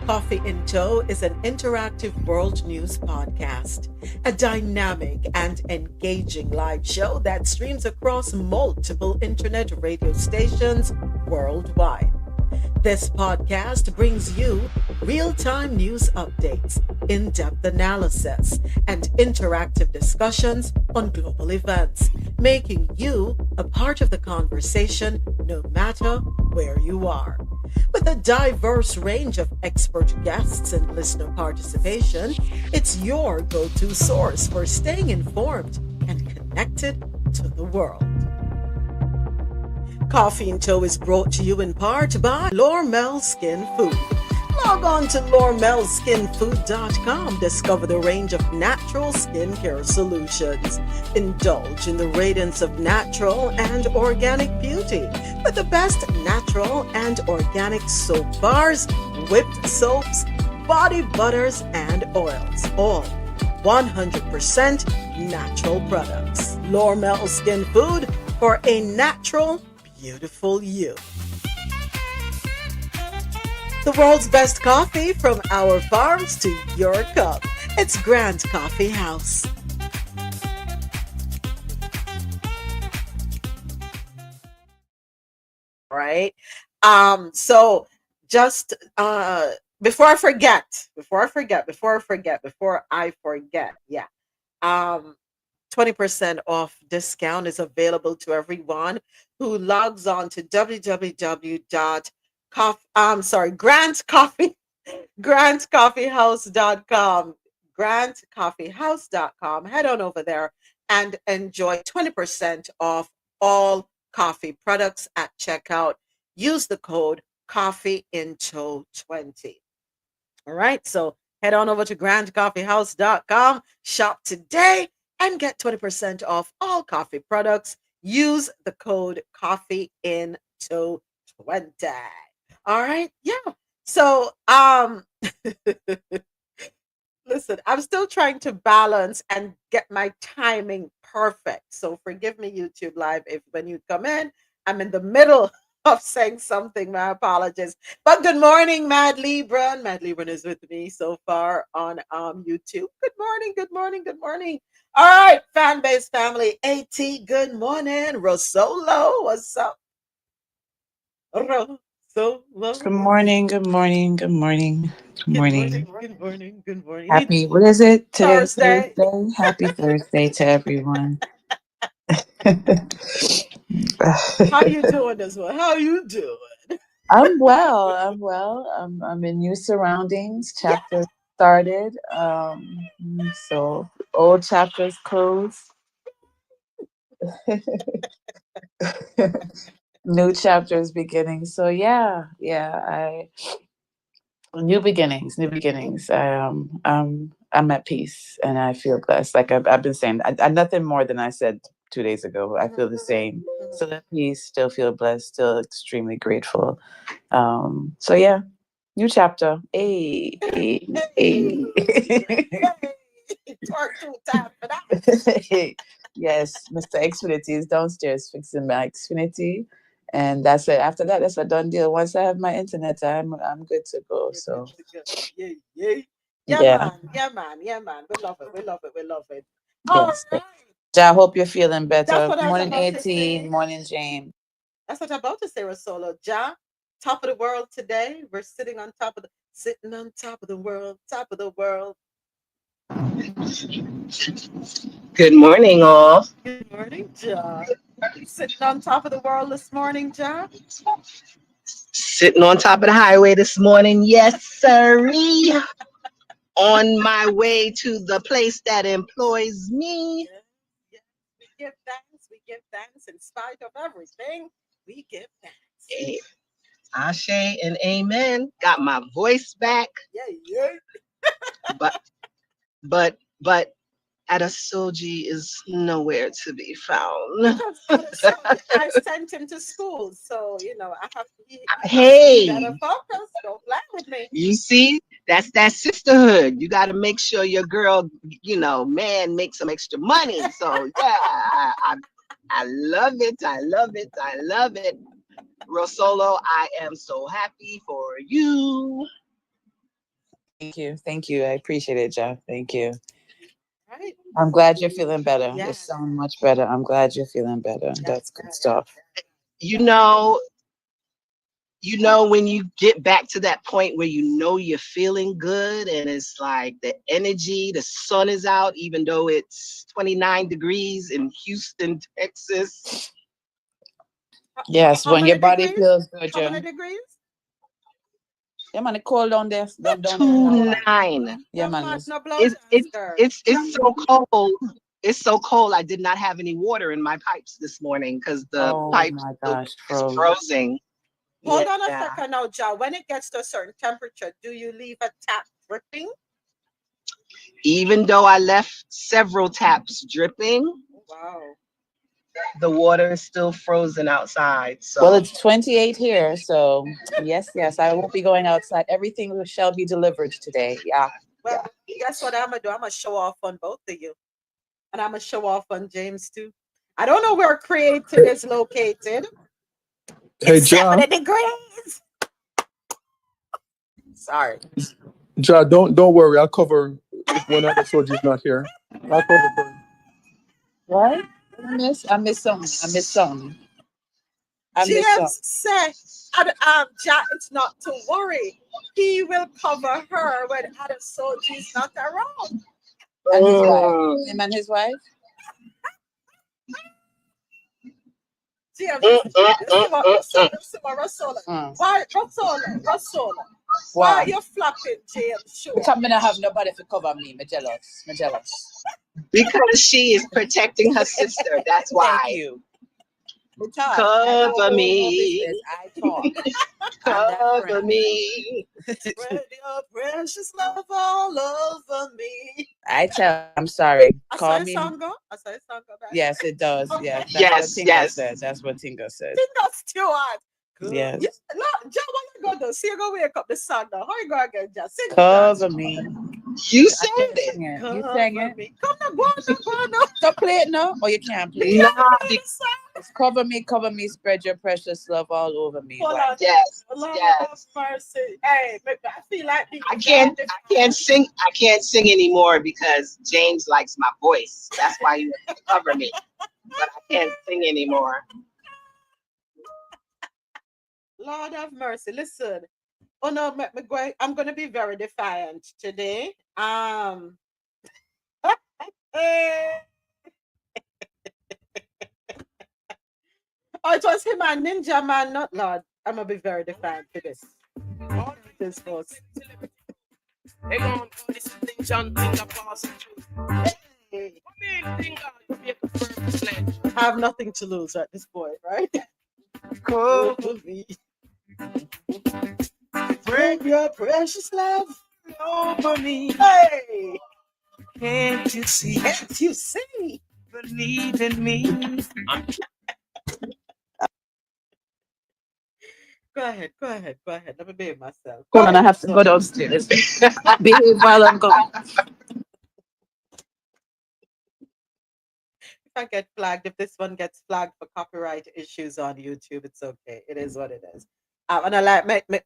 Coffee in Tow is an interactive world news podcast, a dynamic and engaging live show that streams across multiple internet radio stations worldwide. This podcast brings you real time news updates, in depth analysis, and interactive discussions on global events, making you a part of the conversation no matter where you are. With a diverse range of expert guests and listener participation, it's your go to source for staying informed and connected to the world. Coffee in Tow is brought to you in part by Lormel Skin Food. Log on to lormelskinfood.com. Discover the range of natural skincare solutions. Indulge in the radiance of natural and organic beauty with the best natural and organic soap bars, whipped soaps, body butters, and oils. All 100% natural products. Lormel Skin Food for a natural, beautiful you. The world's best coffee from our farms to your cup. It's Grand Coffee House. Right. So just before I forget, yeah. 20% off discount is available to everyone who logs on to grantcoffeehouse.com, grantcoffeehouse.com. Head on over there and enjoy 20% off all coffee products at checkout. Use the code coffeeinto20. All right, so head on over to grandcoffeehouse.com, shop today, and get 20% off all coffee products. Use the code coffeeinto20. All right, yeah. So listen, I'm still trying to balance and get my timing perfect. So forgive me, YouTube Live, if when you come in, I'm in the middle of saying something. My apologies. But good morning, Mad Libran. Mad Libran is with me so far on YouTube. Good morning, good morning, good morning. All right, fan base family. AT, good morning. RoSolo, what's up? RoSolo. Good morning, good morning, good morning, good morning. Good morning, good morning. Happy, what is it? Today's Thursday. Thursday. Happy Thursday to everyone. How you doing this one? How you doing? I'm well. I'm in new surroundings. Chapter started. So old chapters closed. New chapters beginning. So new beginnings. I'm at peace and I feel blessed. Like I've been saying, I nothing more than I said 2 days ago. I feel the same. Still at peace. Still feel blessed. Still extremely grateful. New chapter. Hey. Twerk 2 times for that. Yes, Mr. Xfinity is downstairs fixing my Xfinity. And that's it. After that, that's a done deal. Once I have my internet, I'm good to go. So Yeah, man. We love it. All right. I hope you're feeling better. That's what morning, 18. Morning, James. That's what I'm about to say, RoSolo. Ja, top of the world today. We're sitting on top of the world, top of the world. Good morning, all. Good morning, Ja. Sitting on top of the world this morning, Ja. Sitting on top of the highway this morning, yes, sirree. On my way to the place that employs me. Yes. We give thanks in spite of everything. We give thanks. Hey, Ashe and amen. Got my voice back. Yeah. But Adesoji is nowhere to be found. I sent him to school, so I have to be better focus. Don't play with me. You see, that's that sisterhood. You got to make sure your girl, man, makes some extra money. So yeah, I love it. RoSolo, I am so happy for you. Thank you. Thank you. I appreciate it, Jeff. Thank you. Right? I'm glad you're feeling better. Yeah. You sound much better. I'm glad you're feeling better. That's good stuff. You know when you get back to that point where you're feeling good and it's like the energy, the sun is out, even though it's 29 degrees in Houston, Texas. Yes, How when many your body degrees? feels good, How Joe. many degrees? Yeah, man, it's cold down there. Down there. 29. Yeah, No, man. man, no blow It's dry it's skirt. it's it's so cold. It's so cold. I did not have any water in my pipes this morning because the Oh pipe my is gosh, frozen. Hold on a Yeah. second now, Ja. When it gets to a certain temperature, do you leave a tap dripping? Even though I left several taps dripping, Wow. the water is still frozen outside. So Well, it's 28 here, so yes, I won't be going outside. Everything shall be delivered today. Yeah. Well, guess what I'm gonna do? I'm gonna show off on both of you, and I'm gonna show off on James too. I don't know where Creative is located. Hey, It's Ja. 70 degrees. Sorry. Ja, don't worry. I'll cover when Adesoji's not here. I'll cover for you. What? I miss something. James said, Ja, it's not to worry. He will cover her when Adesoji's not around. And his wife. Him and his wife? James, this is what RoSolo. Why, RoSolo? Why are you flapping James' show? Because I don't have nobody to cover me. I'm jealous. because she is protecting her sister. That's why. Thank you. Cover me. I talk. Cover me. Spread your precious love all over me. I'm sorry. I Call saw me. a song go back. Yes, it does. Okay. Yes. That's what Tinga said. Tinga Stewart. Yes. Look, John, what you gonna do? See, you gonna wake up the song now. How you gonna get just sing Cover me. You sang it. You sang it. Me. Come on, go on. Stop play it now, or you can't play it. Nah, It's cover me, spread your precious love all over me. Hold on. yes, Lord yes. have mercy. Hey, I feel like I can't sing. I can't sing anymore because James likes my voice. That's why he wants to cover me. But I can't sing anymore. Lord have mercy. Listen. Oh no, I'm gonna be very defiant today. Oh, it was him and Ninja Man, not Lord. I'm gonna be very defiant to this. This was. Hey, on, this is thing John Tinga passing through. Hey. I mean, Tinga, you make a perfect sledge. I have nothing to lose at this point, right? Cover me. Bring your precious love over me. Hey! Can't you see? Can't you see? Believe in me. Go ahead. Let me behave myself. Hold on, I have to go downstairs. Behave while I'm going. If I get flagged, if this one gets flagged for copyright issues on YouTube, it's okay. It is what it is. And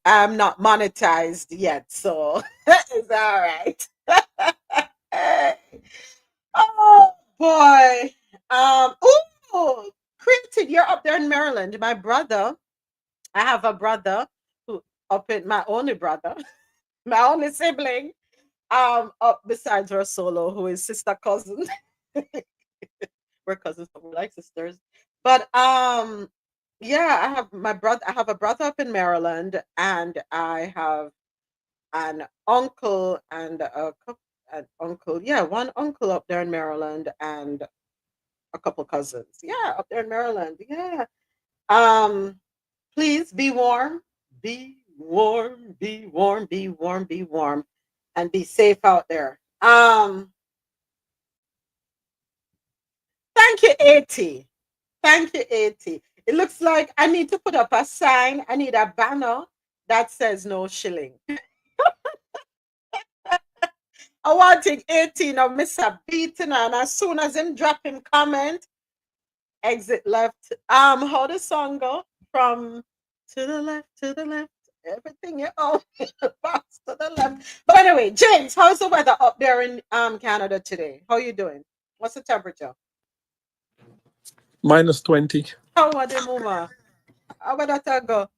I'm not monetized yet, so it's all right. Oh boy. Oh, Created, you're up there in Maryland. My brother, I have a brother who up in my only brother, my only sibling, up besides RoSolo, who is sister cousin. We're cousins, but we're like sisters. But yeah, I have a brother up in Maryland, and I have an uncle and one uncle up there in Maryland, and a couple cousins. Yeah, up there in Maryland. Yeah. Please be warm, be warm, be warm, be warm, be warm, and be safe out there. Thank you, AT. Thank you, AT. It looks like I need to put up a sign. I need a banner that says no shilling. I want it 18 of Mr. Beaton, and as soon as him drop him comment, exit left. How the song go? From to the left, everything you own, box to the left. But Anyway, James, how's the weather up there in Canada today? How you doing? What's the temperature? -20. How are the mama? How about that go?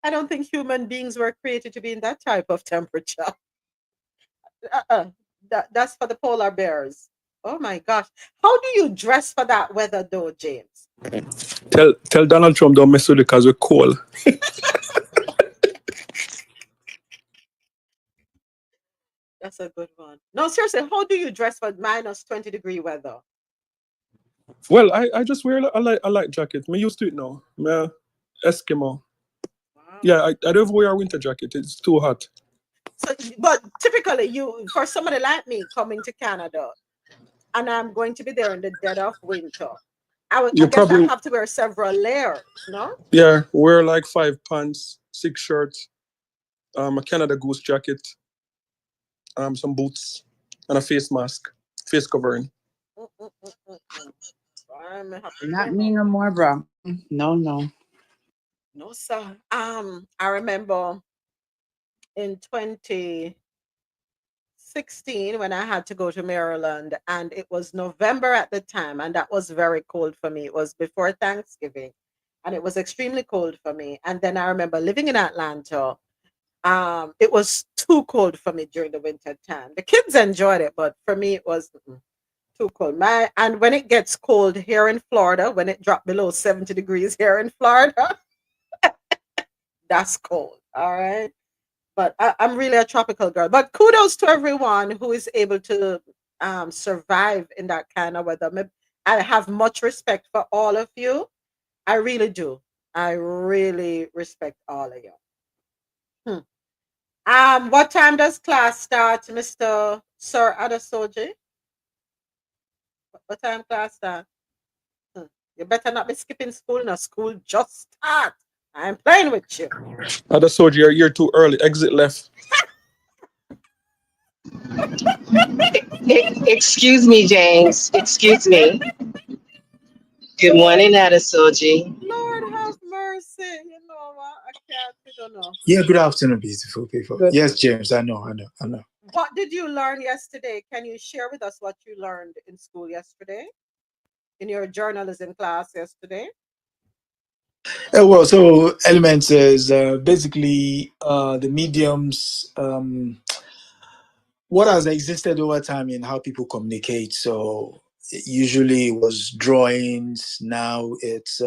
I don't think human beings were created to be in that type of temperature. That's for the polar bears. Oh my gosh. How do you dress for that weather though, James? Tell Donald Trump don't mess with it because we're cold. That's a good one. No, seriously, how do you dress for -20-degree weather? Well, I just wear a light jacket. I'm used to it now. Eskimo. Wow. Yeah, I don't even wear a winter jacket. It's too hot. So, but typically, for somebody like me coming to Canada, and I'm going to be there in the dead of winter, I You guess I probably, have to wear several layers, no? yeah, wear like 5 pants, 6 shirts, a Canada Goose jacket, some boots, and a face mask, face covering. Mm, mm, mm, mm, mm. I'm happy to Not go me now. no more, bro. No. No, sir. I remember in 2016 when I had to go to Maryland, and it was November at the time, and that was very cold for me. It was before Thanksgiving, and it was extremely cold for me. And then I remember living in Atlanta. It was too cold for me during the winter time. The kids enjoyed it, but for me it was too cold. And when it gets cold here in Florida, when it dropped below 70 degrees here in Florida, that's cold. All right. But I'm really a tropical girl. But kudos to everyone who is able to survive in that kind of weather. I have much respect for all of you. I really do. I really respect all of you. Hmm. What time does class start, Mr. Sir Adesoji? What time class start? Hmm. You better not be skipping school. No, school just start. I'm playing with you. I just told you you're too early. Exit left. Excuse me, James. Excuse me. Good morning, Adesoji. Lord have mercy. You know what? I can't. I don't know. Yeah, good afternoon, beautiful people. Good. Yes, James, I know. What did you learn yesterday? Can you share with us what you learned in school yesterday? In your journalism class yesterday? Well, so Elements is basically the mediums, what has existed over time in how people communicate. So usually it was drawings, now it's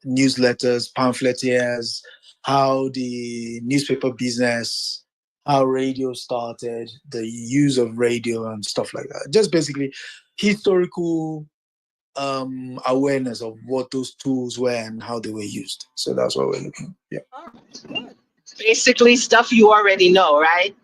newsletters, pamphleteers, how the newspaper business, how radio started, the use of radio and stuff like that. Just basically historical awareness of what those tools were and how they were used. So that's what we're looking at. Yeah. All right, good. Basically, stuff you already know, right?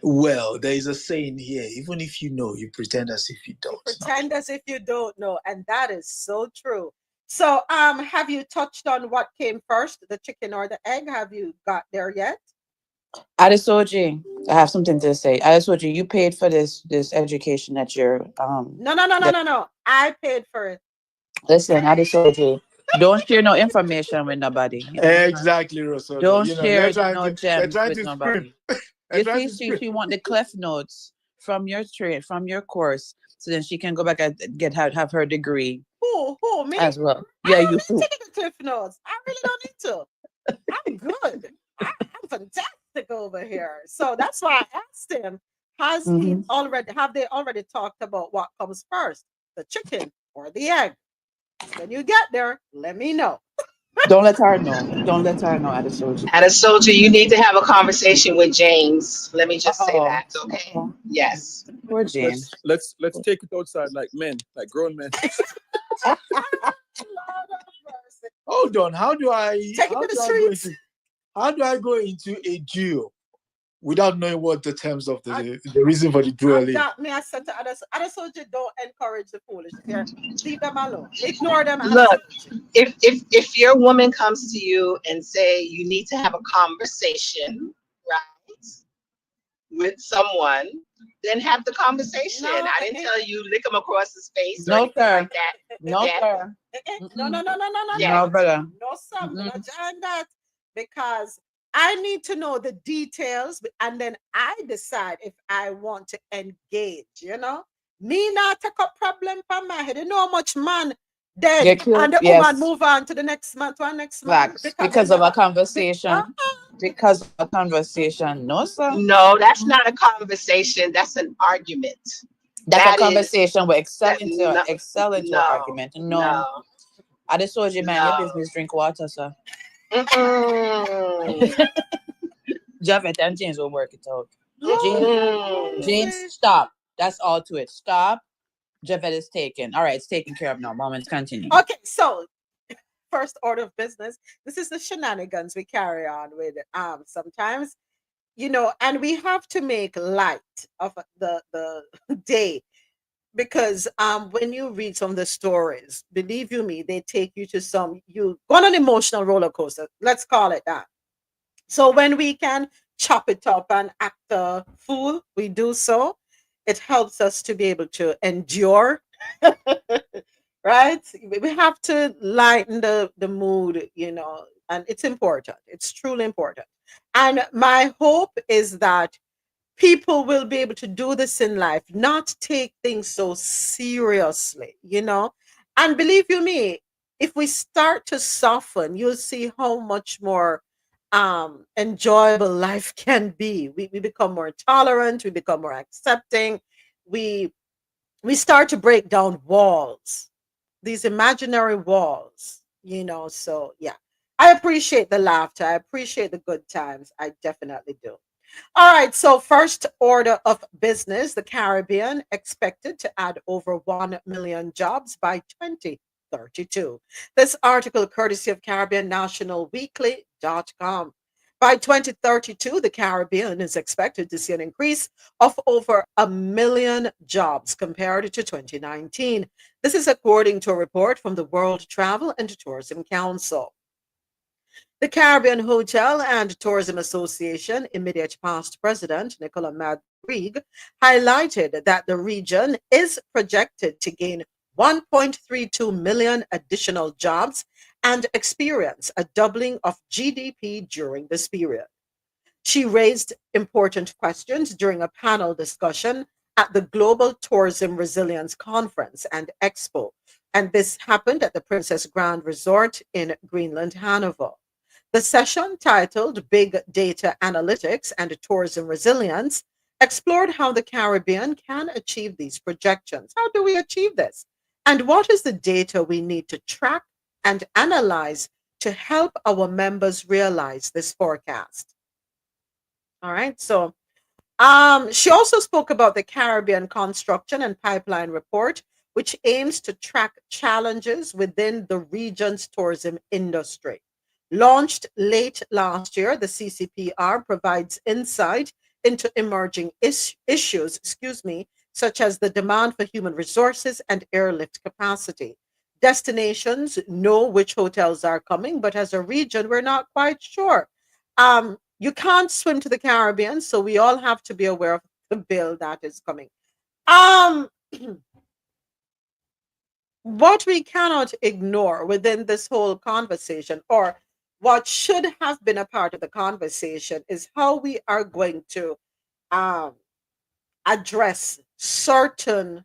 Well, there is a saying here: even if you know, you pretend as if you You don't. pretend as if you don't know, and that is so true. So, have you touched on what came first, the chicken or the egg? Have you got there yet? Adesoji, I have something to say. Adesoji, you paid for this education that you're No, no, no, no, that, no, no. I paid for it. listen, Adesoji, don't share no information with nobody. You know? Exactly, RoSolo. Don't You know, share no they're gems trying with to scream. nobody. They're You trying see, to scream. she want the cliff notes from your trade, from your course, so then she can go back and have her degree Who, me? as well. I Yeah, don't you need too. to get the cliff notes. I really don't need to. I'm good. I'm fantastic over here. So that's why I asked him, Mhm. have they already talked about what comes first, the chicken or the egg? When you get there, let me know. Don't let her know. Don't let her know, Adesoji. Adesoji, you need to have a conversation with James. Let me just say Oh, that, okay? oh, Yes. poor James. Let's take it outside like men, like grown men. Lord have mercy. Hold on. How do I Take it to the streets. go into a duel without knowing what the terms of the reason for the duel And is? that me I said to others, other soldiers don't encourage the foolish. Leave them alone. Ignore them, other Look, soldiers. if your woman comes to you and say you need to have a conversation, right, with someone, then have the conversation. No, I didn't tell you lick him across his face or No, anything sir. like that. No, Yeah. sir. no, no, no, no, no, no, Yeah. No, brother. no, sir. I'm not doing that because I need to know the details, and then I decide if I want to engage, you know. Me not take up problem for my head. You know how much man Get dead killed. and the woman Yes. move on to the next man, to our next man Facts. because Because them of a never conversation. Because of a conversation. No, sir. No, that's not a conversation. That's an argument. That's a That is conversation. We that. No, excel into an no, argument. No. no, Adesoji, man, your no. business drink water, sir. Mm-mm. Javette and James will work it out. Mm-mm. James, stop. That's all to it. Stop. Javette is taken. All right, it's taken care of now. Moments continue. Okay, so first order of business. This is the shenanigans we carry on with sometimes, you know, and we have to make light of the day because when you read some of the stories, believe you me, they take you to some, you go on an emotional roller coaster, let's call it that. So when we can chop it up and act a fool, we do so. It helps us to be able to endure. Right? We have to lighten the mood, you know, and it's important. It's truly important. And my hope is that people will be able to do this in life, not take things so seriously, you know. And believe you me, if we start to soften, you'll see how much more enjoyable life can be. We become more tolerant, we become more accepting, we we start to break down walls, these imaginary walls, you know. So yeah, I appreciate the laughter, I appreciate the good times, I definitely do. All right, so first order of business, the Caribbean expected to add over 1 million jobs by 2032. This article courtesy of Caribbean National Weekly.com. By 2032, the Caribbean is expected to see an increase of over 1 million jobs compared to 2019. This is according to a report from the World Travel and Tourism Council. The Caribbean Hotel and Tourism Association immediate past president Nicola Madrig highlighted that the region is projected to gain 1.32 million additional jobs and experience a doubling of GDP during this period. She raised important questions during a panel discussion at the Global Tourism Resilience Conference and Expo, and this happened at the Princess Grand Resort in Greenland, Hanover. The session, titled Big Data Analytics and Tourism Resilience, explored how the Caribbean can achieve these projections. How do we achieve this? And what is the data we need to track and analyze to help our members realize this forecast? All right. So she also spoke about the Caribbean Construction and Pipeline Report, which aims to track challenges within the region's tourism industry. Launched late last year, the CCPR provides insight into emerging issues, such as the demand for human resources and airlift capacity. Destinations know which hotels are coming, but as a region, we're not quite sure. You can't swim to the Caribbean, so we all have to be aware of the bill that is coming. Um, what we cannot ignore within this whole conversation, or what should have been a part of the conversation, is how we are going to um, address certain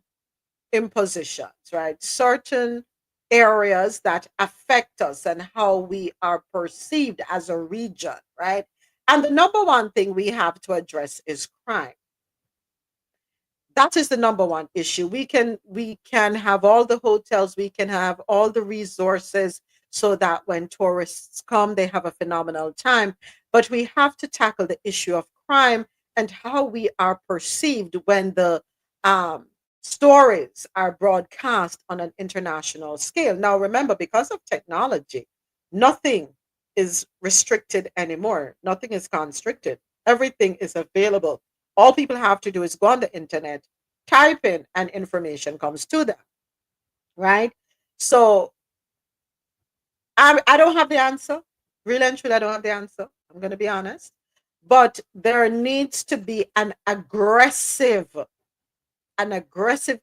impositions, right? Certain areas that affect us and how we are perceived as a region, right? And the number one thing we have to address is crime. That is the number one issue. We can have all the hotels, we can have all the resources so that when tourists come, they have a phenomenal time. But we have to tackle the issue of crime and how we are perceived when the um, stories are broadcast on an international scale. Now, remember, because of technology, nothing is restricted anymore. Nothing is constricted. Everything is available. All people have to do is go on the internet, type in, and information comes to them, right? So I don't have the answer. Really and truly, I don't have the answer. I'm going to be honest. But there needs to be an aggressive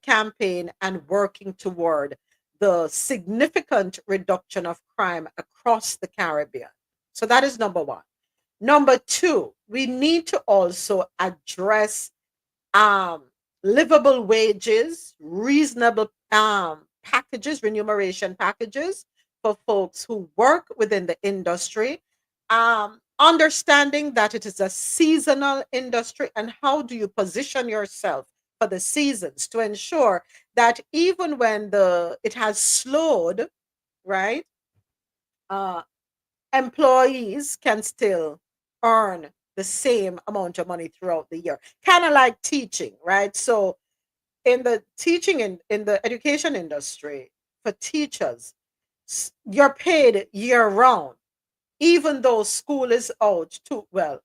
campaign and working toward the significant reduction of crime across the Caribbean. So that is number one. Number two, we need to also address livable wages, reasonable packages, remuneration packages for folks who work within the industry. Understanding that it is a seasonal industry, and how do you position yourself for the seasons to ensure that even when it has slowed, right? Uh, Employees can still earn the same amount of money throughout the year. Kind of like teaching, right? So in the teaching in the education industry, for teachers, you're paid year round, even though school is out too. Well,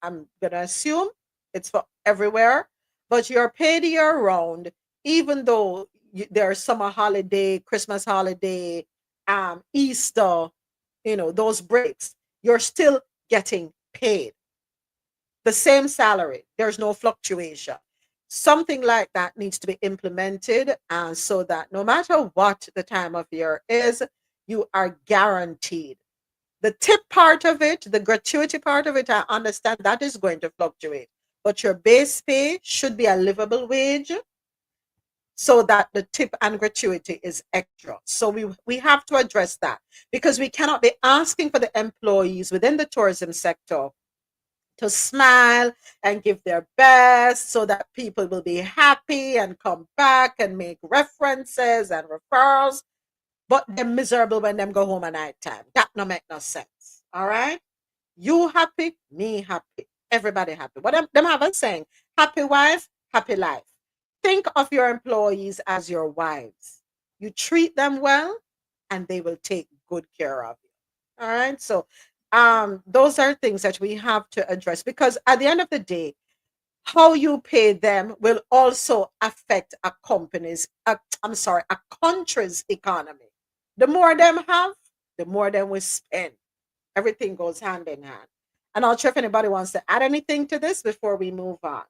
I'm gonna assume it's for everywhere, but you're paid year round, even though there's summer holiday, Christmas holiday, Easter, those breaks, you're still getting paid the same salary. There's no fluctuation. Something like that needs to be implemented, so that no matter what the time of year is, you are guaranteed. The tip part of it, the gratuity part of it, I understand that is going to fluctuate, but your base pay should be a livable wage, so that the tip and gratuity is extra. So we have to address that, because we cannot be asking for the employees within the tourism sector to smile and give their best so that people will be happy and come back and make references and referrals, but they're miserable when them go home at night time. That no make no sense. All right? You happy, me happy, everybody happy. What them have a saying, happy wife, happy life. Think of your employees as your wives. You treat them well, and they will take good care of you. All right. So those are things that we have to address, because at the end of the day, how you pay them will also affect a a country's economy. The more them have, the more them we spend. Everything goes hand in hand. And I'll sure if anybody wants to add anything to this before we move on.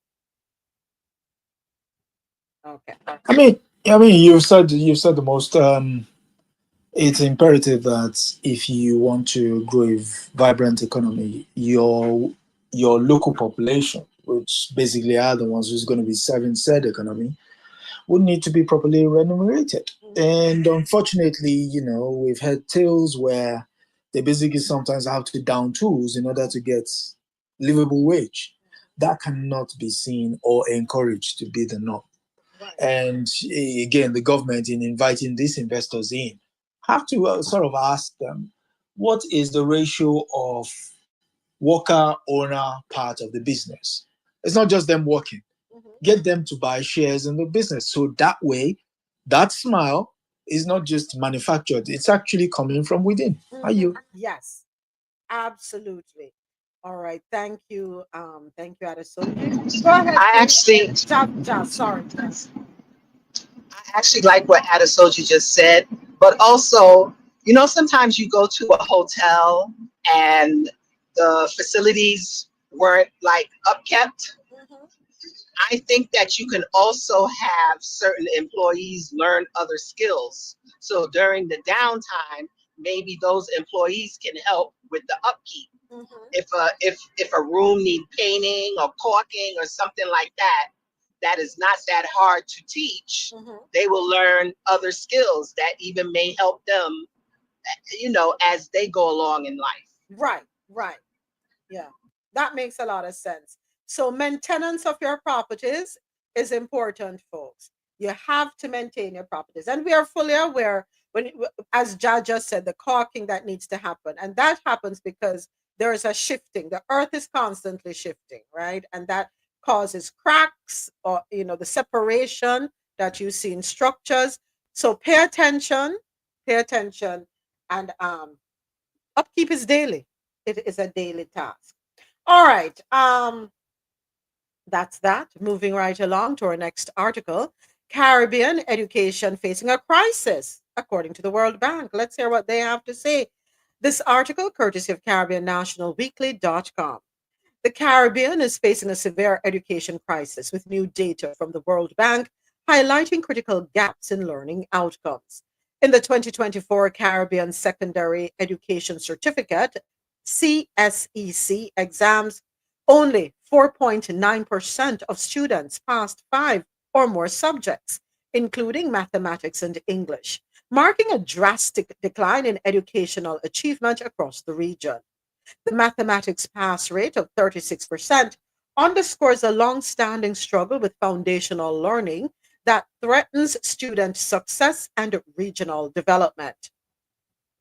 Okay. I mean, you've said the most. It's imperative that if you want to grow a vibrant economy, your local population, which basically are the ones who's going to be serving said economy, would need to be properly remunerated. And unfortunately, we've had tales where they basically sometimes have to down tools in order to get livable wage. That cannot be seen or encouraged to be the norm. And again, the government, in inviting these investors in, have to sort of ask them, what is the ratio of worker owner part of the business? It's not just them working. Get them to buy shares in the business. So that way, that smile is not just manufactured, it's actually coming from within. Are you? Yes, absolutely. All right. Thank you. Thank you, Adesoji. Go ahead, I please. actually, Sorry. I actually like what Adesoji just said, but also, sometimes you go to a hotel and the facilities weren't like upkept. I think that you can also have certain employees learn other skills. So during the downtime, maybe those employees can help with the upkeep. If a room need painting or caulking or something like that, that is not that hard to teach. They will learn other skills that even may help them, as they go along in life. Right. Yeah, that makes a lot of sense. So maintenance of your properties is important, folks. You have to maintain your properties, and we are fully aware as Jah just said, the caulking that needs to happen, and that happens because there is a shifting. The earth is constantly shifting, right, and that causes cracks, or the separation that you see in structures. So pay attention, and upkeep is daily. It is a daily task. All right. That's that. Moving right along to our next article. Caribbean education facing a crisis, according to the World Bank. Let's hear what they have to say. This article, courtesy of CaribbeanNationalWeekly.com. The Caribbean is facing a severe education crisis, with new data from the World Bank highlighting critical gaps in learning outcomes. In the 2024 Caribbean Secondary Education Certificate, CSEC exams, only 4.9% of students passed 5 or more subjects, including mathematics and English, marking a drastic decline in educational achievement across the region. The mathematics pass rate of 36% underscores a long standing struggle with foundational learning that threatens student success and regional development.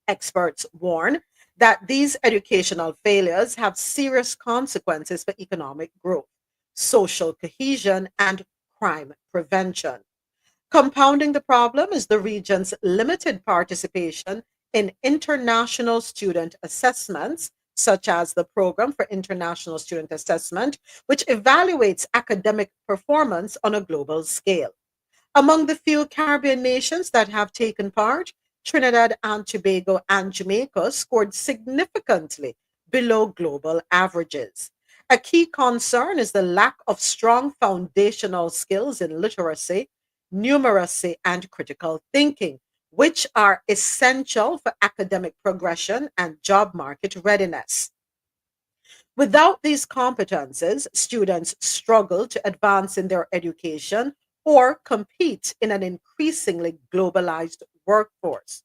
Experts warn that these educational failures have serious consequences for economic growth, social cohesion, and crime prevention. Compounding the problem is the region's limited participation in international student assessments, such as the Program for International Student Assessment, which evaluates academic performance on a global scale. Among the few Caribbean nations that have taken part, Trinidad and Tobago and Jamaica scored significantly below global averages. A key concern is the lack of strong foundational skills in literacy, numeracy, and critical thinking, which are essential for academic progression and job market readiness. Without these competences, students struggle to advance in their education or compete in an increasingly globalized workforce.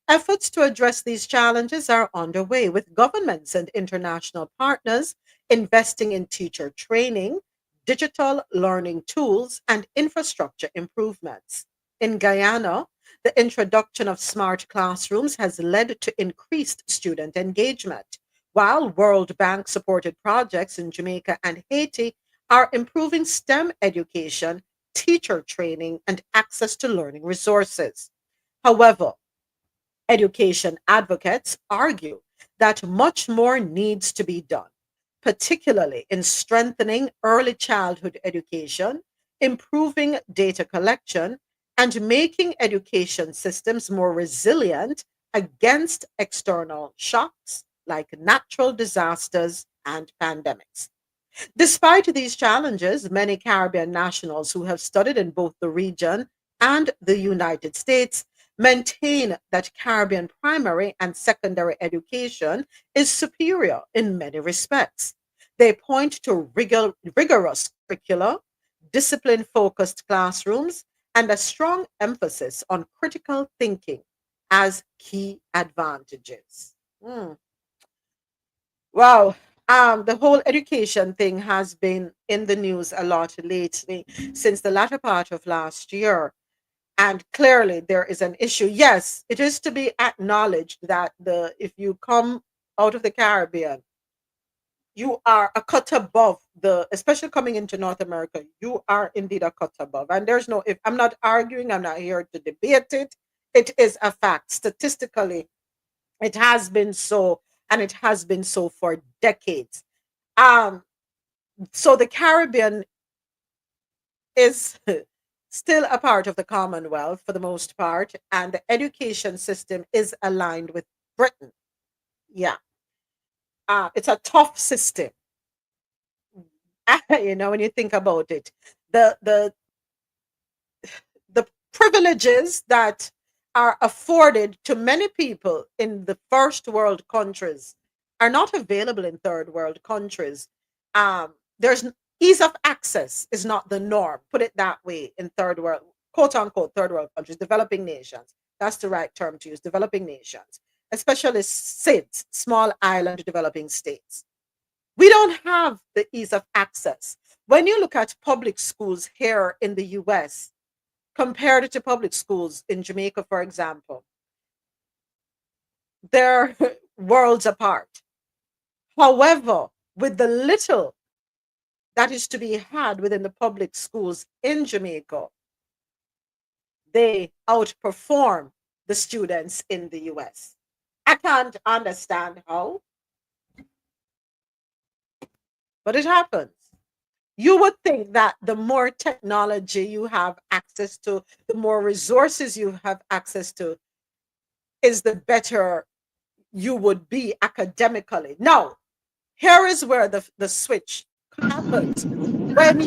Efforts to address these challenges are underway with governments and international partners investing in teacher training, digital learning tools, and infrastructure improvements. In Guyana, the introduction of smart classrooms has led to increased student engagement, while World Bank supported projects in Jamaica and Haiti are improving STEM education, teacher training, and access to learning resources. However, education advocates argue that much more needs to be done, particularly in strengthening early childhood education, improving data collection, and making education systems more resilient against external shocks like natural disasters and pandemics. Despite these challenges, many Caribbean nationals who have studied in both the region and the United States maintain that Caribbean primary and secondary education is superior in many respects. They point to rigorous curricula, discipline focused classrooms, and a strong emphasis on critical thinking as key advantages. Hmm. Wow. The whole education thing has been in the news a lot lately since the latter part of last year. And clearly there is an issue. Yes, it is to be acknowledged that the if you come out of the Caribbean, you are a cut above the, especially coming into North America, you are indeed a cut above. And there's no, if I'm not arguing, I'm not here to debate it. It is a fact. Statistically, it has been so, and it has been so for decades. Um, so the Caribbean is still a part of the Commonwealth for the most part, and the education system is aligned with Britain. Yeah, it's a tough system. When you think about it, the the the privileges that are afforded to many people in the first world countries are not available in third world countries. There's ease of access is not the norm. Put it that way in third world, quote unquote, third world countries, developing nations. That's the right term to use. Developing nations, especially SIDS, small island developing states. We don't have the ease of access. When you look at public schools here in the US, compared to public schools in Jamaica, for example, they're worlds apart. However, with the little that is to be had within the public schools in Jamaica, they outperform the students in the US. I can't understand how, but it happens. You would think that the more technology you have access to, the more resources you have access to, is the better you would be academically. Now, here is where the switch happens. When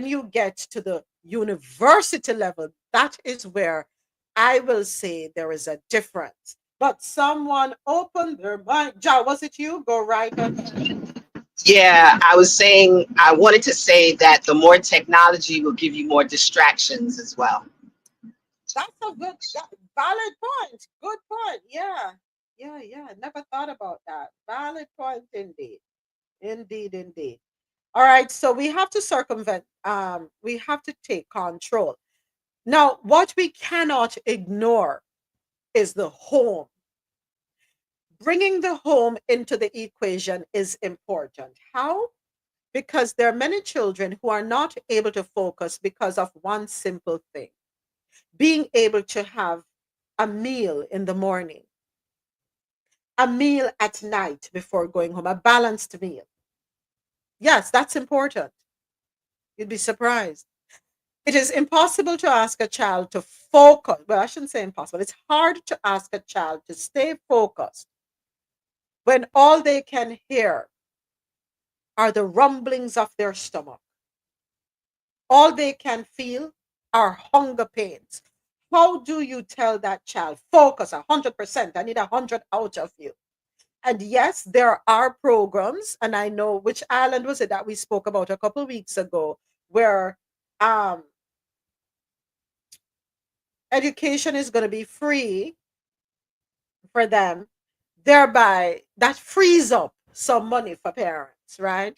you get to the university level, that is where I will say there is a difference. But someone opened their mind. Ja, was it you? Go right ahead. Yeah, I was saying, I wanted to say that the more technology will give you more distractions as well. That's a good, valid point. Good point. Yeah. Yeah, yeah. Never thought about that. Valid point indeed. Indeed, indeed. All right. So we have to circumvent, we have to take control. Now, what we cannot ignore is the home. Bringing the home into the equation is important. How? Because there are many children who are not able to focus because of one simple thing: being able to have a meal in the morning, a meal at night before going home, a balanced meal. Yes, that's important. You'd be surprised. It is impossible to ask a child to focus. Well, I shouldn't say impossible. It's hard to ask a child to stay focused when all they can hear are the rumblings of their stomach. All they can feel are hunger pains. How do you tell that child, focus 100%? I need 100 out of you. And yes, there are programs, and I know which island was it that we spoke about a couple weeks ago, where education is going to be free for them, thereby that frees up some money for parents, right?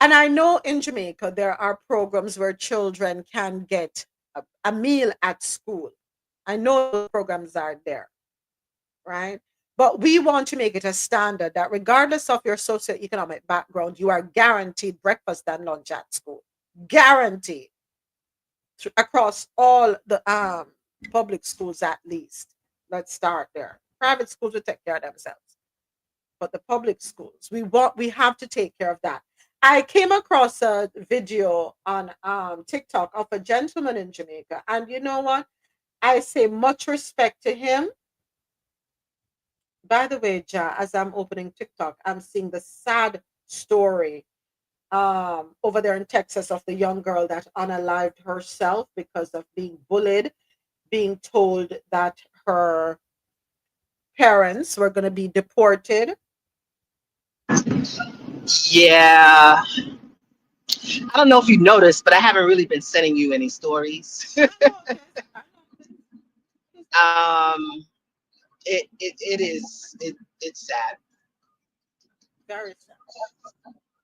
And I know in Jamaica there are programs where children can get a meal at school. I know those programs are there, right? But we want to make it a standard that regardless of your socioeconomic background, you are guaranteed breakfast and lunch at school. Guaranteed across all the public schools at least. Let's start there. Private schools will take care of themselves, but the public schools, we have to take care of that. I came across a video on TikTok of a gentleman in Jamaica, and you know what? I say much respect to him. By the way, Ja, as I'm opening TikTok, I'm seeing the sad story over there in Texas of the young girl that unalived herself because of being bullied, being told that her parents were going to be deported. Yeah, I don't know if you noticed, but I haven't really been sending you any stories. um, it's sad. Very sad.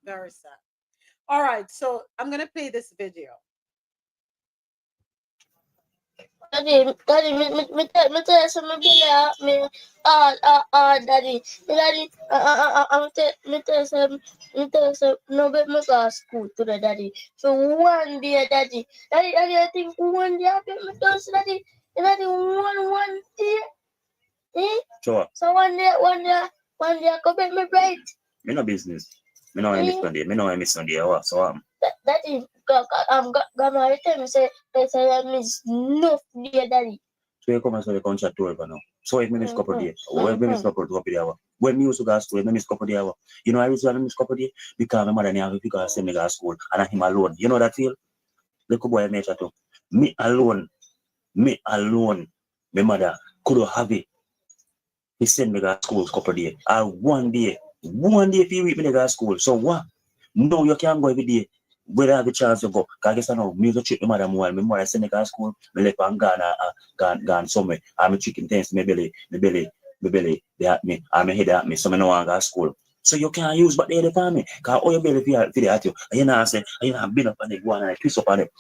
Very sad. All right, so I'm going to play this video. Daddy, me tell some me billa me daddy, me tell some no bet me go to school today, daddy. So one day, daddy, I think one day I bet me dance, daddy, one day, eh? Sure. So one day I go bet me bright. Me no business. Me no miss Sunday. Me no miss Sunday. What? So Daddy, grandma tell me say I miss no day, daddy. so you come and say you come chat to her now. So if me miss couple days, when me miss couple days, when me used to go to school, me miss couple days. You know I reason I miss couple days because my mother never have to send me to school and I him alone. You know that feel? Little boy nature too. Me alone. My mother could have it. He send me to school couple days. One day if he read me to school. So what? No, you can't go every day. Where I have a chance to go, because I guess I know music trip my mother more. My mother send me to school, me left and gone somewhere. I'm chicken things, my belly, they at me, I'm head at me, so I know I go to school. So you can't use but they for me. Because all your belly feel at you. And you know I say, you know I've been up on the one and I twist up on it.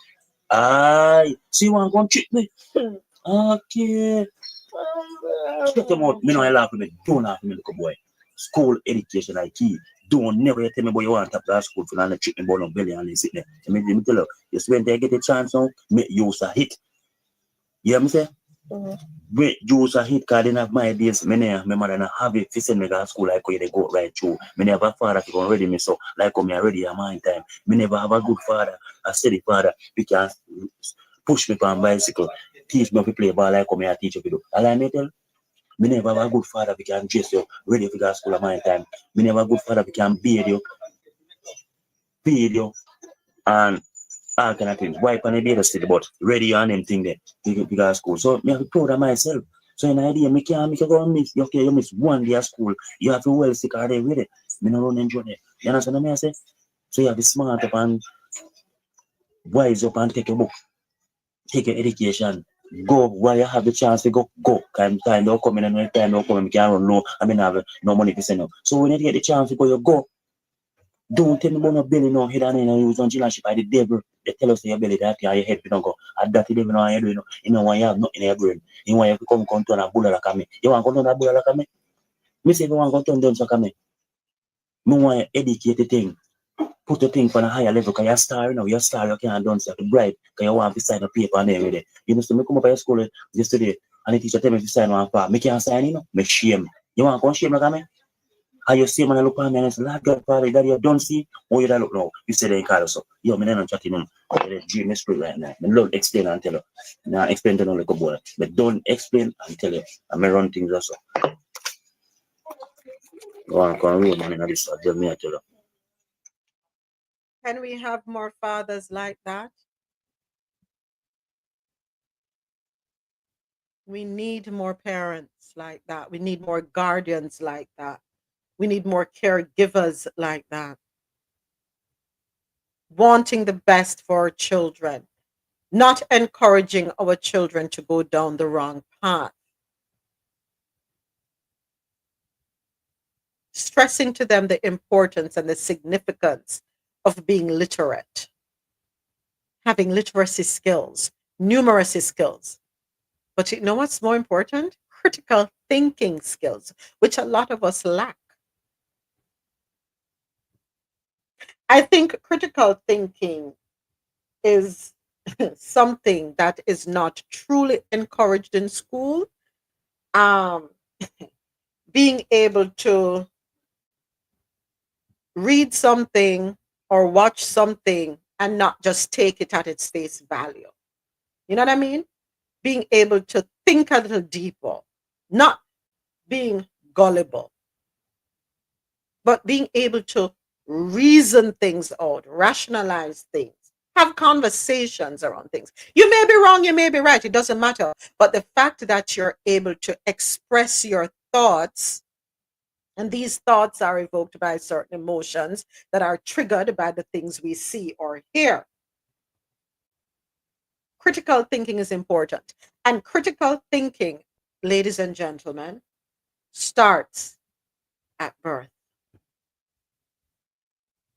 Aye, see you want to come trick me? Okay. Shut your mouth. Me know I laugh at me. Don't laugh at me, little boy. School education like key. Don't never tell me about you want to that school for not treat me about no belly and they sit there. Let me tell you, just when they get a chance now, make use a hit. You hear me say? Make use a hit because they have my ideas. My mother not have it to send me to school like they go right through. Me never have a father to ready me so like me already at my time. Me never have a good father, a steady father because push me on bicycle, teach me to play ball like me I teach you to do. All I may tell. Me never have a good father who can dress you ready for go to school at my time. Me never have a good father who can bathe you, and all kind of things. Wipe on the baby still, but ready on them thing there to go to school. So me have to proud of myself. So an idea, me can't go and miss. Okay, you miss one day at school. You have to well sick or they with it. Me no run enjoy it. You understand what I say? So you have to smart up and wise up and take a book, take your education. Go while you have the chance to go. Time don't come in and when time don't come, you can't run no. I mean, have no money to send up. So when you get the chance to go, you go. Don't tell me about no belly no head and you use on chillaship by the devil. They tell us your belly that your head we don't go. At that devil no you do you know why you have nothing in your brain. You want you to come to a bulla like me. You want to come to a bulla like me? Me say you want to turn down like me. Me want you educate the thing. Put the thing on a higher level, because you're star, you're star, you can't dance, you have to bribe, because you want to sign a paper and everything. You know, so me come up to school yesterday, and the teacher tell me to sign one paper. Me can't sign, me shame. You want to come shame like me? How you see man look at me and say, Lord God, Father, that you don't see, or you don't look now. You say they call us up. Yo, me not chatting them. They dream the spirit right now. Me don't explain and tell you. Now explain to them like a boy. But don't explain and tell you. I may run things also. Go on, come real man in this subject, me I tell you. Can we have more fathers like that? We need more parents like that. We need more guardians like that. We need more caregivers like that. Wanting the best for our children, not encouraging our children to go down the wrong path. Stressing to them the importance and the significance of being literate, having literacy skills, numeracy skills. But you know what's more important? Critical thinking skills, which a lot of us lack. I think critical thinking is something that is not truly encouraged in school. Being able to read something or watch something and not just take it at its face value. You know what I mean? Being able to think a little deeper, not being gullible, but being able to reason things out, rationalize things, have conversations around things. You may be wrong, you may be right, it doesn't matter. But the fact that you're able to express your thoughts, and these thoughts are evoked by certain emotions that are triggered by the things we see or hear. Critical thinking is important. And critical thinking, ladies and gentlemen, starts at birth.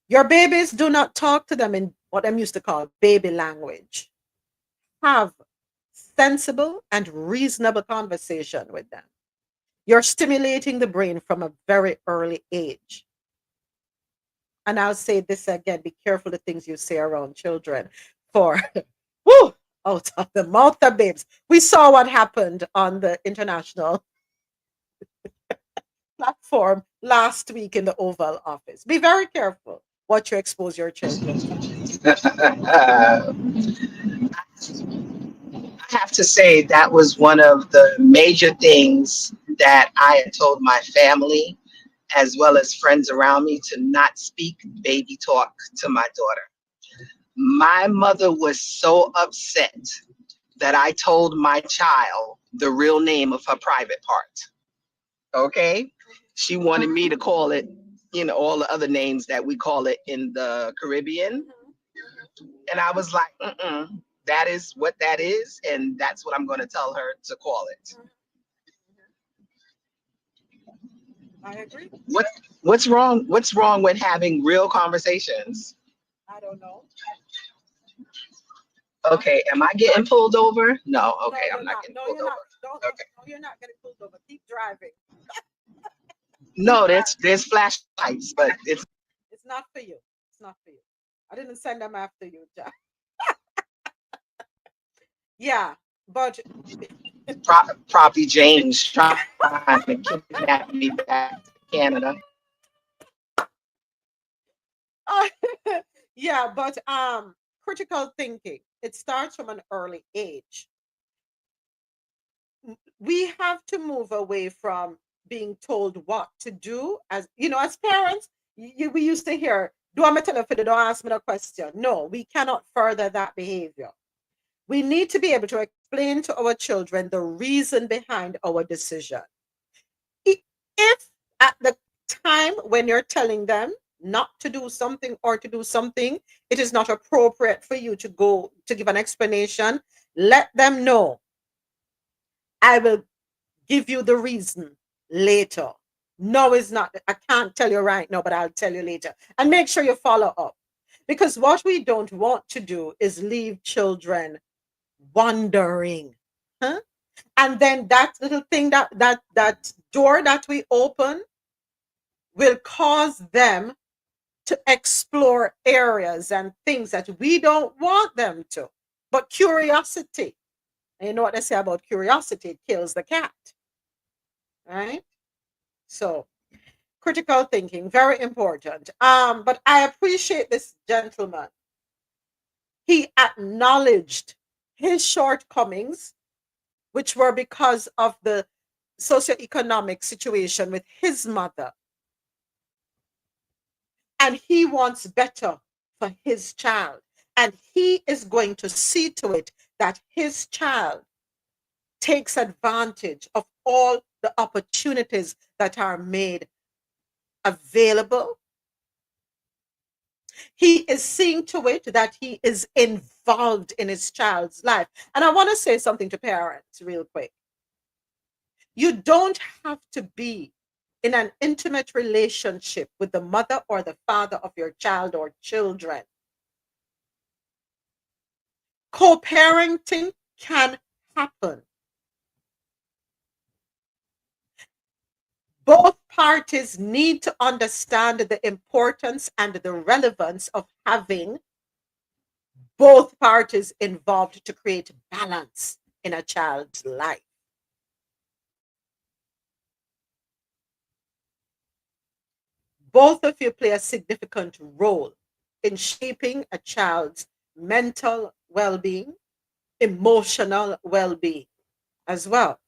Your babies, do not talk to them in what I'm used to call baby language. Have sensible and reasonable conversation with them. You're stimulating the brain from a very early age. And I'll say this again, be careful the things you say around children. For whoo, out of the mouth of babes. We saw what happened on the international platform last week in the Oval Office. Be very careful what you expose your children to. I have to say that was one of the major things that I had told my family as well as friends around me to not speak baby talk to my daughter. My mother was so upset that I told my child the real name of her private part. Okay? She wanted me to call it, all the other names that we call it in the Caribbean. And I was like, that is what that is, and that's what I'm going to tell her to call it. I agree. What's wrong? What's wrong with having real conversations? I don't know. Okay, am I getting pulled over? No, okay, No, I'm not getting pulled over. Okay. No, you're not getting pulled over. Keep driving. No, there's flashlights, but it's not for you. It's not for you. I didn't send them after you, Jack. Yeah, but Proppy James trying to kidnap me back to Canada. Yeah, but critical thinking, it starts from an early age. We have to move away from being told what to do. As as parents, we used to hear, do I tell you if you don't ask me the question? No, we cannot further that behavior. We need to be able to explain to our children the reason behind our decision. If at the time when you're telling them not to do something or to do something, it is not appropriate for you to go to give an explanation, let them know. I will give you the reason later. No, it's not. I can't tell you right now, but I'll tell you later. And make sure you follow up. Because what we don't want to do is leave children wondering. Huh? And then that little thing, that door that we open will cause them to explore areas and things that we don't want them to. But curiosity, and you know what they say about curiosity, it kills the cat. Right? So critical thinking, very important. But I appreciate this gentleman. He acknowledged his shortcomings, which were because of the socioeconomic situation with his mother. And he wants better for his child. And he is going to see to it that his child takes advantage of all the opportunities that are made available. He is seeing to it that he is involved in his child's life. And I want to say something to parents real quick. You don't have to be in an intimate relationship with the mother or the father of your child or children. Co-parenting can happen. Both parties need to understand the importance and the relevance of having both parties involved to create balance in a child's life. Both of you play a significant role in shaping a child's mental well-being, emotional well-being as well.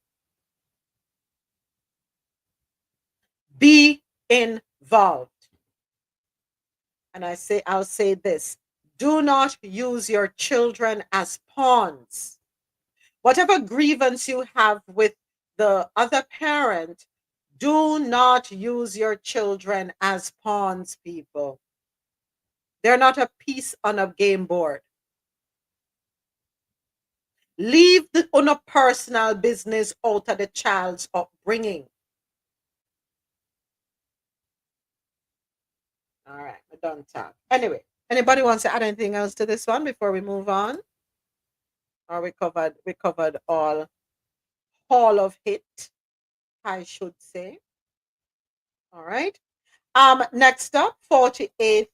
Be involved. And I'll say this: do not use your children as pawns. Whatever grievance you have with the other parent, do not use your children as pawns, people. They're not a piece on a game board. Leave the personal business out of the child's upbringing. All right, we're done talk. Anyway, anybody wants to add anything else to this one before we move on? Or we covered all of it, I should say. All right. Next up, 48th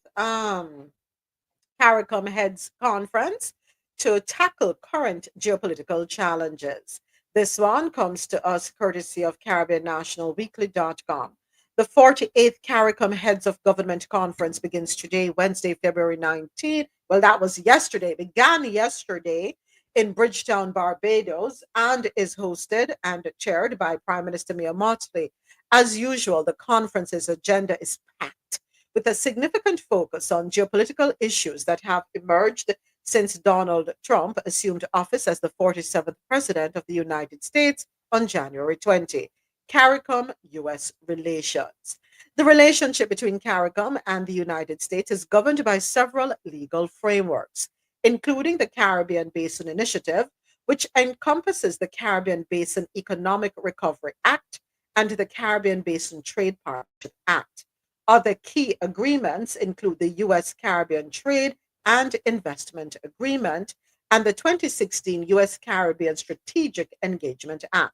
Caricom Heads Conference to tackle current geopolitical challenges. This one comes to us courtesy of CaribbeanNationalWeekly.com. The 48th Caricom Heads of Government Conference begins today, Wednesday, February 19th. Well, that was yesterday, began yesterday in Bridgetown, Barbados, and is hosted and chaired by Prime Minister Mia Mottley. As usual, the conference's agenda is packed with a significant focus on geopolitical issues that have emerged since Donald Trump assumed office as the 47th President of the United States on January 20. Caricom-U.S. relations. The relationship between Caricom and the United States is governed by several legal frameworks, including the Caribbean Basin Initiative, which encompasses the Caribbean Basin Economic Recovery Act and the Caribbean Basin Trade Partnership Act. Other key agreements include the U.S. Caribbean Trade and Investment Agreement and the 2016 U.S. Caribbean Strategic Engagement Act.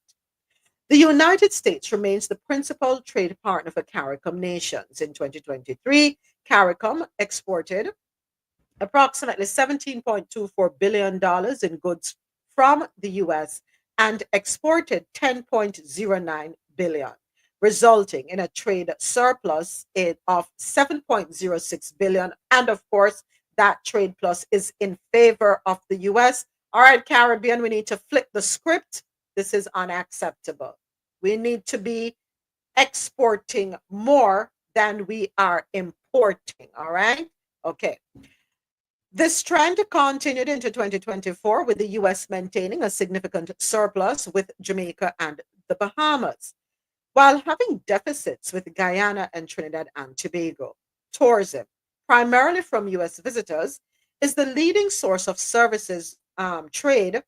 The United States remains the principal trade partner for Caricom nations. In 2023, Caricom exported approximately $17.24 billion in goods from the U.S. and exported $10.09 billion, resulting in a trade surplus of $7.06 billion. And of course, that trade plus is in favor of the U.S. All right, Caribbean, we need to flip the script. This is unacceptable. We need to be exporting more than we are importing. All right. Okay. This trend continued into 2024 with the US maintaining a significant surplus with Jamaica and the Bahamas, while having deficits with Guyana and Trinidad and Tobago. Tourism, primarily from US visitors, is the leading source of services trade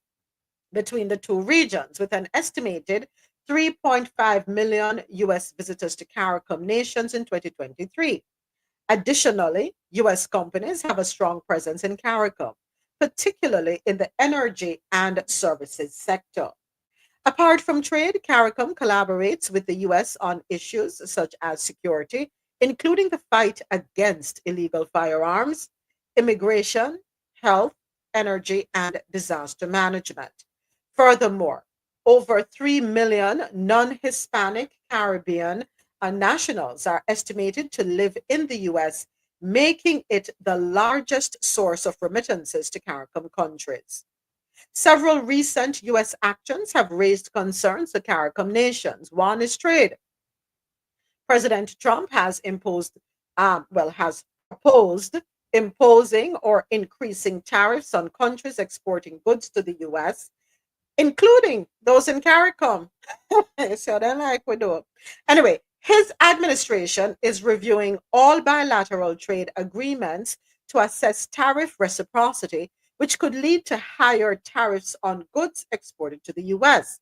between the two regions, with an estimated 3.5 million US visitors to Caricom nations in 2023. Additionally, US companies have a strong presence in Caricom, particularly in the energy and services sector. Apart from trade, CARICOM collaborates with the US on issues such as security, including the fight against illegal firearms, immigration, health, energy, and disaster management. Furthermore, over 3 million non Hispanic Caribbean nationals are estimated to live in the US, making it the largest source of remittances to CARICOM countries. Several recent US actions have raised concerns to CARICOM nations. One is trade. President Trump has has proposed imposing or increasing tariffs on countries exporting goods to the US, including those in CARICOM. So then, like we do. Anyway, his administration is reviewing all bilateral trade agreements to assess tariff reciprocity, which could lead to higher tariffs on goods exported to the US.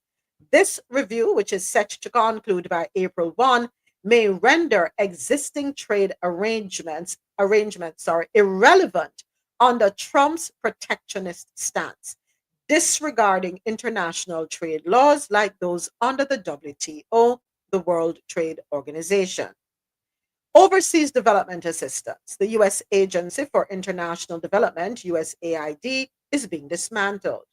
This review, which is set to conclude by April 1, may render existing trade arrangements irrelevant under Trump's protectionist stance, disregarding international trade laws like those under the WTO, the World Trade Organization. Overseas development assistance. The U.S. Agency for International Development, USAID, is being dismantled,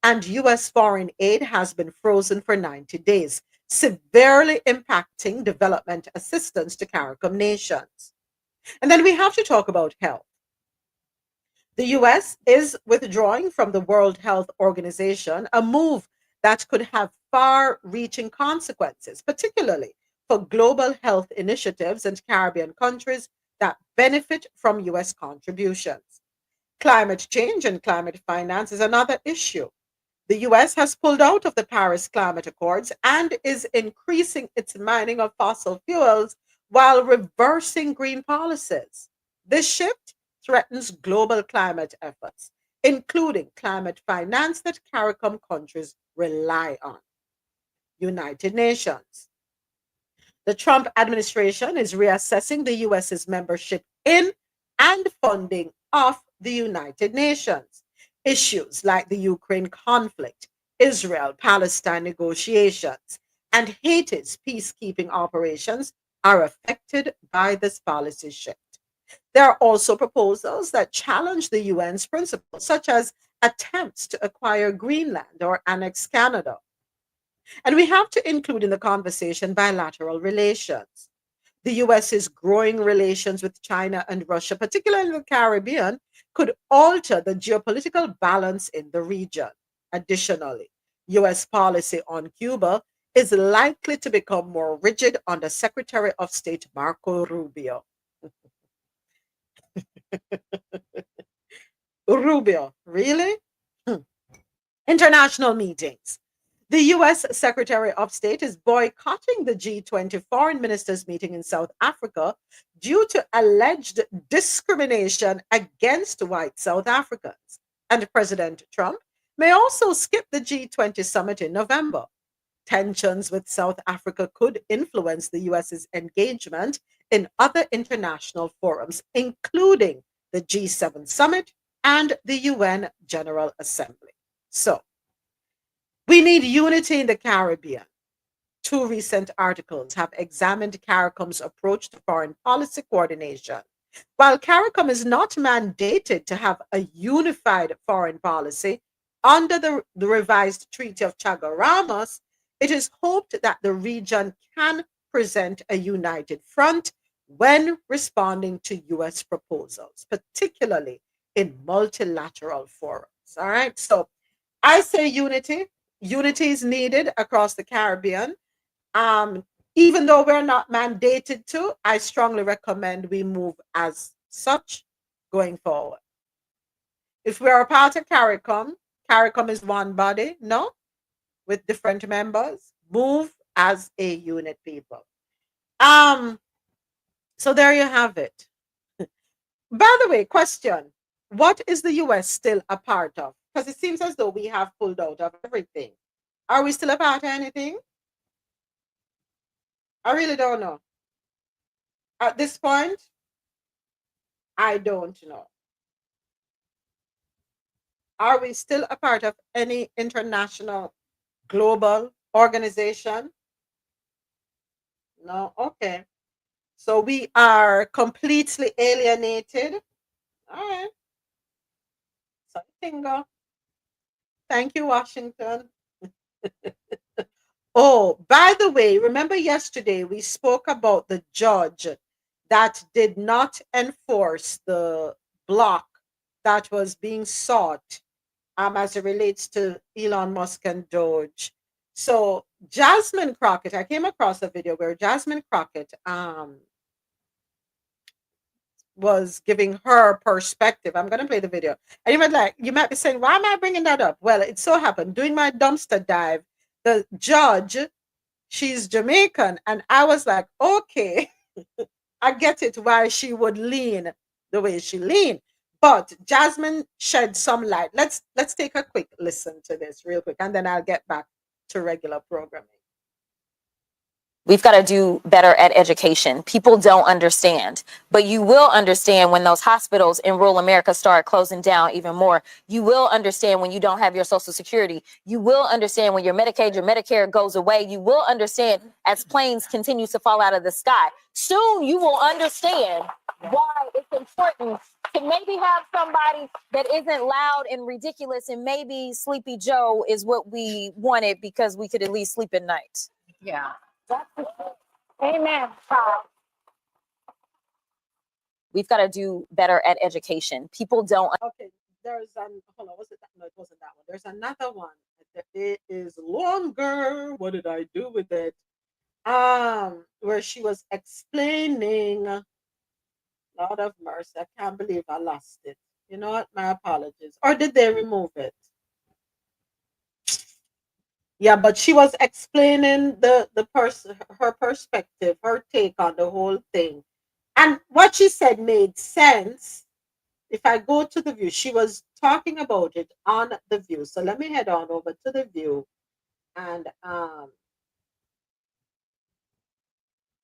and U.S. foreign aid has been frozen for 90 days, severely impacting development assistance to CARICOM nations. And then we have to talk about health. The US is withdrawing from the World Health Organization, a move that could have far reaching consequences, particularly for global health initiatives in Caribbean countries that benefit from US contributions. Climate change and climate finance is another issue. The US has pulled out of the Paris Climate Accords and is increasing its mining of fossil fuels while reversing green policies. This shift threatens global climate efforts, including climate finance that CARICOM countries rely on. United Nations. The Trump administration is reassessing the US's membership in and funding of the United Nations. Issues like the Ukraine conflict, Israel-Palestine negotiations, and Haiti's peacekeeping operations are affected by this policy shift. There are also proposals that challenge the UN's principles, such as attempts to acquire Greenland or annex Canada. And we have to include in the conversation bilateral relations. The US's growing relations with China and Russia, particularly in the Caribbean, could alter the geopolitical balance in the region. Additionally, US policy on Cuba is likely to become more rigid under Secretary of State Marco Rubio. Rubio, really? International meetings. The US Secretary of State is boycotting the G20 foreign ministers meeting in South Africa due to alleged discrimination against white South Africans. And President Trump may also skip the G20 summit in November. Tensions with South Africa could influence the US's engagement in other international forums, including the G7 summit and the UN General Assembly. So, we need unity in the Caribbean. Two recent articles have examined CARICOM's approach to foreign policy coordination. While CARICOM is not mandated to have a unified foreign policy under the revised Treaty of Chaguaramas, it is hoped that the region can present a united front when responding to US proposals, particularly in multilateral forums. All right, so I say unity. Unity is needed across the Caribbean. Even though we're not mandated to, I strongly recommend we move as such going forward. If we are a part of Caricom, Caricom is one body, no? With different members. Move as a unit, people. So there you have it. By the way, question. What is the US still a part of? Because it seems as though we have pulled out of everything. Are we still a part of anything? I really don't know. At this point, I don't know. Are we still a part of any international global organization? No? Okay. So we are completely alienated. All right. So bingo. Thank you, Washington. Oh, by the way, remember yesterday we spoke about the judge that did not enforce the block that was being sought as it relates to Elon Musk and Doge. So Jasmine Crockett, I came across a video where Jasmine Crockett was giving her perspective. I'm going to play the video. And you might be saying, why am I bringing that up? Well, it so happened doing my dumpster dive, the judge, she's Jamaican. And I was like, okay, I get it why she would lean the way she leaned. But Jasmine shed some light. Let's take a quick listen to this real quick, and then I'll get back to regular programming. We've got to do better at education. People don't understand, but you will understand when those hospitals in rural America start closing down even more. You will understand when you don't have your Social Security. You will understand when your Medicaid, your Medicare goes away. You will understand as planes continue to fall out of the sky. Soon you will understand why it's important to maybe have somebody that isn't loud and ridiculous, and maybe Sleepy Joe is what we wanted because we could at least sleep at night. Yeah. Amen. We've got to do better at education. People don't. Okay, there's hold on, was it that? No, it wasn't that one. There's another one. It is longer. What did I do with it? Where she was explaining. Lord of mercy, I can't believe I lost it. You know what? My apologies. Or did they remove it? Yeah, but she was explaining the person, her perspective, her take on the whole thing. And what she said made sense. If I go to the view, she was talking about it on the view. So let me head on over to the view and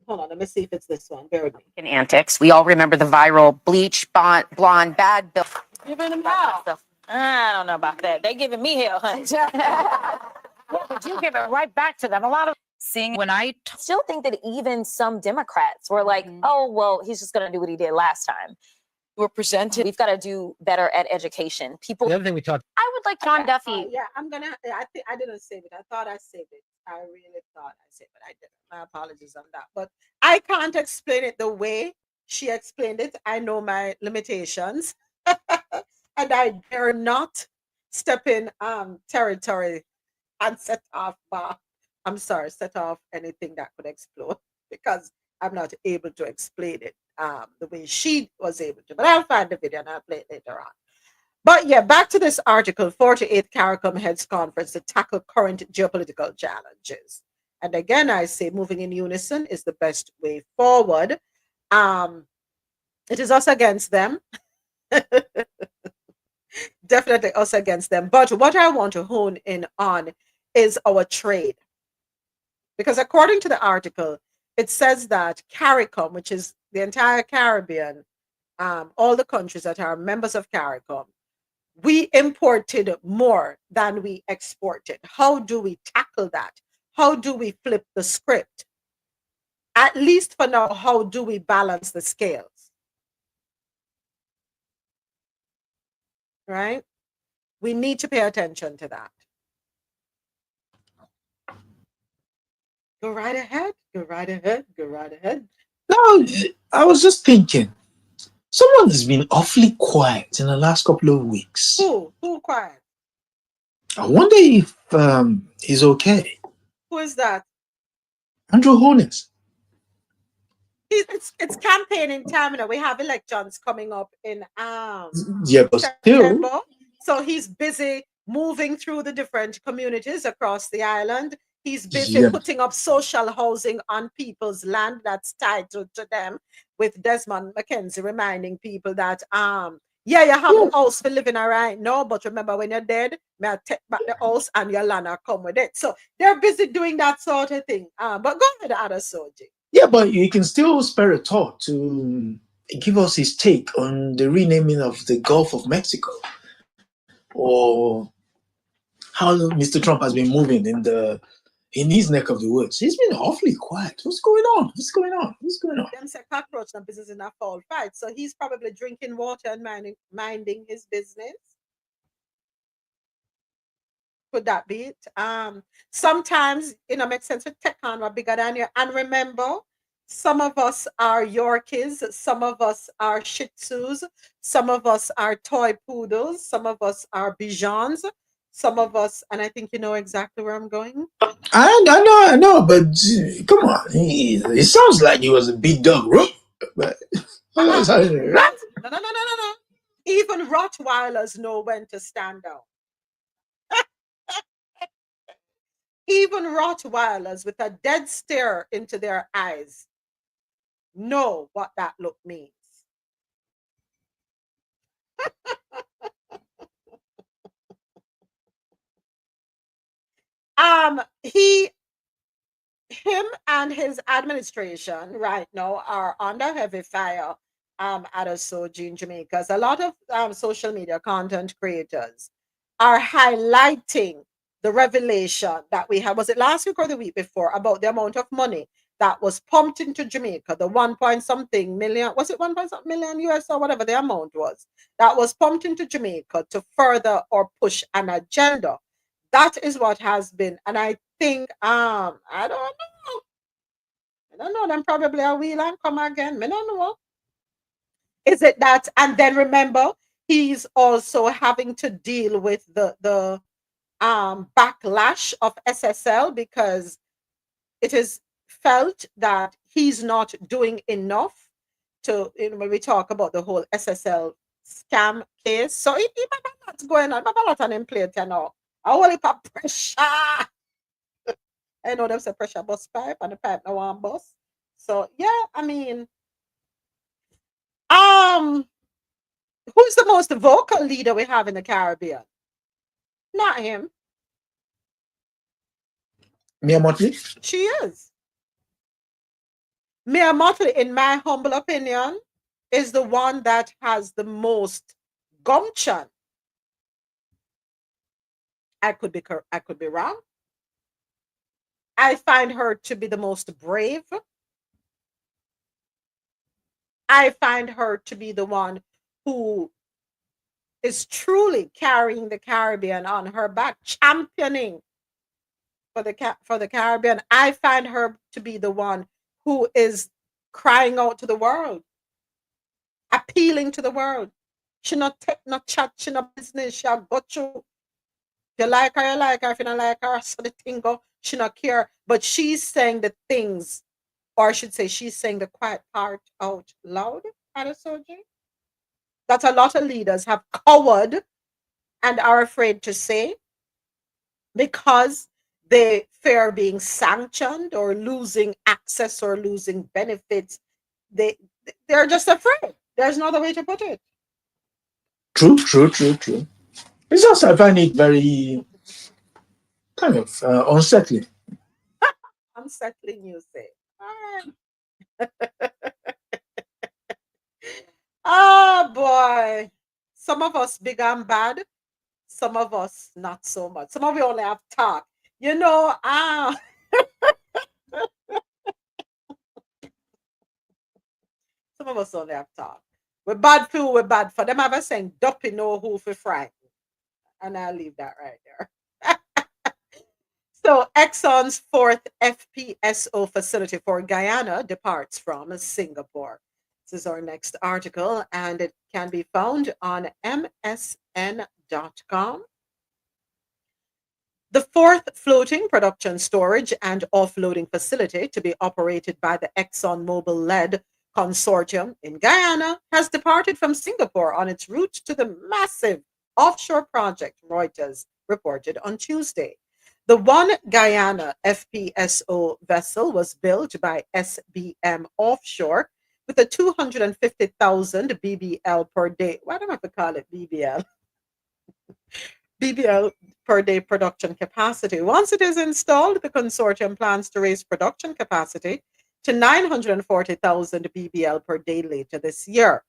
hold on, let me see if it's this one. Bear with me. In antics. We all remember the viral bleach, blonde, bad bill. Giving them hell. I don't know about that. They giving me hell, honey. But you give it right back to them. A lot of seeing when I still think that even some Democrats were like, oh, well, he's just going to do what he did last time. We're presented. We've got to do better at education. People. The other thing we talked. I would like John Duffy. Yeah, I think I didn't save it. I thought I saved it. I really thought I saved it. I didn't. My apologies on that. But I can't explain it the way she explained it. I know my limitations. And I dare not step in territory and set off anything that could explode, because I'm not able to explain it the way she was able to. But I'll find the video and I'll play it later on. But yeah, back to this article, 48th Caricom Heads Conference to tackle current geopolitical challenges. And again, I say moving in unison is the best way forward. It is us against them. Definitely us against them. But what I want to hone in on is our trade. Because according to the article, it says that CARICOM, which is the entire Caribbean, all the countries that are members of CARICOM, we imported more than we exported. How do we tackle that? How do we flip the script? At least for now, how do we balance the scales? Right? We need to pay attention to that. Go right ahead. Go right ahead. Go right ahead. No, I was just thinking, someone has been awfully quiet in the last couple of weeks. Who quiet? I wonder if he's okay. Who is that? Andrew Holness. It's campaigning time, we have elections coming up in Yeah, but still, September. So he's busy moving through the different communities across the island. He's busy yeah. putting up social housing on people's land that's titled to them, with Desmond McKenzie reminding people that yeah, you have a house for living all right now, but remember when you're dead, may I take back the house and your land will come with it. So they're busy doing that sort of thing. But go ahead, Adesoji. Yeah, but you can still spare a thought to give us his take on the renaming of the Gulf of Mexico, or how Mr. Trump has been moving in his neck of the woods. He's been awfully quiet. What's going on? What's going on? What's going on? Them say cockroach and business in a fall fight. So he's probably drinking water and minding his business. Could that be it? Sometimes, makes sense to take on what bigger than you. And remember, some of us are Yorkies, some of us are Shih Tzus, some of us are toy poodles, some of us are Bijans, some of us, and I think you know exactly where I'm going. I know, but come on, it sounds like he was a big dog, but no. Even Rottweilers know when to stand down. Even Rottweilers with a dead stare into their eyes know what that look means. Him and his administration right now are under heavy fire at Adesoji in Jamaica. A lot of social media content creators are highlighting the revelation that we had, was it last week or the week before, about the amount of money that was pumped into Jamaica, the 1 point something million, was it 1 point something million US or whatever the amount was, that was pumped into Jamaica to further or push an agenda. That is what has been, and I think I don't know, them probably a wheel and come again. I don't know. Is it that? And then remember, he's also having to deal with the backlash of SSL, because it is felt that he's not doing enough to, when we talk about the whole SSL scam case. So he might have lots going on, but a lot on him plate, you know. A whole heap of pressure. I know them say pressure bust pipe and the pipe no one bust. So yeah, I mean, who's the most vocal leader we have in the Caribbean? Not him. Mia Motley? She is. Mia Motley, in my humble opinion, is the one that has the most gumption. I could be wrong. I find her to be the most brave. I find her to be the one who is truly carrying the Caribbean on her back, championing for the Caribbean. I find her to be the one who is crying out to the world, appealing to the world. She not take no chat, she no business, she go through. If you like her, you like her. If you don't like her, so the thing go, she not care. But she's saying the things, or I should say she's saying the quiet part out loud, Adesoji, that a lot of leaders have cowered and are afraid to say, because they fear being sanctioned or losing access or losing benefits. They're just afraid. There's no other way to put it. True. It's just, I find it very kind of unsettling. Unsettling, you say. All right. Oh boy. Some of us big and bad, some of us not so much. Some of you only have talk. Some of us only have talk. We're bad fool, we're bad for them. Have a saying, "Duppy know who for frighten," and I'll leave that right there. So Exxon's fourth FPSO facility for Guyana departs from Singapore. This is our next article, and it can be found on msn.com. The fourth floating production storage and offloading facility to be operated by the ExxonMobil-led consortium in Guyana has departed from Singapore on its route to the massive offshore project, Reuters reported on Tuesday. The One Guyana FPSO vessel was built by SBM Offshore with a 250,000 BBL per day. Why don't I have to call it BBL? BBL per day production capacity. Once it is installed, the consortium plans to raise production capacity to 940,000 BBL per day later this year.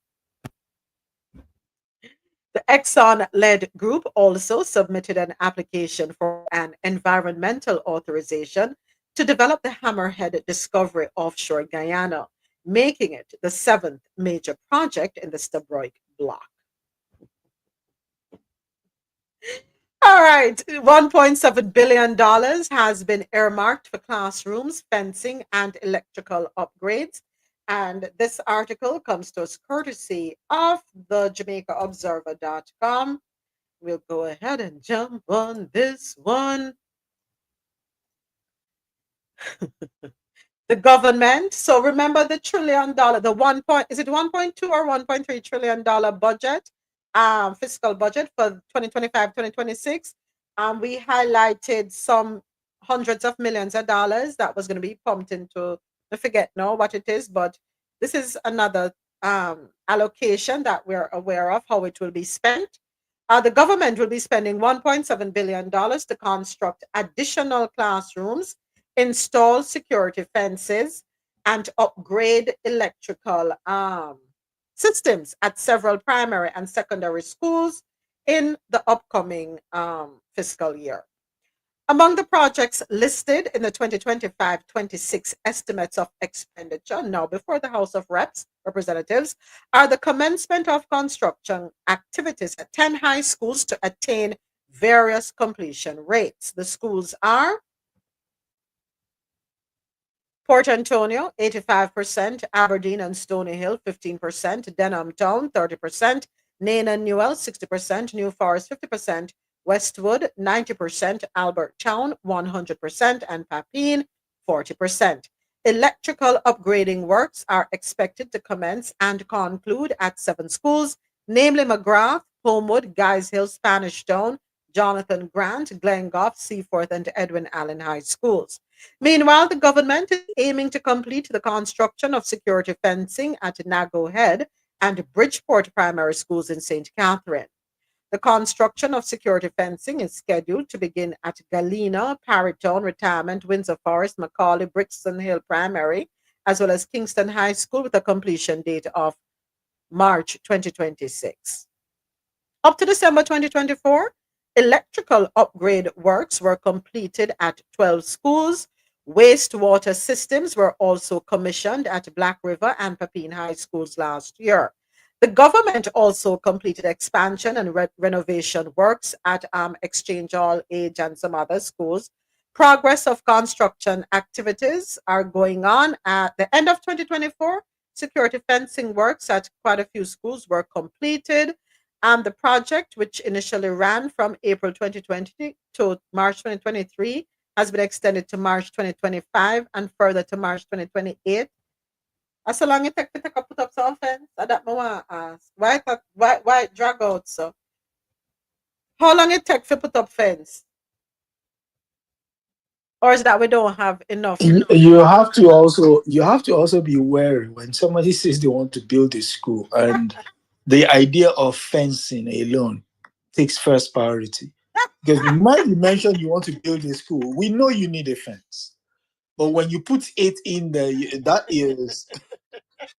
The Exxon-led group also submitted an application for an environmental authorization to develop the Hammerhead discovery offshore Guyana, making it the seventh major project in the Stabroek block. All right, $1.7 billion has been earmarked for classrooms, fencing, and electrical upgrades. And this article comes to us courtesy of the JamaicaObserver.com. We'll go ahead and jump on this one. The government. So remember the $1 trillion, is it 1.2 or 1.3 trillion dollar budget, fiscal budget for 2025-2026. We highlighted some hundreds of millions of dollars that was going to be pumped into, I forget now what it is, but this is another allocation that we're aware of how it will be spent. The government will be spending $1.7 billion to construct additional classrooms, install security fences, and upgrade electrical systems at several primary and secondary schools in the upcoming fiscal year. Among the projects listed in the 2025-26 estimates of expenditure, now before the House of Representatives, are the commencement of construction activities at 10 high schools to attain various completion rates. The schools are Port Antonio, 85%, Aberdeen and Stony Hill, 15%, Denham Town, 30%, Nain and Newell, 60%, New Forest, 50%, Westwood, 90%, Albert Town, 100%, and Papine, 40%. Electrical upgrading works are expected to commence and conclude at 7 schools, namely McGrath, Homewood, Guys Hill, Spanish Town, Jonathan Grant, Glengoff, Seaforth, and Edwin Allen High Schools. Meanwhile, the government is aiming to complete the construction of security fencing at Nago Head and Bridgeport Primary Schools in St. Catherine. The construction of security fencing is scheduled to begin at Galena, Parrytown, Retirement, Windsor Forest, Macaulay, Brixton Hill Primary, as well as Kingston High School, with a completion date of March 2026. Up to December 2024, electrical upgrade works were completed at 12 schools. Wastewater systems were also commissioned at Black River and Papine High Schools last year. The government also completed expansion and renovation works at Exchange All Age and some other schools. Progress of construction activities are going on. At the end of 2024, security fencing works at quite a few schools were completed. The project, which initially ran from April 2020 to March 2023, has been extended to March 2025 and further to March 2028. As so long it take to put up some fence, that I want to ask. Why it drag out so? How long it take to put up fence? Or is that we don't have enough? You have to also be wary when somebody says they want to build a school and the idea of fencing alone takes first priority. Because the moment you mention you want to build a school, we know you need a fence. But when you put it in there, that is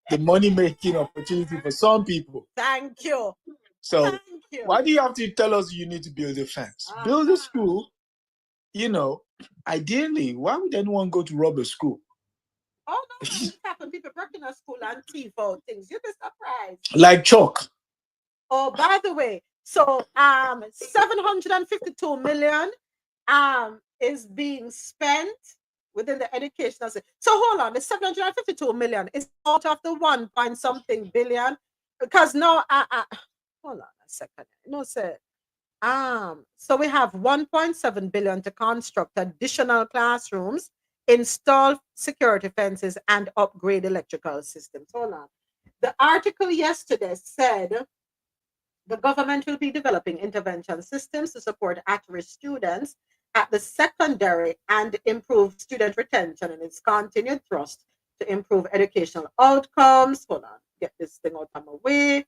the money-making opportunity for some people. Thank you. So Thank you. why do you have to tell us you need to build a fence? Build a school, ideally, why would anyone go to rob a school? Oh, no, it's happened. People breaking a school and thief out things. You'd be surprised. Like chalk. Oh, by the way, so 752 million is being spent within the educational system. So hold on, the 752 million is out of the 1 point something billion, because no, hold on a second. No, sir. So we have 1.7 billion to construct additional classrooms, install security fences, and upgrade electrical systems. Hold on. The article yesterday said the government will be developing intervention systems to support at-risk students at the secondary and improve student retention in its continued thrust to improve educational outcomes. Hold on, get this thing out of my way.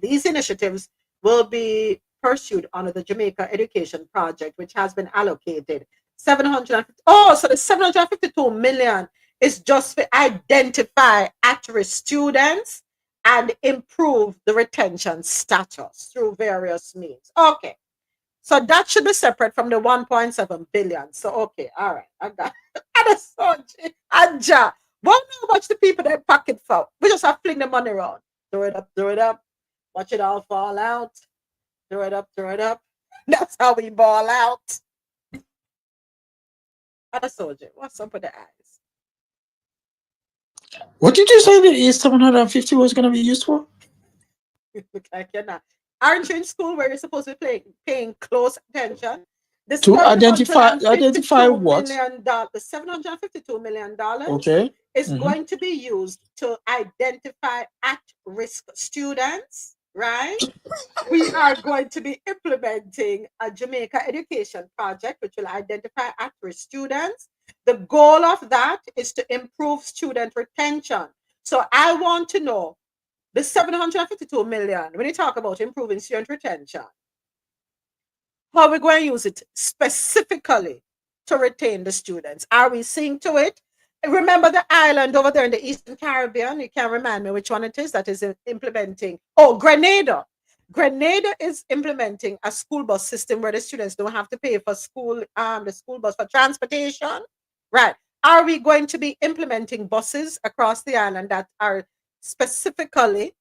These initiatives will be pursued under the Jamaica Education Project, which has been allocated 750. Oh, so the 752 million is just to identify at-risk students and improve the retention status through various means. Okay, so that should be separate from the 1.7 billion. So okay, all right, I got Adesoji, Anja. Wonder how much the people that pocket for. We just have to fling the money around. Throw it up. Watch it all fall out. Throw it up. That's how we ball out. Adesoji, what's up with the eyes? What did you say the 750 was going to be used for? Look like you're not. Aren't you in school where you're supposed to be paying close attention? To identify what? The $752 million is going to be used to identify at-risk students, right? We are going to be implementing a Jamaica Education Project, which will identify at-risk students. The goal of that is to improve student retention. So I want to know the 752 million, when you talk about improving student retention, how are we going to use it specifically to retain the students? Are we seeing to it? Remember the island over there in the Eastern Caribbean? You can't remind me which one it is that is implementing. Oh, Grenada. Grenada is implementing a school bus system where the students don't have to pay for the school bus for transportation. Right. Are we going to be implementing buses across the island that are specifically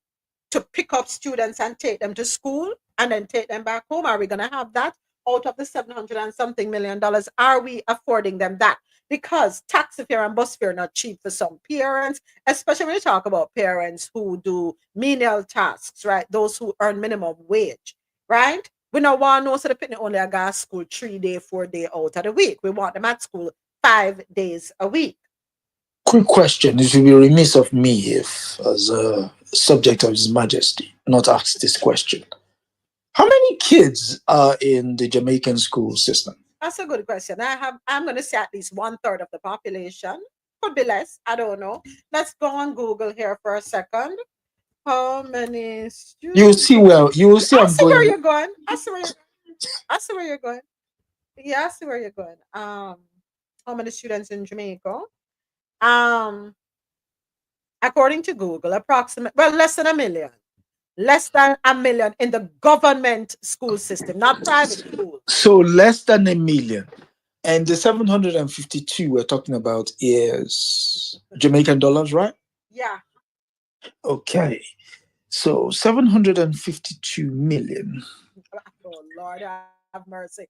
to pick up students and take them to school and then take them back home? Are we going to have that out of the 700 and something million dollars? Are we affording them that? Because taxi fare and bus fare are not cheap for some parents, especially when you talk about parents who do menial tasks, right? Those who earn minimum wage, right? We don't want to know so the pitney only a go to school 3 day, 4 day out of the week. We want them at school 5 days a week. Quick question. It would be remiss of me if, as a subject of His Majesty, not ask this question. How many kids are in the Jamaican school system? That's a good question. I'm going to say at least 1/3 of the population. Could be less. I don't know. Let's go on Google here for a second. How many students? You will see I see where you're going. I see where you're going. Yeah, I see where you're going. How many students in Jamaica? According to Google, less than a million. Less than a million in the government school system, not private school. So less than a million. And the 752 we're talking about is Jamaican dollars, right? Yeah. Okay. So 752 million. Oh, Lord have mercy.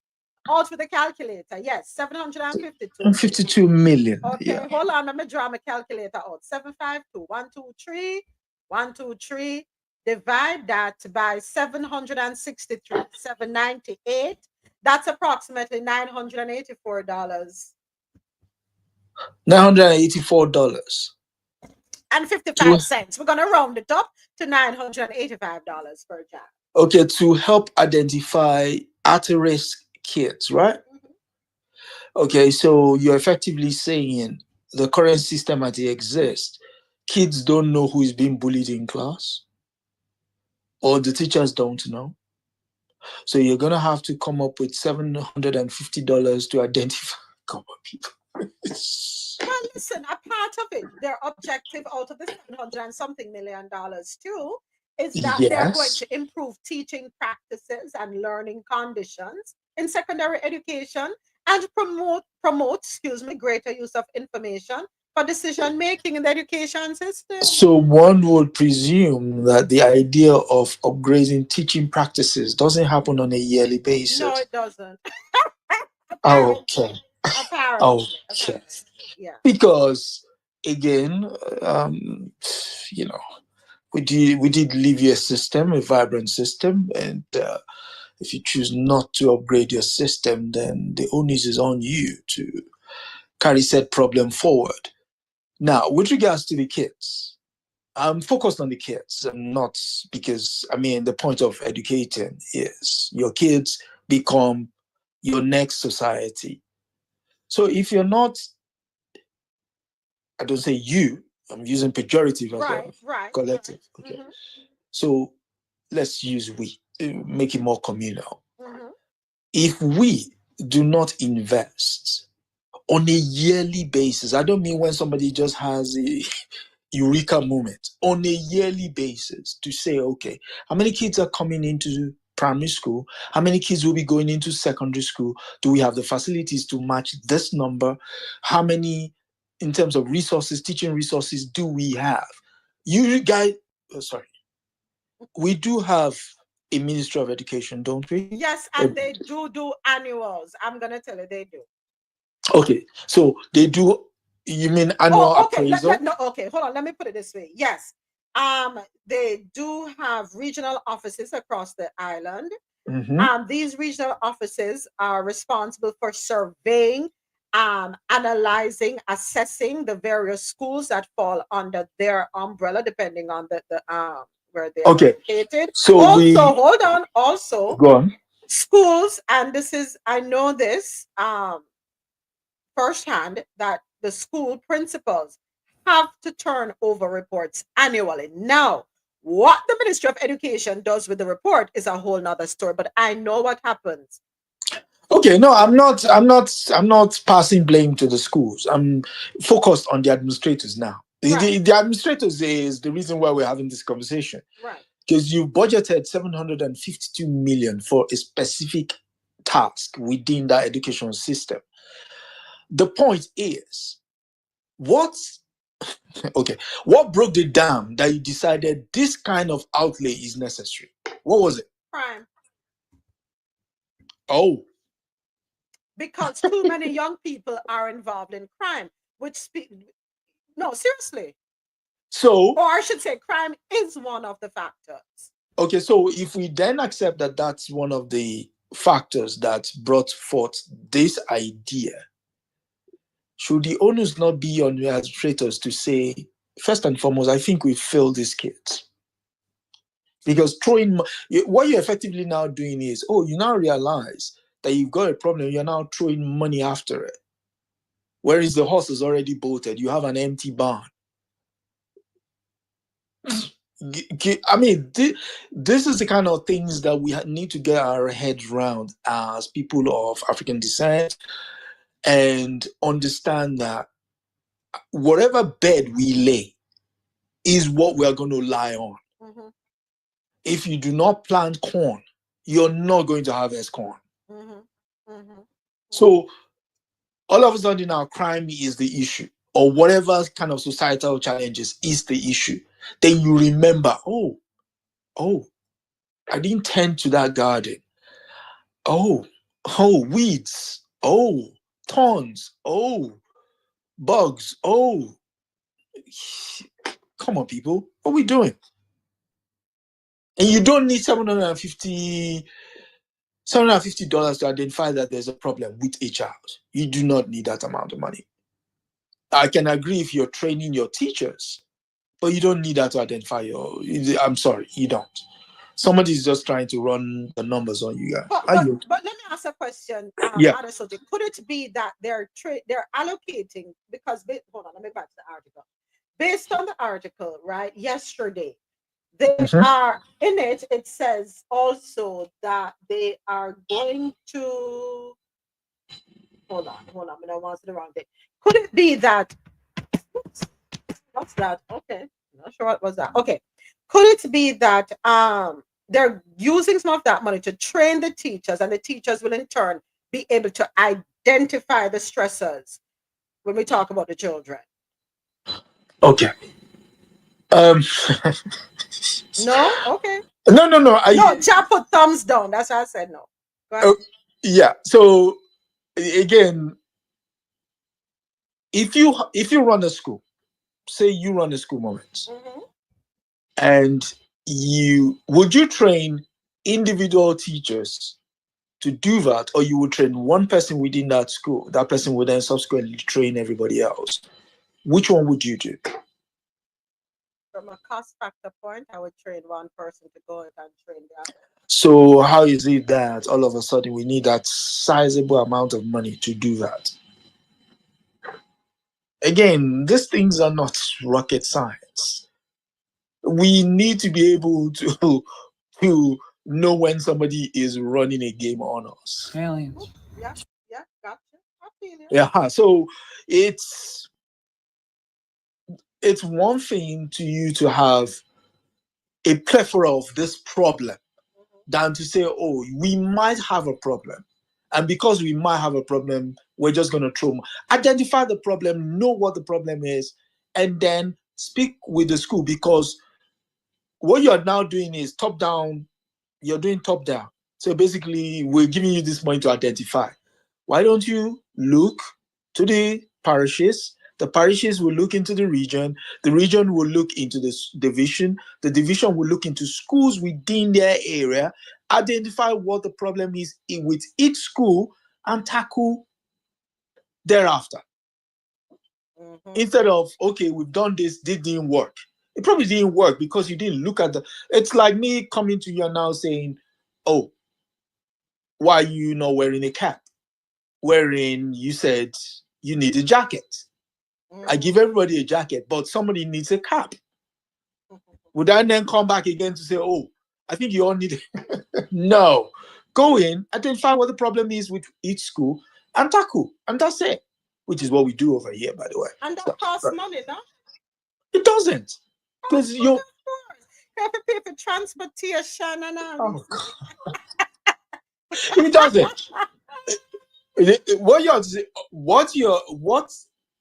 Out with the calculator. Yes, 752. 52 million. Okay, yeah. Hold on. Let me draw my calculator out. 752. 123. 123. Divide that by 763. 798. That's approximately $984. $984. And 55 cents. We're going to round it up to $985 per child. Okay, to help identify at-risk kids, right? Okay, so you're effectively saying the current system as it exists, kids don't know who is being bullied in class, or the teachers don't know. So you're going to have to come up with $750 to identify people. Well, listen, a part of it, their objective out of the 700 and something million dollars too, is that they're going to improve teaching practices and learning conditions in secondary education and promote, greater use of information for decision making in the education system. So one would presume that the idea of upgrading teaching practices doesn't happen on a yearly basis. No, it doesn't. Okay. Apparently. Okay. Yeah. Because again, we did leave you a system, a vibrant system, and if you choose not to upgrade your system, then the onus is on you to carry said problem forward. Now, with regards to the kids, I'm focused on the kids, not because, I mean, the point of educating is your kids become your next society. So if you're not, I don't say you, I'm using pejorative as well, Right. collective. Okay. Mm-hmm. So let's use we, make it more communal. Mm-hmm. If we do not invest on a yearly basis, I don't mean when somebody just has a eureka moment, on a yearly basis to say, okay, how many kids are coming into primary school? How many kids will be going into secondary school? Do we have the facilities to match this number? How many, in terms of resources, teaching resources, do we have? You guys, we do have a Ministry of Education, don't we? Yes, and they do annuals. I'm gonna tell you, they do. Okay, so they do. You mean annual appraisal? Okay, hold on. Let me put it this way. Yes, they do have regional offices across the island. Mm-hmm. These regional offices are responsible for surveying, analyzing, assessing the various schools that fall under their umbrella, depending on the where they are located. So hold on. Also, go on. Schools, and this is, I know this firsthand, that the school principals have to turn over reports annually. Now, what the Ministry of Education does with the report is a whole nother story, but I know what happens. Okay, no, I'm not passing blame to the schools. I'm focused on the administrators now. Right. The administrators is the reason why we're having this conversation. Right. Because you budgeted 752 million for a specific task within that education system. The point is, what broke the dam that you decided this kind of outlay is necessary? What was it? Crime. Oh. Because too many young people are involved in crime, no, seriously. So, or I should say, crime is one of the factors. Okay, so if we then accept that that's one of the factors that brought forth this idea, should the onus not be on the administrators to say, first and foremost, I think we failed these kids? Because what you're effectively now doing is, you now realize that you've got a problem, you're now throwing money after it. Whereas the horse is already bolted, you have an empty barn. I mean, this is the kind of things that we need to get our heads around as people of African descent, and understand that whatever bed we lay is what we are going to lie on. Mm-hmm. If you do not plant corn, you're not going to harvest corn. Mm-hmm. Mm-hmm. So all of a sudden now crime is the issue, or whatever kind of societal challenges is the issue. Then you remember, I didn't tend to that garden. Weeds. Thorns. Bugs. Come on, people. What are we doing? And you don't need $750 to identify that there's a problem with a child. You do not need that amount of money. I can agree if you're training your teachers, but you don't need that to identify I'm sorry, you don't. Somebody's just trying to run the numbers on you guys. But let me ask a question. Adesoji, could it be that they're allocating, because hold on, let me back to the article. Based on the article, right, yesterday, they are in it. It says also that they are going to hold on. I don't want to the wrong thing. Could it be that? What's that? Okay, not sure what was that. Okay, could it be that they're using some of that money to train the teachers, and the teachers will in turn be able to identify the stressors when we talk about the children? Okay. No. Okay. No. No, Chap put thumbs down. That's why I said no. Go ahead. Yeah. So again, if you run a school, say you run a school moment, and would you train individual teachers to do that, or you would train one person within that school? That person would then subsequently train everybody else. Which one would you do? From a cost factor point, I would train one person to go and train the other. So how is it that all of a sudden we need that sizable amount of money to do that? Again, these things are not rocket science. We need to be able to know when somebody is running a game on us. Aliens. Yeah, gotcha. I feel you. Yeah, so it's one thing to you to have a plethora of this problem than to say, oh, we might have a problem. And because we might have a problem, we're just going to throw. Identify the problem, know what the problem is, and then speak with the school, because what you're now doing is top down. You're doing top down. So basically, we're giving you this money to identify. Why don't you look to the parishes? The parishes will look into the region will look into the division will look into schools within their area, identify what the problem is with each school, and tackle thereafter. Instead of, okay, we've done this didn't work. It probably didn't work because you didn't look at it's like me coming to you and now saying, oh, why are you not wearing a cap? Wherein you said you need a jacket. I give everybody a jacket, but somebody needs a cap. Would I then come back again to say, oh, I think you all need it? No. Go in, identify what the problem is with each school, and tackle. And that's it. Which is what we do over here, by the way. And that costs money, no? It doesn't. Because you have to pay for transportation and all. Oh, it doesn't. What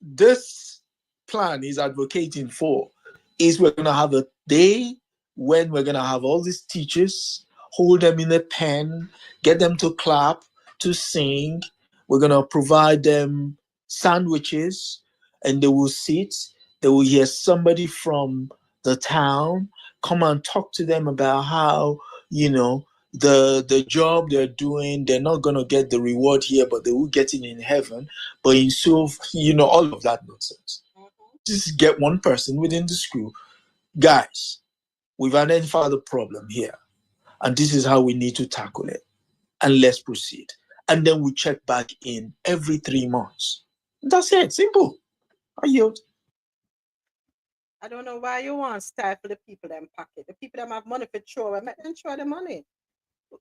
this plan is advocating for is we're gonna have a day when we're gonna have all these teachers, hold them in a pen, get them to clap, to sing. We're gonna provide them sandwiches, and they will sit. They will hear somebody from the town come and talk to them about how, the job they're doing, they're not going to get the reward here, but they will get it in heaven. But in so, all of that nonsense. Just get one person within the school. Guys, we've identified the problem here, and this is how we need to tackle it. And let's proceed. And then we check back in every 3 months. That's it. Simple. I yield. I don't know why you want to stifle the people them pocket. The people that have money for throw, make them throw the money.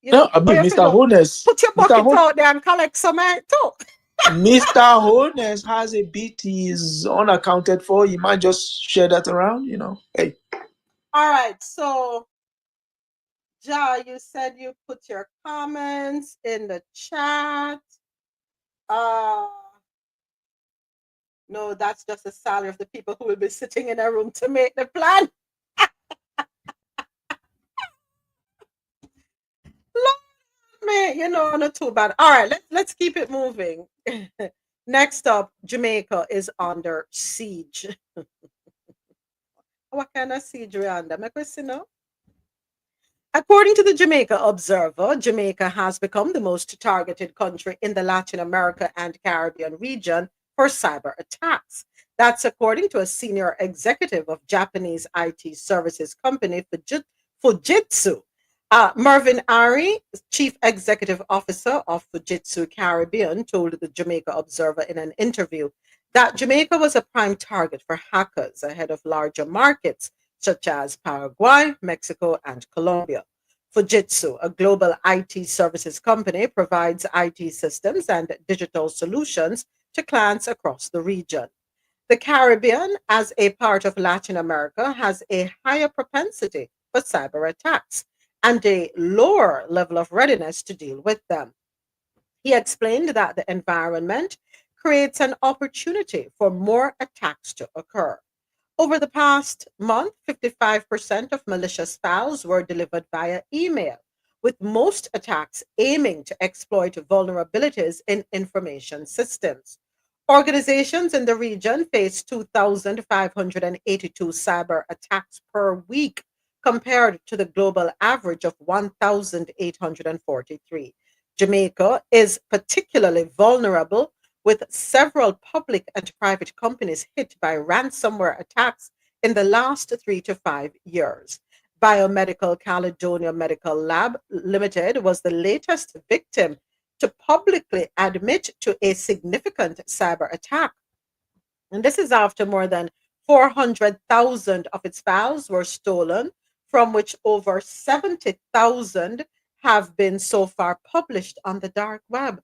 No, I mean, Mr. Honest. Put your bucket out there and collect some too. Mr. Honest has a bit he's unaccounted for. You might just share that around, Hey. All right. So, Ja, you said you put your comments in the chat. No, that's just the salary of the people who will be sitting in a room to make the plan. Not too bad. All right, let's keep it moving. Next up, Jamaica is under siege. What kind of siege we under? My question, no? According to the Jamaica Observer, Jamaica has become the most targeted country in the Latin America and Caribbean region for cyber attacks. That's according to a senior executive of Japanese IT services company Fujitsu. Mervyn Ari, chief executive officer of Fujitsu Caribbean, told the Jamaica Observer in an interview that Jamaica was a prime target for hackers ahead of larger markets such as Paraguay, Mexico, and Colombia. Fujitsu, a global IT services company, provides IT systems and digital solutions to clients across the region. The Caribbean, as a part of Latin America, has a higher propensity for cyber attacks and a lower level of readiness to deal with them. He explained that the environment creates an opportunity for more attacks to occur. Over the past month, 55% of malicious files were delivered via email, with most attacks aiming to exploit vulnerabilities in information systems. Organizations in the region face 2,582 cyber attacks per week, compared to the global average of 1,843. Jamaica is particularly vulnerable, with several public and private companies hit by ransomware attacks in the last 3 to 5 years. Biomedical Caledonia Medical Lab Limited was the latest victim to publicly admit to a significant cyber attack. And this is after more than 400,000 of its files were stolen, from which over 70,000 have been so far published on the dark web.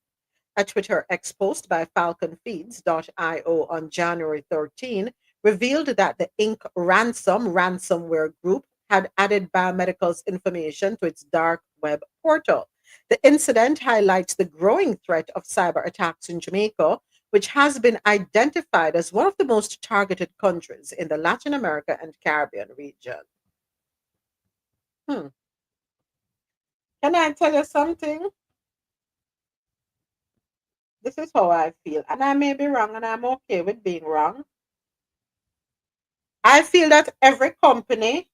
A Twitter X post by falconfeeds.io on January 13 revealed that the Inc. ransomware group had added biomedical's information to its dark web portal. The incident highlights the growing threat of cyber attacks in Jamaica, which has been identified as one of the most targeted countries in the Latin America and Caribbean region. Can I tell you something? This is how I feel, and I may be wrong, and I'm okay with being wrong. I feel that every company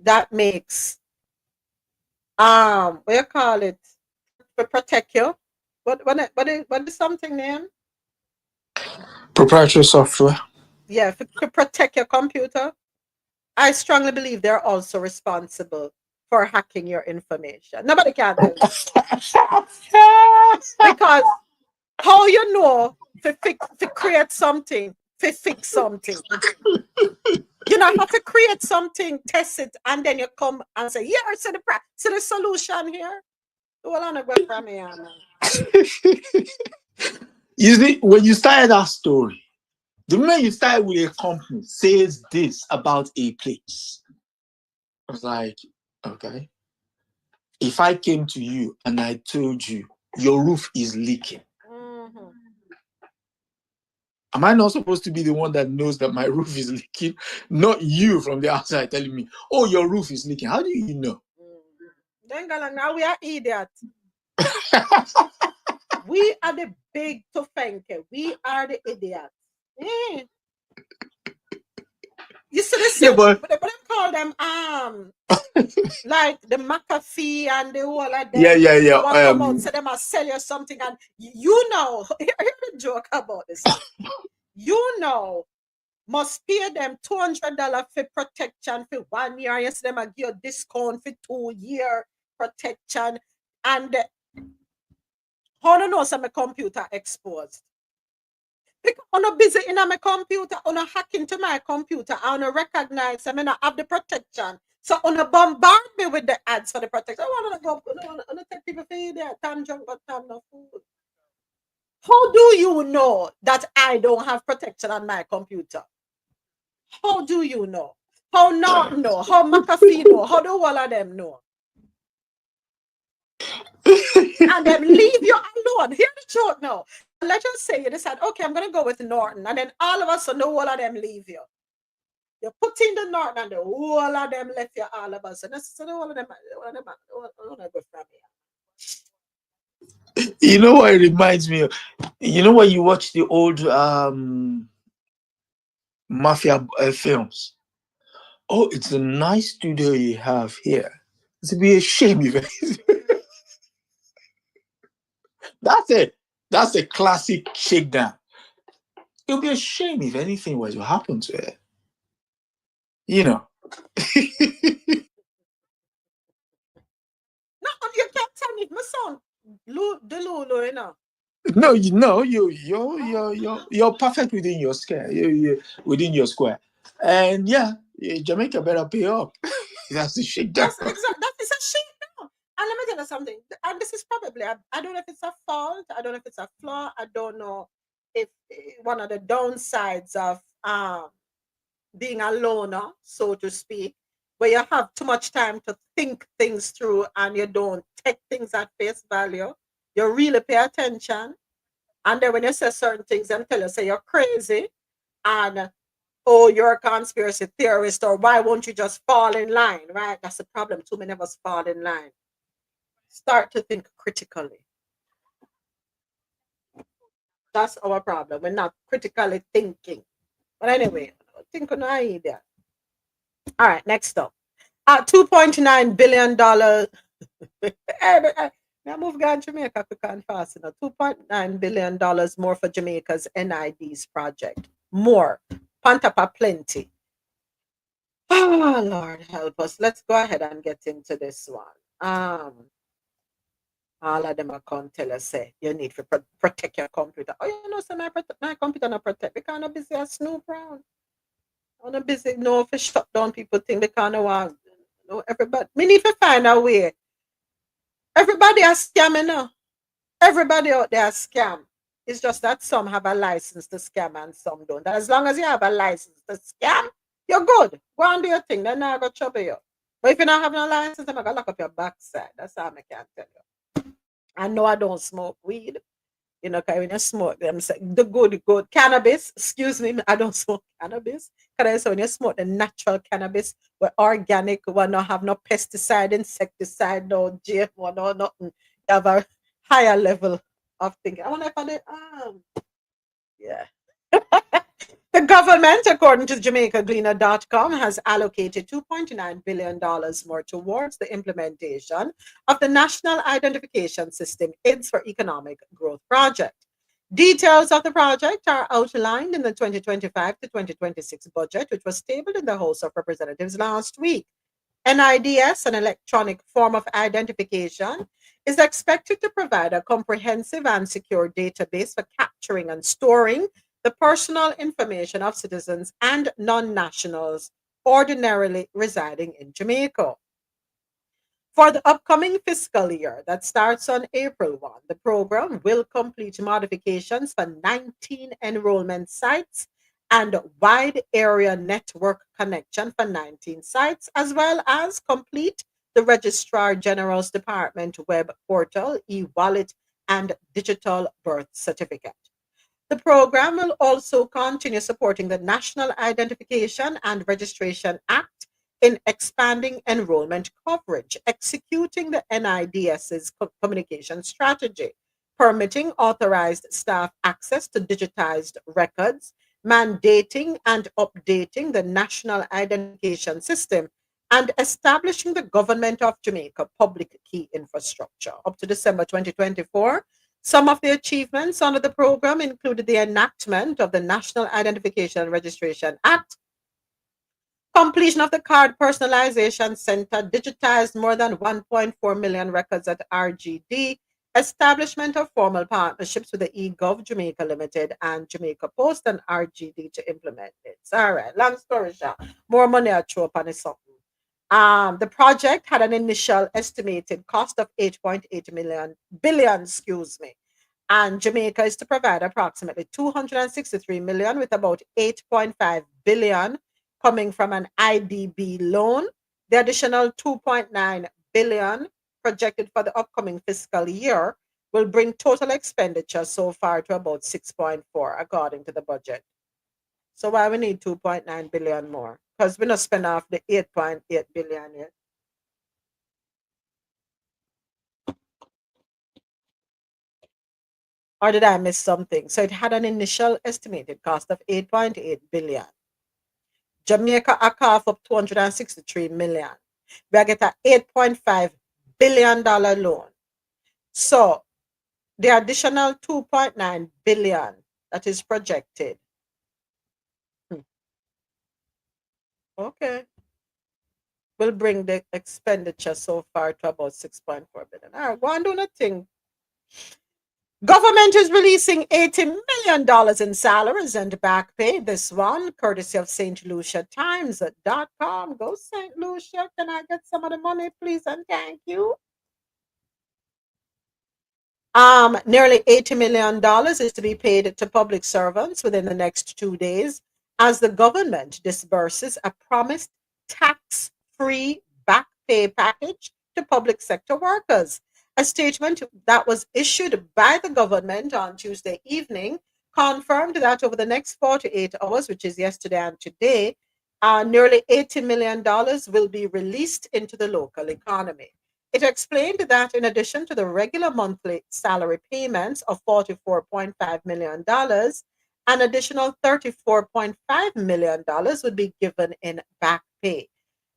that makes what you call it, to protect you, what is something name? Proprietary software. Yeah, to protect your computer. I strongly believe they're also responsible for hacking your information. Nobody can tell me. Because how you know to create something, to fix something. You know how to create something, test it, and then you come and say, "Yeah, see the solution here." Well, I'm go from here, man. You see, when you started that story, the moment you started with a company says this about a place, I was like, okay. If I came to you and I told you your roof is leaking, am I not supposed to be the one that knows that my roof is leaking? Not you from the outside telling me, oh, your roof is leaking. How do you know? Then now we are idiots. We are the big tofenke. We are the idiots. You see this? Yeah, but what I call them like the McAfee and the whole of them. yeah. What come out, say them must sell you something, and you know, hear the joke about this. You know, must pay them $200 for protection for 1 year. Yes, them a give you discount for 2 year protection, and how do you know some computer exposed? Because I'm not busy in my computer, I'm not hacking to my computer, I don't recognize I not have the protection. So I'm not bombard me with the ads for the protection. I want to go, I want to take people for you there. Time junk, but time no food. How do you know that I don't have protection on my computer? How do you know? How not know? How McAfee know? How do all of them know? And then leave you alone. Hear the truth now. Let's just say you decide, okay, I'm going to go with Norton. And then all of a sudden, all of them leave you. You put in the Norton and the whole of them left you all of a sudden. So all of them go from here. You know what it reminds me of? You know when you watch the old mafia films? Oh, it's a nice studio you have here. It's be a shame if that's a classic shakedown. It would be a shame if anything was to happen to it. You know. No, you can't tell me my son. Lulu, you know. No, you're perfect within your square. You're within your square. And yeah, Jamaica better pay up. That's the shakedown. That is a shakedown. And let me tell you something. And this is probably, I don't know if it's a fault. I don't know if it's a flaw. I don't know if one of the downsides of being a loner, so to speak, where you have too much time to think things through and you don't take things at face value. You really pay attention. And then when you say certain things, them tell you, say you're crazy and oh, you're a conspiracy theorist, or why won't you just fall in line, right? That's the problem. Too many of us fall in line. Start to think critically. That's our problem. We're not critically thinking. But anyway, think on an idea. All right, next up. $2.9 billion. Now move down Jamaica quick and fast. $2.9 billion more for Jamaica's NIDs project. More. Pantapa plenty. Oh, Lord help us. Let's go ahead and get into this one. All of them are come tell us, say, you need to protect your computer. Oh, you know, so my computer not protect because I'm busy as snoop around. I'm not busy, no, for shut down people think because I want, everybody. Me need to find a way. Everybody are scamming now. Everybody out there scam. It's just that some have a license to scam and some don't. As long as you have a license to scam, you're good. Go and do your thing. Then I got trouble you. But if you don't have no license, I'm gonna lock up your backside. That's all I can tell you. I know I don't smoke weed. You know, because when you smoke, them say the good cannabis. Excuse me, I don't smoke cannabis. Because I say when you smoke the natural cannabis, where organic, one not have no pesticide, insecticide, no GMO, no nothing. You have a higher level of thinking. I wonder if I did. Yeah. The government, according to JamaicaGleaner.com, has allocated $2.9 billion more towards the implementation of the National Identification System AIDS for Economic Growth project. Details of the project are outlined in the 2025 to 2026 budget, which was tabled in the House of Representatives last week. NIDS, an electronic form of identification, is expected to provide a comprehensive and secure database for capturing and storing the personal information of citizens and non-nationals ordinarily residing in Jamaica. For the upcoming fiscal year that starts on April 1, the program will complete modifications for 19 enrollment sites and wide area network connection for 19 sites, as well as complete the Registrar General's Department web portal, e-wallet, and digital birth certificate. The program will also continue supporting the National Identification and Registration Act in expanding enrollment coverage, executing the NIDS's communication strategy, permitting authorized staff access to digitized records, mandating and updating the National Identification System, and establishing the Government of Jamaica public key infrastructure. Up to December 2024, some of the achievements under the program included the enactment of the National Identification and Registration Act, completion of the Card Personalization Center, digitized more than 1.4 million records at RGD, establishment of formal partnerships with the eGov Jamaica Limited and Jamaica Post and RGD to implement it. All right, long story short, more money I throw upon something. The project had an initial estimated cost of 8.8 billion, and Jamaica is to provide approximately 263 million, with about 8.5 billion coming from an IDB loan. The additional 2.9 billion projected for the upcoming fiscal year will bring total expenditure so far to about 6.4, according to the budget. So why we need 2.9 billion more? Because we're not spend off the 8.8 billion yet. Or did I miss something? So it had an initial estimated cost of 8.8 billion. Jamaica a cough up 263 million. We get a $8.5 billion loan. So the additional 2.9 billion that is projected. Okay. Will bring the expenditure so far to about 6.4 billion. All right, go and do nothing. Government is releasing $80 million in salaries and back pay. This one, courtesy of St. Lucia Times.com. Go St. Lucia. Can I get some of the money, please? And thank you. Nearly $80 million is to be paid to public servants within the next 2 days as the government disburses a promised tax-free back pay package to public sector workers. A statement that was issued by the government on Tuesday evening confirmed that over the next 48 hours, which is yesterday and today, nearly $80 million will be released into the local economy. It explained that in addition to the regular monthly salary payments of $44.5 million, an additional $34.5 million would be given in back pay.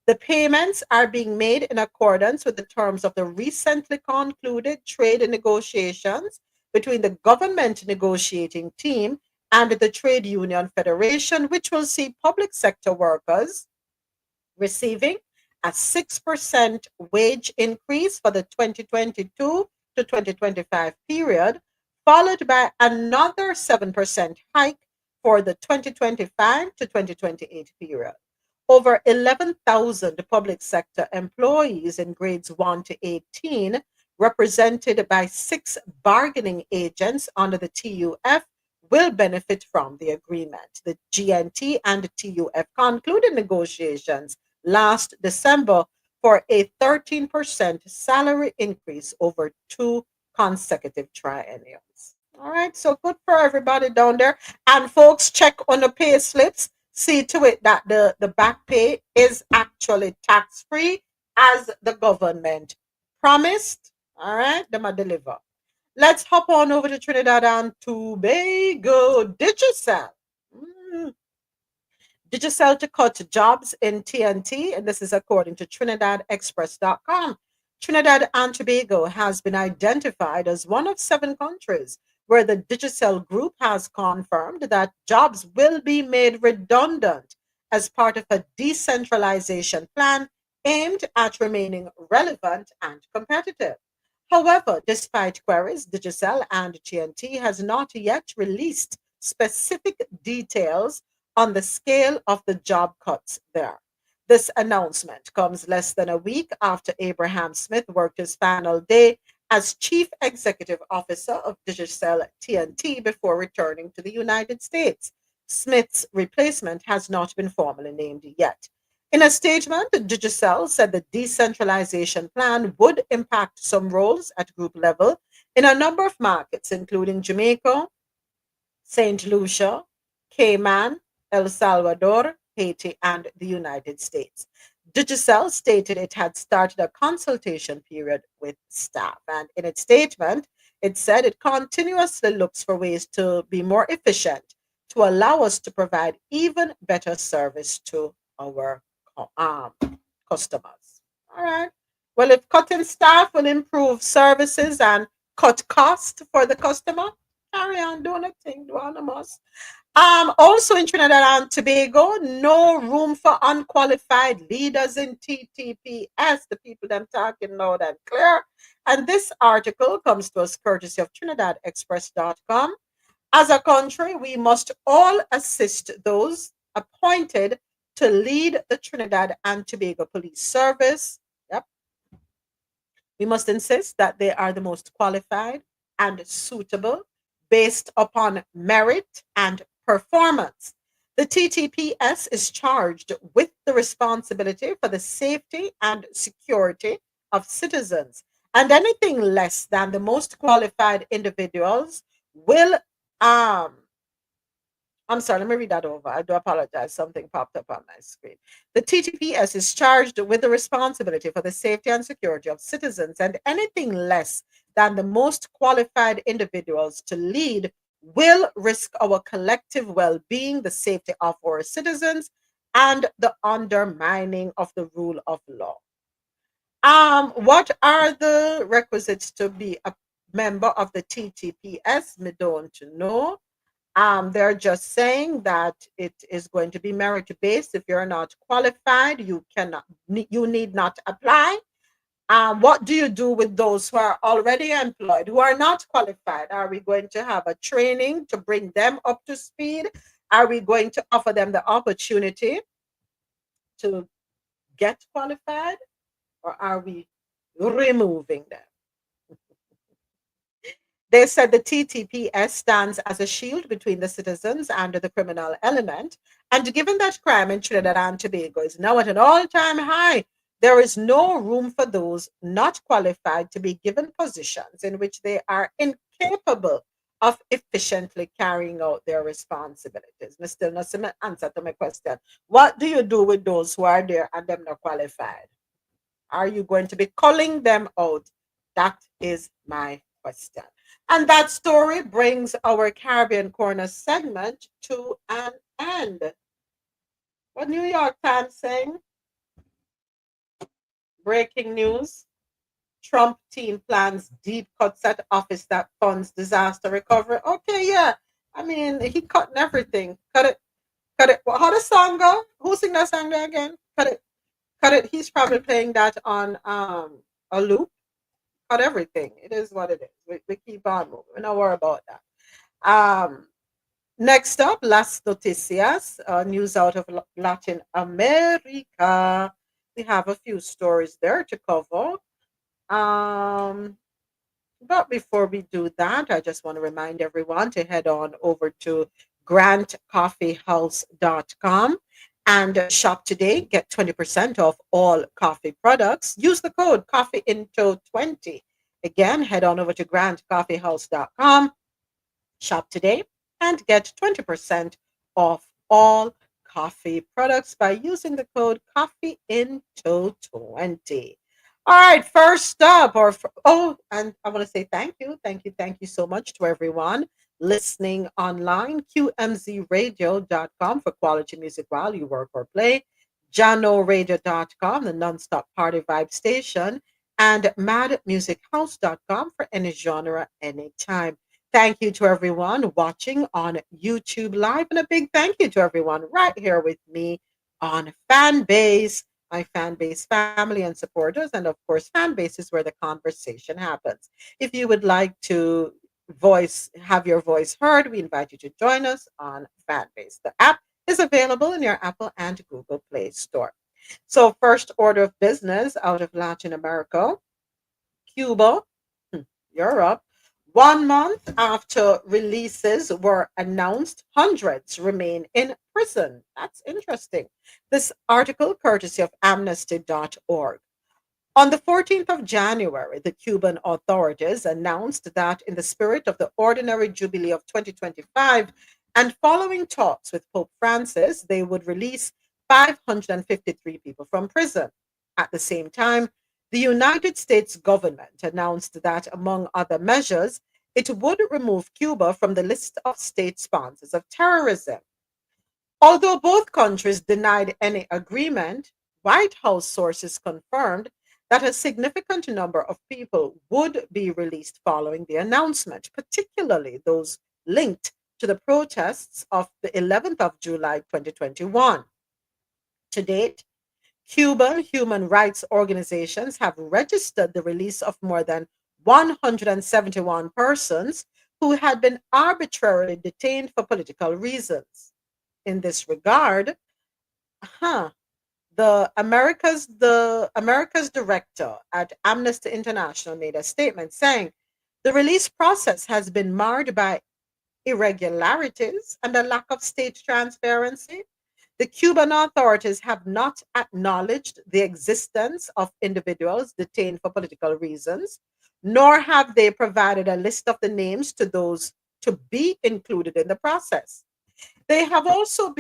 The payments are being made in accordance with the terms of the recently concluded trade negotiations between the government negotiating team and the Trade Union Federation, which will see public sector workers receiving a 6% wage increase for the 2022 to 2025 period, followed by another 7% hike for the 2025 to 2028 period. Over 11,000 public sector employees in grades 1 to 18, represented by 6 bargaining agents under the TUF, will benefit from the agreement. The GNT and the TUF concluded negotiations last December for a 13% salary increase over 2 consecutive triennials. All right, so good for everybody down there. And folks, check on the pay slips. See to it that the back pay is actually tax-free as the government promised. All right, them a deliver. Let's hop on over to Trinidad and Tobago. Digicel. Digicel to cut jobs in TNT, and this is according to TrinidadExpress.com. Trinidad and Tobago has been identified as one of 7 countries where the Digicel Group has confirmed that jobs will be made redundant as part of a decentralization plan aimed at remaining relevant and competitive. However, despite queries, Digicel and TNT has not yet released specific details on the scale of the job cuts there. This announcement comes less than a week after Abraham Smith worked his final day as Chief Executive Officer of Digicel TNT before returning to the United States. Smith's replacement has not been formally named yet. In a statement, Digicel said the decentralization plan would impact some roles at group level in a number of markets, including Jamaica, St. Lucia, Cayman, El Salvador, Haiti, and the United States. Digicel stated it had started a consultation period with staff. And in its statement, it said it continuously looks for ways to be more efficient to allow us to provide even better service to our customers. All right. Well, if cutting staff will improve services and cut cost for the customer, carry on doing a thing, do anonymous. Also in Trinidad and Tobago, no room for unqualified leaders in TTPS. The people them talking loud and clear. And this article comes to us courtesy of TrinidadExpress.com. As a country, we must all assist those appointed to lead the Trinidad and Tobago Police Service. Yep. We must insist that they are the most qualified and suitable based upon merit and performance. The TTPS is charged with the responsibility for the safety and security of citizens, and anything less than the most qualified individuals will I'm sorry, let me read that over. I do apologize. Something popped up on my screen. The TTPS is charged with the responsibility for the safety and security of citizens, and anything less than the most qualified individuals to lead will risk our collective well-being, the safety of our citizens, and the undermining of the rule of law. What are the requisites to be a member of the TTPS? Me don't know. They're just saying that it is going to be merit-based. If you're not qualified, you need not apply. What do you do with those who are already employed, who are not qualified? Are we going to have a training to bring them up to speed? Are we going to offer them the opportunity to get qualified? Or are we removing them? They said the TTPS stands as a shield between the citizens and the criminal element. And given that crime in Trinidad and Tobago is now at an all-time high, there is no room for those not qualified to be given positions in which they are incapable of efficiently carrying out their responsibilities. I still not see my answer to my question. What do you do with those who are there and them not qualified? Are you going to be calling them out? That is my question. And that story brings our Caribbean Corner segment to an end. What New York Times saying? breaking news. Trump team plans deep cuts at office that funds disaster recovery. Okay, yeah. I mean, he cutting everything. Cut it. How the song go? Who sing that song there again? Cut it. He's probably playing that on a loop. Cut everything. It is what it is. We keep on moving. We don't worry about that. Next up, Las Noticias, news out of Latin America. We have a few stories there to cover. But before we do that, I just want to remind everyone to head on over to grantcoffeehouse.com and shop today. Get 20% off all coffee products. Use the code CoffeeInto20. Again, head on over to grantcoffeehouse.com, shop today, and get 20% off all coffee products by using the code CoffeeInto20. All right, first up, and I want to say thank you so much to everyone listening online. QMZRadio.com for quality music while you work or play. JanoRadio.com, the nonstop party vibe station, and MadMusicHouse.com for any genre, anytime. Thank you to everyone watching on YouTube Live, and a big thank you to everyone right here with me on Fanbase, my Fanbase family and supporters. And of course, Fanbase is where the conversation happens. If you would like to have your voice heard, we invite you to join us on Fanbase. The app is available in your Apple and Google Play Store. So first order of business out of Latin America, Cuba, Europe. 1 month after releases were announced, hundreds remain in prison. That's interesting. This article, courtesy of amnesty.org. On the 14th of January, the Cuban authorities announced that in the spirit of the Ordinary Jubilee of 2025 and following talks with Pope Francis, they would release 553 people from prison. At the same time, the United States government announced that, among other measures, it would remove Cuba from the list of state sponsors of terrorism. Although both countries denied any agreement, White House sources confirmed that a significant number of people would be released following the announcement, particularly those linked to the protests of the 11th of July 2021. To date, Cuban human rights organizations have registered the release of more than 171 persons who had been arbitrarily detained for political reasons. In this regard, the America's director at Amnesty International made a statement saying the release process has been marred by irregularities and a lack of state transparency. The Cuban authorities have not acknowledged the existence of individuals detained for political reasons, nor have they provided a list of the names to those to be included in the process. They have also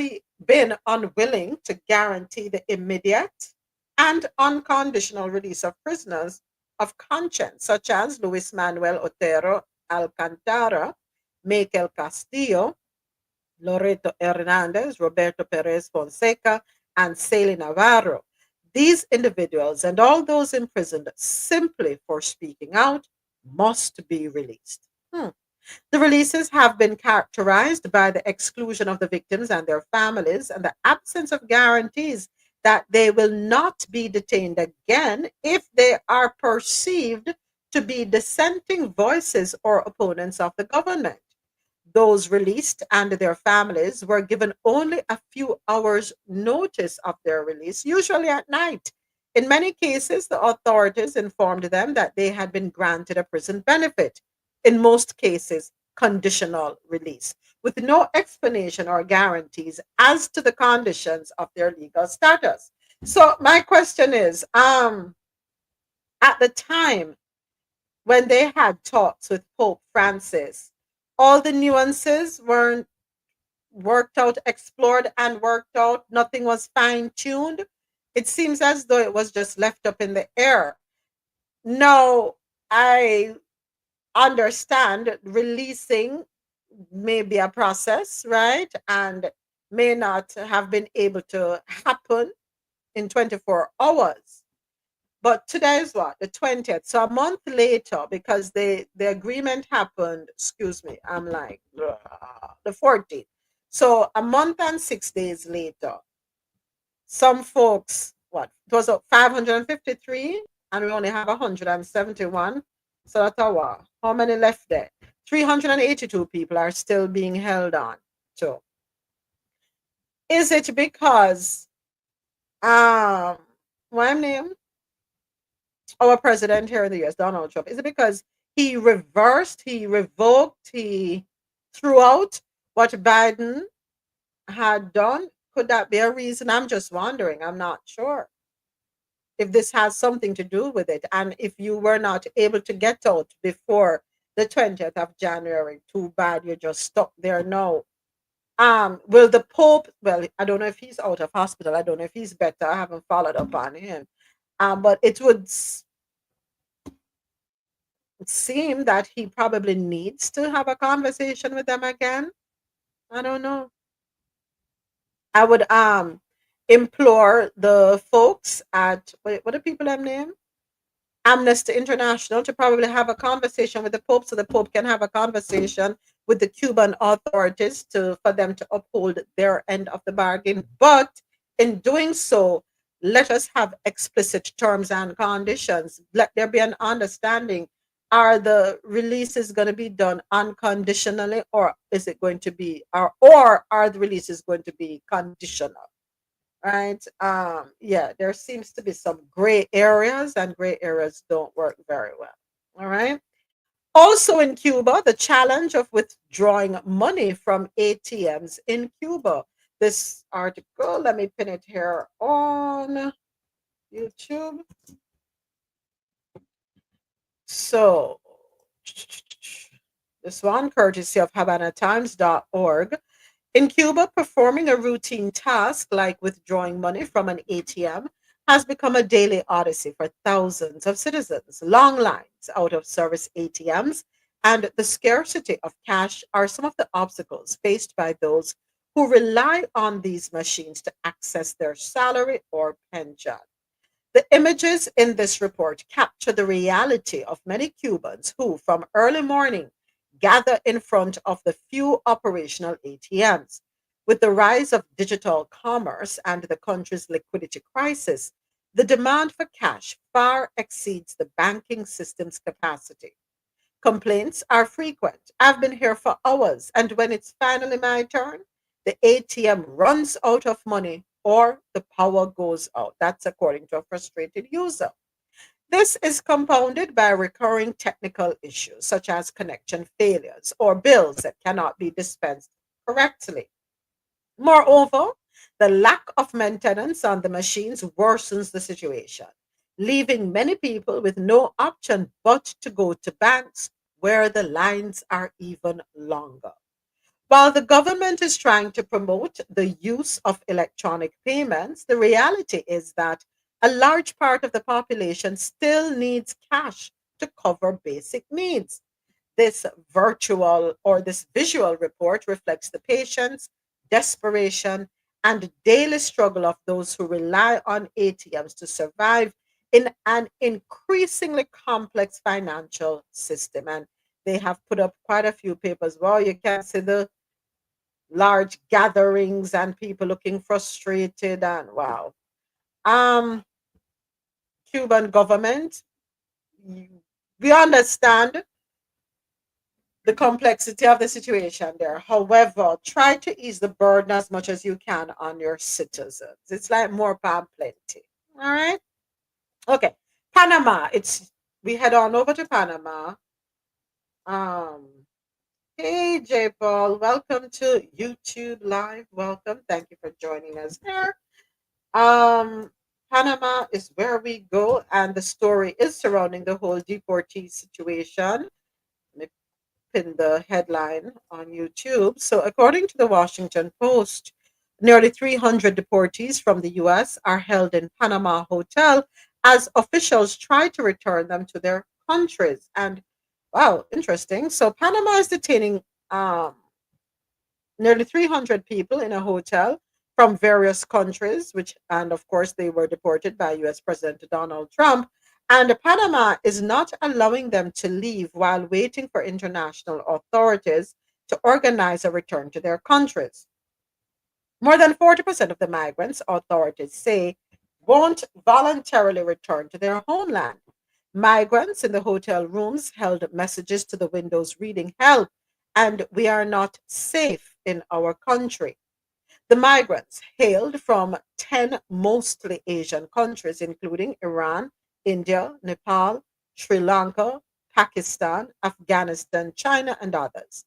been unwilling to guarantee the immediate and unconditional release of prisoners of conscience, such as Luis Manuel Otero Alcantara, Michael Castillo, Loreto Hernandez, Roberto Perez Fonseca, and Celi Navarro. These individuals and all those imprisoned simply for speaking out must be released. The releases have been characterized by the exclusion of the victims and their families and the absence of guarantees that they will not be detained again if they are perceived to be dissenting voices or opponents of the government. Those released and their families were given only a few hours' notice of their release, usually at night. In many cases, the authorities informed them that they had been granted a prison benefit, in most cases, conditional release, with no explanation or guarantees as to the conditions of their legal status. So my question is, at the time when they had talks with Pope Francis, all the nuances weren't worked out, explored and worked out. Nothing was fine-tuned. It seems as though it was just left up in the air. No, I understand releasing may be a process, right? And may not have been able to happen in 24 hours. But today is what? The 20th. So a month later, because the agreement happened, excuse me, I'm like the 14th. So a month and 6 days later, some folks, what? It was 553 and we only have 171. So that's our, how many left there? 382 people are still being held on. So is it because my name, our president here in the US, Donald Trump, is it because he reversed, he revoked, he threw out what Biden had done? Could that be a reason? I'm just wondering. I'm not sure if this has something to do with it. And if you were not able to get out before the 20th of January, too bad, you're just stuck there now. Will the Pope, well, I don't know if he's out of hospital. I don't know if he's better. I haven't followed up on him. But it would seem that he probably needs to have a conversation with them again. I don't know. I would implore the folks at what do people have name? Amnesty International to probably have a conversation with the Pope so the Pope can have a conversation with the Cuban authorities for them to uphold their end of the bargain. But in doing so, let us have explicit terms and conditions. Let there be an understanding. Are the releases going to be done unconditionally, or is it going to be, or are the releases going to be conditional? Right? Yeah, there seems to be some gray areas, and gray areas don't work very well. All right. Also in Cuba, the challenge of withdrawing money from ATMs in Cuba. This article, let me pin it here on YouTube. So, this one, courtesy of HavanaTimes.org. In Cuba, performing a routine task like withdrawing money from an ATM has become a daily odyssey for thousands of citizens. Long lines out of service ATMs and the scarcity of cash are some of the obstacles faced by those who rely on these machines to access their salary or pension. The images in this report capture the reality of many Cubans who, from early morning, gather in front of the few operational ATMs. With the rise of digital commerce and the country's liquidity crisis, the demand for cash far exceeds the banking system's capacity. Complaints are frequent. I've been here for hours, and when it's finally my turn, the ATM runs out of money or the power goes out. That's according to a frustrated user. This is compounded by recurring technical issues such as connection failures or bills that cannot be dispensed correctly. Moreover, the lack of maintenance on the machines worsens the situation, leaving many people with no option but to go to banks where the lines are even longer. While the government is trying to promote the use of electronic payments, the reality is that a large part of the population still needs cash to cover basic needs. This this visual report reflects the patience, desperation, and daily struggle of those who rely on ATMs to survive in an increasingly complex financial system. And they have put up quite a few papers. Well, you can see the large gatherings and people looking frustrated and wow. Cuban government, we understand the complexity of the situation there. However, try to ease the burden as much as you can on your citizens. It's like more palm plenty. All right. Okay. Panama. We head on over to Panama. Um, hey J Paul, welcome to YouTube Live. Welcome. Thank you for joining us here. Panama is where we go, and the story is surrounding the whole deportee situation. In the headline on YouTube. So, according to the Washington Post, nearly 300 deportees from the US are held in Panama Hotel as officials try to return them to their countries. And wow, interesting. So, Panama is detaining nearly 300 people in a hotel from various countries, and of course, they were deported by US President Donald Trump. And Panama is not allowing them to leave while waiting for international authorities to organize a return to their countries. More than 40% of the migrants, authorities say, won't voluntarily return to their homeland. Migrants in the hotel rooms held messages to the windows reading, "Help, and we are not safe in our country." The migrants hailed from 10 mostly Asian countries, including Iran, India, Nepal, Sri Lanka, Pakistan, Afghanistan, China, and others.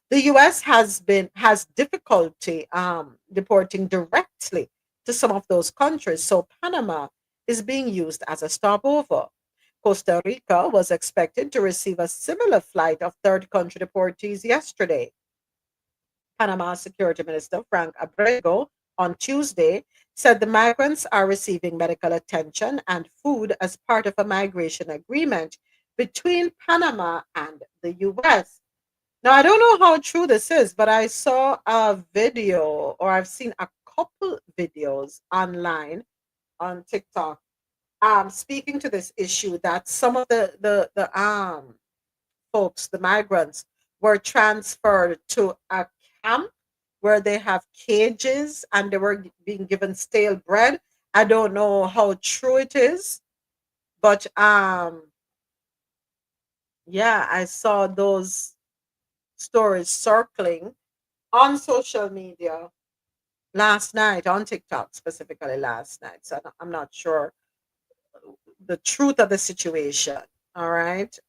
The US has difficulty deporting directly to some of those countries, so Panama is being used as a stopover. Costa Rica was expected to receive a similar flight of third country deportees yesterday. Panama Security Minister Frank Abrego on Tuesday said the migrants are receiving medical attention and food as part of a migration agreement between Panama and the US. Now, I don't know how true this is, but I saw a video, or I've seen a couple videos online on TikTok speaking to this issue, that some of the folks, the migrants, were transferred to a camp where they have cages and they were being given stale bread. I don't know how true it is, but yeah, I saw those stories circling on social media last night, on TikTok specifically last night. So I'm not sure the truth of the situation. All right.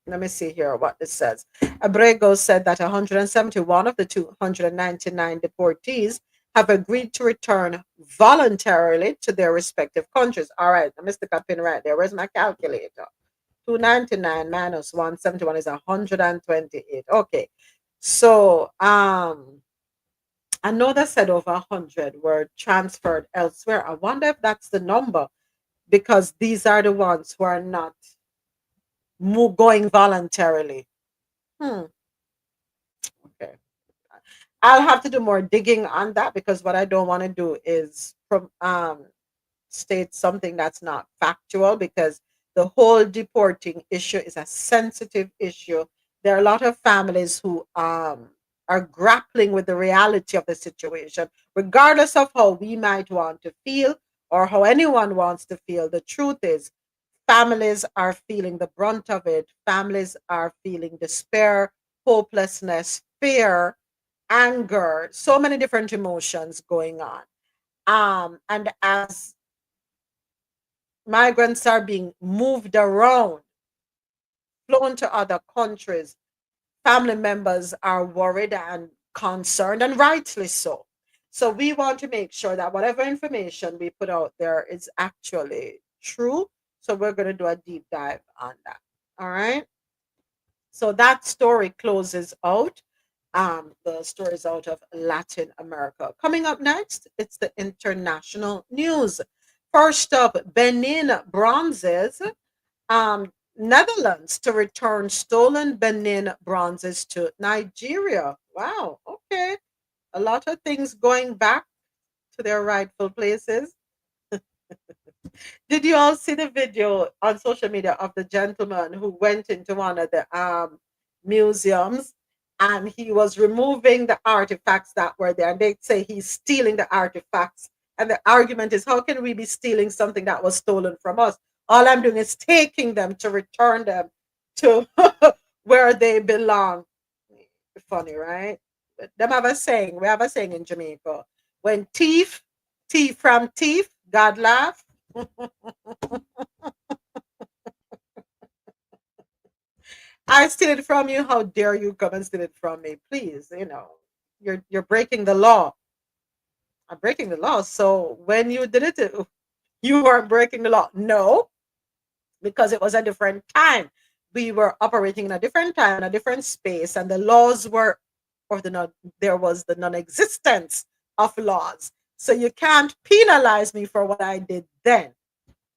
Let me see here what this says. Abrego said that 171 of the 299 deportees have agreed to return voluntarily to their respective countries. All right, I missed the pin right there. Where's my calculator? 299 minus 171 is 128. Okay. So another said over 100 were transferred elsewhere. I wonder if that's the number, because these are the ones who are not going voluntarily. Hmm. Okay. I'll have to do more digging on that, because what I don't want to do is state something that's not factual, because the whole deporting issue is a sensitive issue. There are a lot of families who are grappling with the reality of the situation, regardless of how we might want to feel or how anyone wants to feel. The truth is, families are feeling the brunt of it. Families are feeling despair, hopelessness, fear, anger, so many different emotions going on. And as migrants are being moved around, flown to other countries, family members are worried and concerned, and rightly so. So we want to make sure that whatever information we put out there is actually true. So we're going to do a deep dive on that. All right. So that story closes out. The stories out of Latin America. Coming up next, it's the international news. First up, Benin bronzes. Netherlands to return stolen Benin bronzes to Nigeria. Wow. Okay. A lot of things going back to their rightful places. Did you all see the video on social media of the gentleman who went into one of the museums, and he was removing the artifacts that were there, and they say he's stealing the artifacts? And the argument is, how can we be stealing something that was stolen from us? All I'm doing is taking them to return them to where they belong. Funny, right? Them have a saying. We have a saying in Jamaica: when thief from thief, God laugh. I steal it from you. How dare you come and steal it from me? Please, you're breaking the law. I'm breaking the law. So when you did it, you weren't breaking the law. No, because it was a different time. We were operating in a different time, in a different space, and the laws were, or there was the non-existence of laws. So you can't penalize me for what I did then,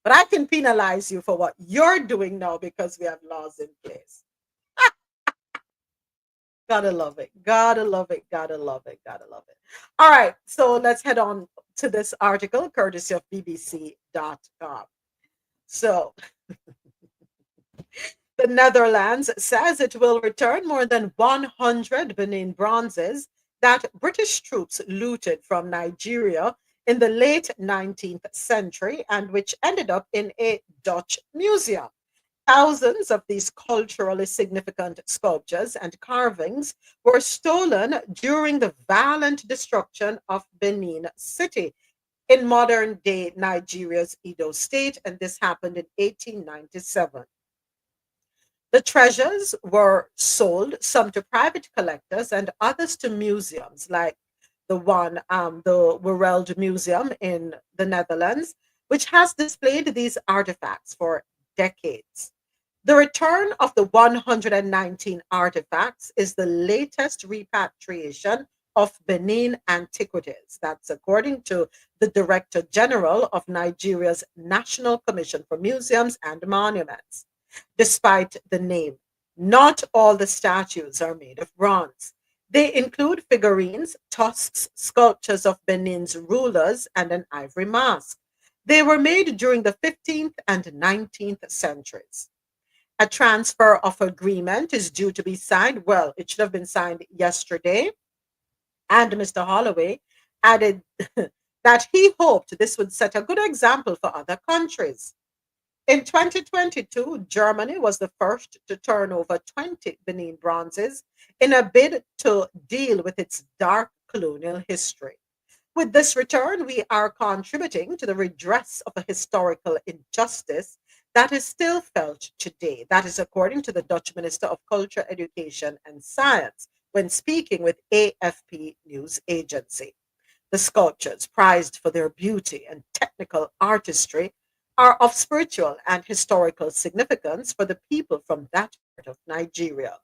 but I can penalize you for what you're doing now, because we have laws in place. Gotta love it. Gotta love it. Gotta love it. Gotta love it. All right. So let's head on to this article courtesy of BBC.com. So the Netherlands says it will return more than 100 Benin bronzes that British troops looted from Nigeria in the late 19th century and which ended up in a Dutch museum. Thousands of these culturally significant sculptures and carvings were stolen during the violent destruction of Benin City in modern day Nigeria's Edo state, and this happened in 1897. The treasures were sold, some to private collectors and others to museums, like the Wereld Museum in the Netherlands, which has displayed these artifacts for decades. The return of the 119 artifacts is the latest repatriation of Benin antiquities. That's according to the Director General of Nigeria's National Commission for Museums and Monuments. Despite the name, not all the statues are made of bronze. They include figurines, tusks, sculptures of Benin's rulers, and an ivory mask. They were made during the 15th and 19th centuries. A transfer of agreement is due to be signed. Well, it should have been signed yesterday. And Mr. Holloway added that he hoped this would set a good example for other countries. In 2022, Germany was the first to turn over 20 Benin bronzes in a bid to deal with its dark colonial history. With this return, we are contributing to the redress of a historical injustice that is still felt today. That is according to the Dutch Minister of Culture, Education and Science when speaking with AFP News Agency. The sculptures, prized for their beauty and technical artistry, are of spiritual and historical significance for the people from that part of Nigeria.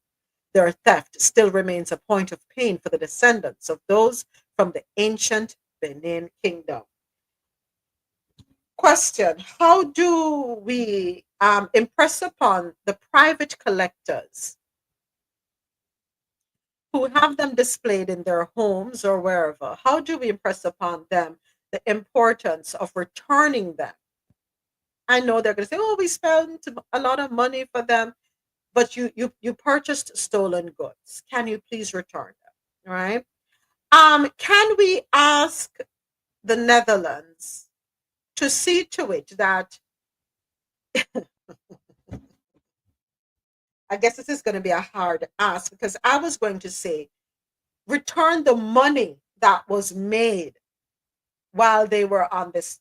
Their theft still remains a point of pain for the descendants of those from the ancient Benin Kingdom. Question: how do we impress upon the private collectors who have them displayed in their homes or wherever? How do we impress upon them the importance of returning them? I know they're going to say, "Oh, we spent a lot of money for them," but you purchased stolen goods. Can you please return them? All right. Can we ask the Netherlands to see to it that I guess this is going to be a hard ask because I was going to say return the money that was made while they were on this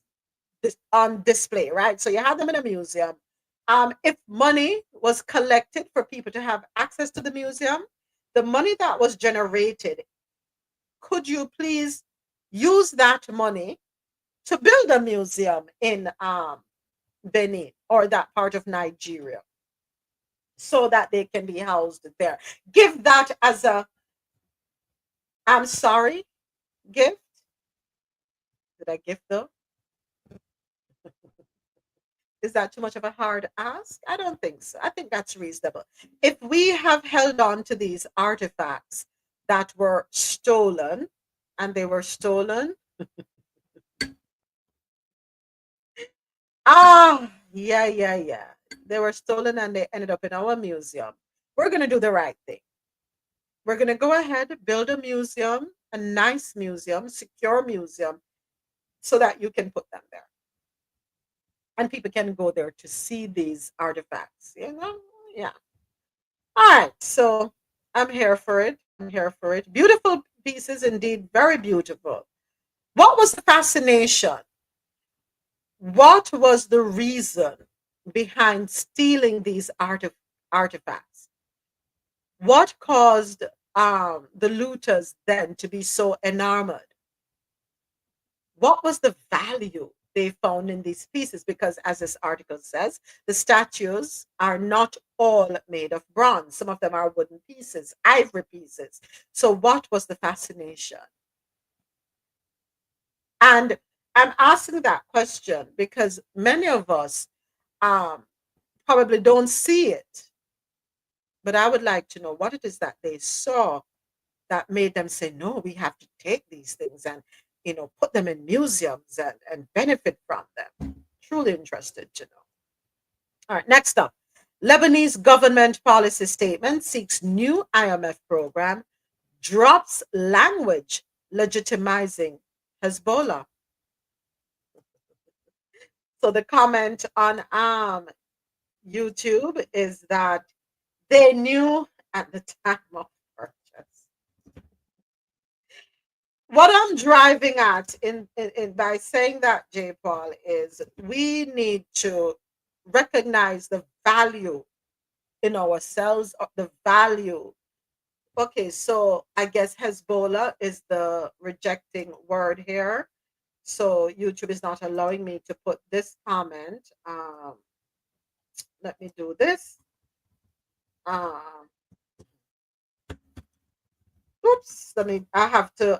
on display, right? So you have them in a museum. If money was collected for people to have access to the museum, the money that was generated, could you please use that money to build a museum in Benin or that part of Nigeria so that they can be housed there? Give that as a, I'm sorry, gift. Did I gift though? Is that too much of a hard ask? I don't think so. I think that's reasonable. If we have held on to these artifacts that were stolen, and they were stolen, yeah. They were stolen and they ended up in our museum. We're going to do the right thing. We're going to go ahead, build a museum, a nice museum, secure museum, so that you can put them there. And people can go there to see these artifacts, you know? Yeah. All right. So I'm here for it. I'm here for it. Beautiful pieces indeed. Very beautiful. What was the fascination? What was the reason behind stealing these artifacts? What caused the looters then to be so enamored? What was the value they found in these pieces? Because as this article says, the statues are not all made of bronze. Some of them are wooden pieces, ivory pieces. So what was the fascination? And I'm asking that question because many of us probably don't see it, But I would like to know what it is that they saw that made them say, no, we have to take these things and, put them in museums and benefit from them. Truly interested to know. All right, next up. Lebanese government policy statement seeks new IMF program, drops language legitimizing Hezbollah. So the comment on YouTube is that they knew at the time of purchase. What I'm driving at in by saying that, J. Paul, is we need to recognize the value in ourselves, the value. Okay, so I guess Hezbollah is the rejecting word here. So YouTube is not allowing me to put this comment. Let me do this. Oops, I have to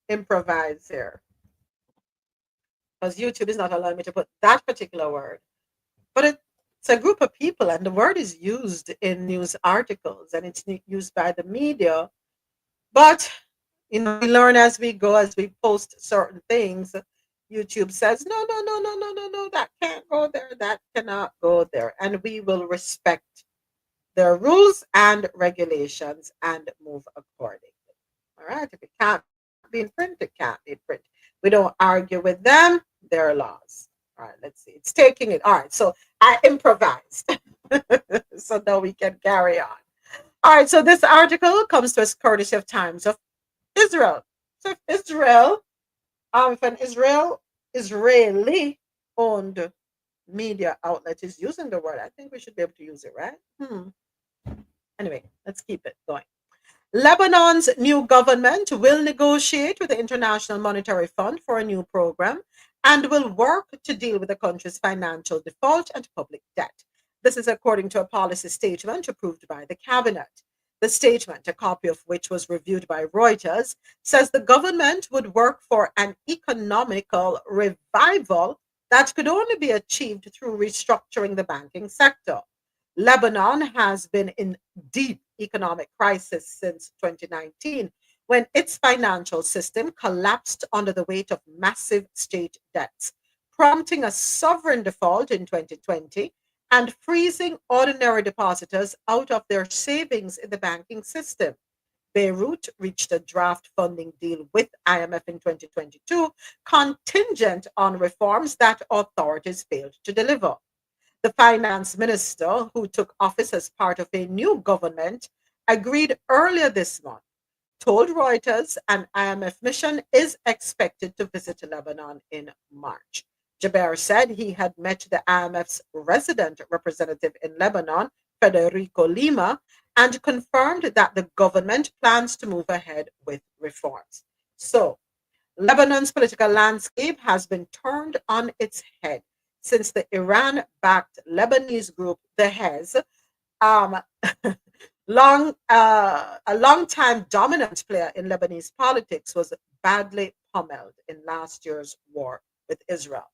improvise here. Because YouTube is not allowing me to put that particular word. But it's a group of people, and the word is used in news articles, and it's used by the media. But, we learn as we go, as we post certain things. YouTube says, no, that can't go there, that cannot go there. And we will respect their rules and regulations and move accordingly. All right, if it can't be in print, it can't be in print. We don't argue with them, their laws. All right, let's see. It's taking it. All right, so I improvised. So now we can carry on. All right, so this article comes to us courtesy of Times of Israel. So if Israel, if an Israeli owned media outlet is using the word, I think we should be able to use it, right? Anyway, let's keep it going. Lebanon's new government will negotiate with the International Monetary Fund for a new program and will work to deal with the country's financial default and public debt. This is according to a policy statement approved by the cabinet. The statement, a copy of which was reviewed by Reuters, says the government would work for an economical revival that could only be achieved through restructuring the banking sector. Lebanon has been in deep economic crisis since 2019, when its financial system collapsed under the weight of massive state debts, prompting a sovereign default in 2020 and freezing ordinary depositors out of their savings in the banking system. Beirut reached a draft funding deal with IMF in 2022, contingent on reforms that authorities failed to deliver. The finance minister, who took office as part of a new government, agreed earlier this month, told Reuters an IMF mission is expected to visit Lebanon in March. Jaber said he had met the IMF's resident representative in Lebanon, Federico Lima, and confirmed that the government plans to move ahead with reforms. So, Lebanon's political landscape has been turned on its head since the Iran-backed Lebanese group, the Hez, a long-time dominant player in Lebanese politics, was badly pummeled in last year's war with Israel.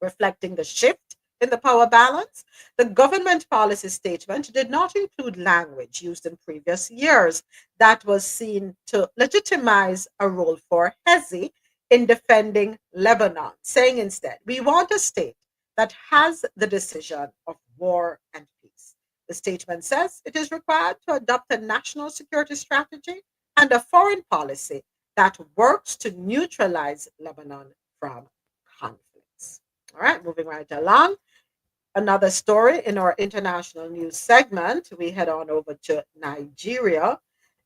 Reflecting the shift in the power balance, the government policy statement did not include language used in previous years that was seen to legitimize a role for Hezi in defending Lebanon, saying instead, we want a state that has the decision of war and peace. The statement says it is required to adopt a national security strategy and a foreign policy that works to neutralize Lebanon from conflicts. All right, moving right along. Another story in our international news segment, we head on over to Nigeria.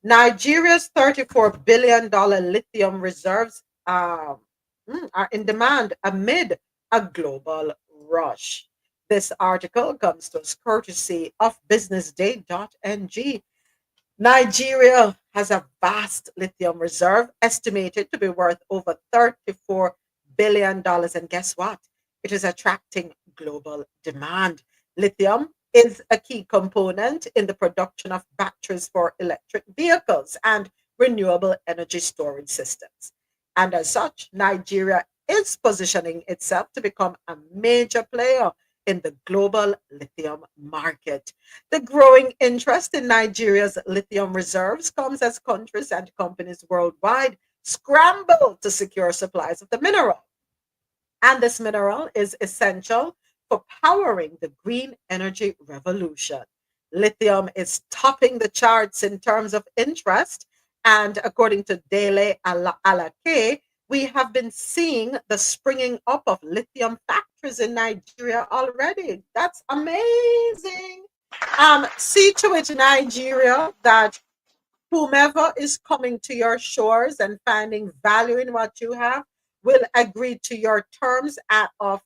Nigeria's $34 billion lithium reserves are in demand amid a global rush. This article comes to us courtesy of businessday.ng. Nigeria has a vast lithium reserve estimated to be worth over $34 billion. And guess what? It is attracting global demand. Lithium is a key component in the production of batteries for electric vehicles and renewable energy storage systems. And as such, Nigeria is positioning itself to become a major player in the global lithium market. The growing interest in Nigeria's lithium reserves comes as countries and companies worldwide scramble to secure supplies of the mineral. And this mineral is essential for powering the green energy revolution. Lithium is topping the charts in terms of interest. And according to Dele Alake, we have been seeing the springing up of lithium factories in Nigeria already. That's amazing. See to it, Nigeria, that whomever is coming to your shores and finding value in what you have will agree to your terms of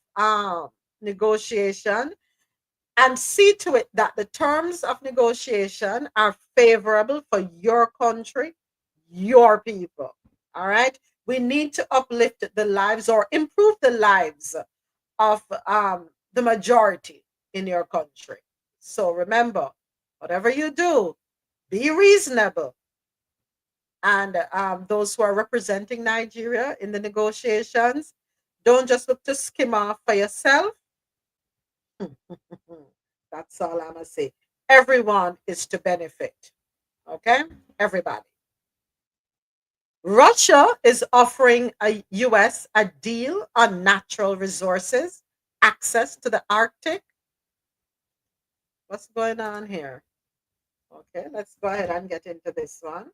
negotiation, and see to it that the terms of negotiation are favorable for your country, your people. All right. We need to uplift the lives or improve the lives of the majority in your country. So remember, whatever you do, be reasonable. And those who are representing Nigeria in the negotiations, don't just look to skim off for yourself. That's all I'm going to say. Everyone is to benefit. Okay? Everybody. Russia is offering a US a deal on natural resources, access to the Arctic. What's going on here? Okay, let's go ahead and get into this one.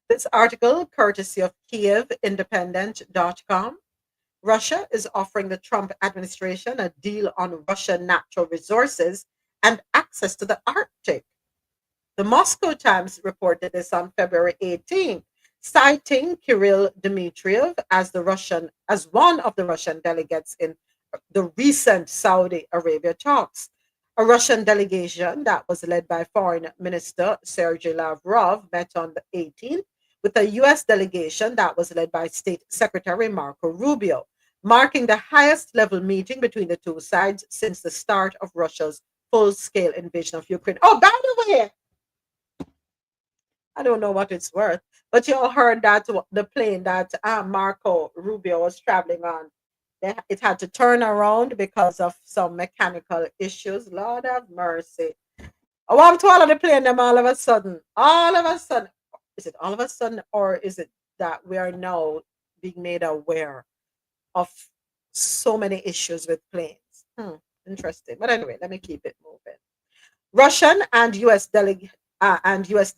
This article, courtesy of KievIndependent.com. Russia is offering the Trump administration a deal on Russian natural resources and access to the Arctic. The Moscow Times reported this on February 18th, citing Kirill Dmitriev as one of the Russian delegates in the recent Saudi Arabia talks. A Russian delegation that was led by Foreign Minister Sergei Lavrov met on the 18th with a U.S. delegation that was led by State Secretary Marco Rubio, marking the highest level meeting between the two sides since the start of Russia's full-scale invasion of Ukraine. Oh, by the way, I don't know what it's worth, but you all heard that the plane that Marco Rubio was traveling on, it had to turn around because of some mechanical issues. Lord have mercy. I want to all of the plane them all of a sudden. Is it all of a sudden, or is it that we are now being made aware of so many issues with planes? Interesting. But anyway, let me keep it moving. Russian and U.S.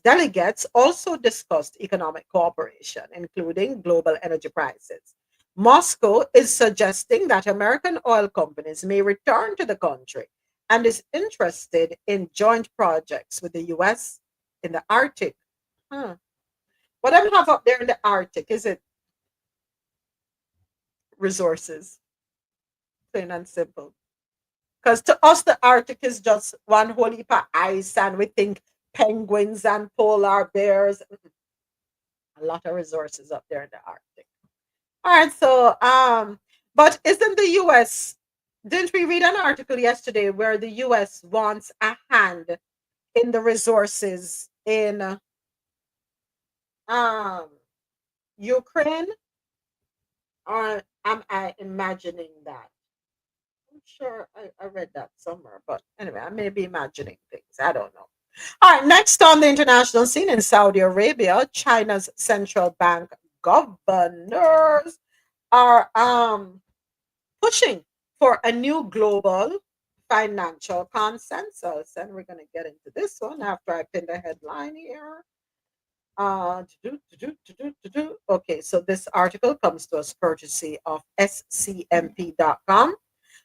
delegates also discussed economic cooperation, including global energy prices. Moscow is suggesting that American oil companies may return to the country and is interested in joint projects with the U.S. in the Arctic. What do I have up there in the Arctic? Is it resources? Plain and simple. Because to us, the Arctic is just one whole heap of ice, and we think penguins and polar bears. A lot of resources up there in the Arctic. All right, so but isn't the US, didn't we read an article yesterday where the US wants a hand in the resources in Ukraine? Or am I imagining that? I'm sure I read that somewhere, but anyway, I may be imagining things. I don't know. All right, next on the international scene in Saudi Arabia, China's central bank governors are pushing for a new global financial consensus. And we're going to get into this one after I pin the headline here. Okay, so this article comes to us courtesy of scmp.com.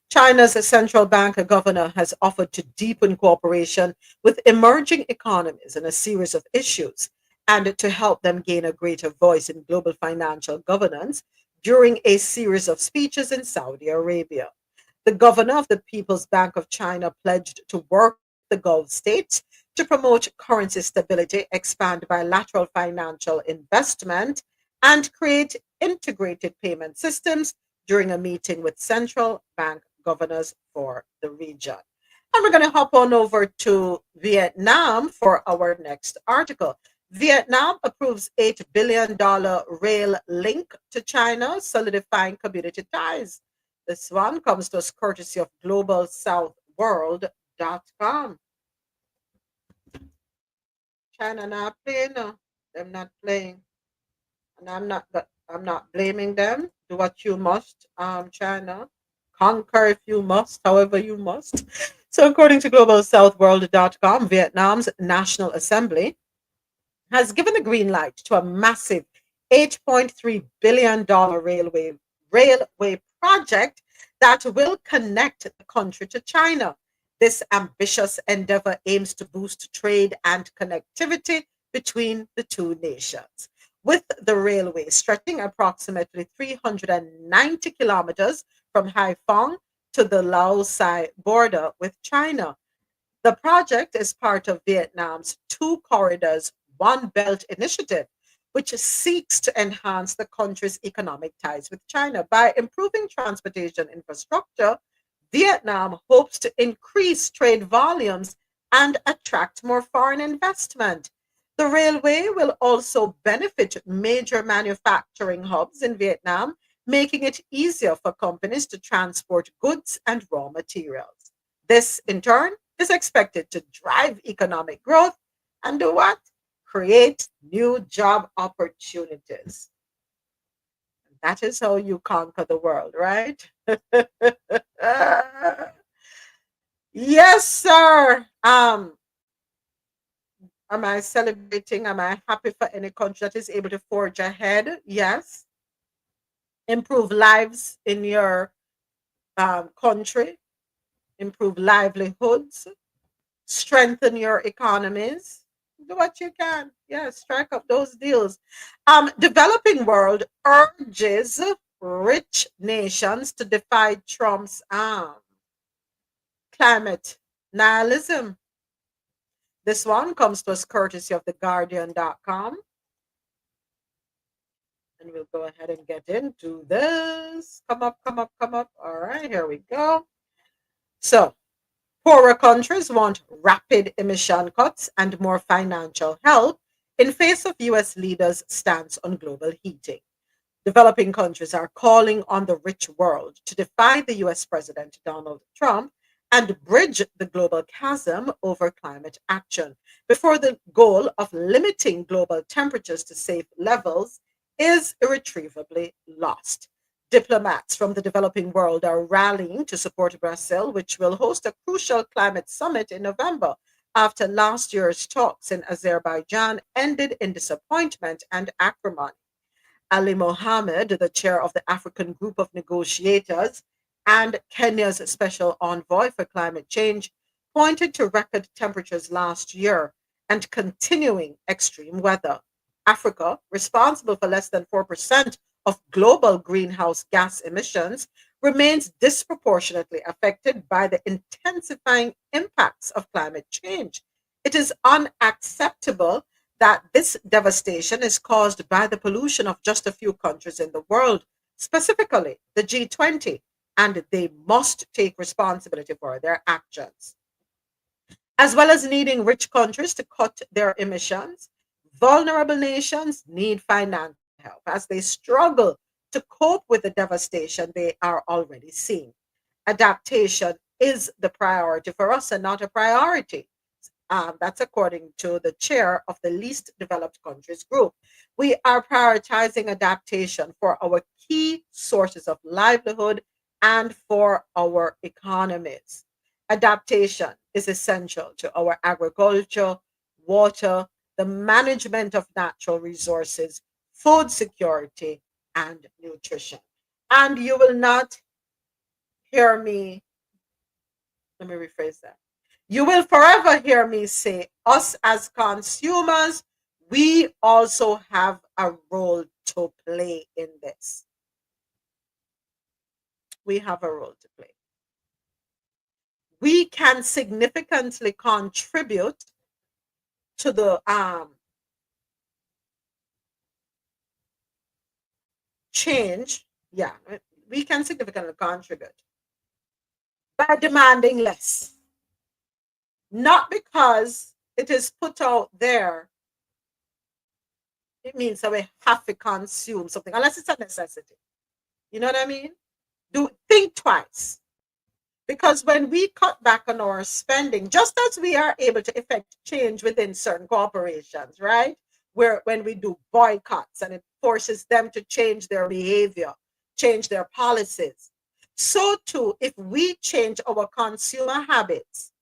China's central bank governor has offered to deepen cooperation with emerging economies in a series of issues and to help them gain a greater voice in global financial governance during a series of speeches in Saudi Arabia. The governor of the People's Bank of China pledged to work with the Gulf states to promote currency stability, expand bilateral financial investment, and create integrated payment systems during a meeting with central bank governors for the region. And we're going to hop on over to Vietnam for our next article. Vietnam approves $8 billion rail link to China, solidifying community ties. This one comes to us courtesy of globalsouthworld.com. China not playing, no. Them not playing. And I'm not blaming them. Do what you must, China. Conquer if you must, however you must. So according to globalsouthworld.com, Vietnam's National Assembly has given the green light to a massive $8.3 billion railway project that will connect the country to China. This ambitious endeavor aims to boost trade and connectivity between the two nations. With the railway stretching approximately 390 kilometers from Haiphong to the Laosai border with China, the project is part of Vietnam's Two Corridors, One Belt initiative, which seeks to enhance the country's economic ties with China. By improving transportation infrastructure, Vietnam hopes to increase trade volumes and attract more foreign investment. The railway will also benefit major manufacturing hubs in Vietnam, making it easier for companies to transport goods and raw materials. This, in turn, is expected to drive economic growth and do what? Create new job opportunities. That is how you conquer the world, right? Yes, sir. Am I celebrating? Am I happy for any country that is able to forge ahead? Yes. Improve lives in your country, improve livelihoods, strengthen your economies. Do what you can. Yeah, strike up those deals. Developing world urges rich nations to defy Trump's climate nihilism. This one comes to us courtesy of theguardian.com. And we'll go ahead and get into this. Come up, come up, come up. All right, here we go. So, poorer countries want rapid emission cuts and more financial help in face of US leaders' stance on global heating. Developing countries are calling on the rich world to defy the US President Donald Trump and bridge the global chasm over climate action before the goal of limiting global temperatures to safe levels is irretrievably lost. Diplomats from the developing world are rallying to support Brazil, which will host a crucial climate summit in November after last year's talks in Azerbaijan ended in disappointment and acrimony. Ali Mohammed, the chair of the African Group of Negotiators and Kenya's special envoy for climate change, pointed to record temperatures last year and continuing extreme weather. Africa, responsible for less than 4% of global greenhouse gas emissions, remains disproportionately affected by the intensifying impacts of climate change. It is unacceptable that this devastation is caused by the pollution of just a few countries in the world, specifically the G20, and they must take responsibility for their actions. As well as needing rich countries to cut their emissions, vulnerable nations need financial help as they struggle to cope with the devastation they are already seeing. Adaptation is the priority for us and not a priority. That's according to the chair of the Least Developed Countries Group. We are prioritizing adaptation for our key sources of livelihood and for our economies. Adaptation is essential to our agriculture, water, the management of natural resources, food security, and nutrition. And you will not hear me, let me rephrase that. You will forever hear me say, us as consumers, we also have a role to play in this. We have a role to play. We can significantly contribute to the change. Yeah, we can significantly contribute by demanding less. Not because it is put out there it means that we have to consume something, unless it's a necessity. You know what I mean? Think twice. Because when we cut back on our spending, just as we are able to effect change within certain corporations, right? Where when we do boycotts and it forces them to change their behavior, change their policies. So too, if we change our consumer habits,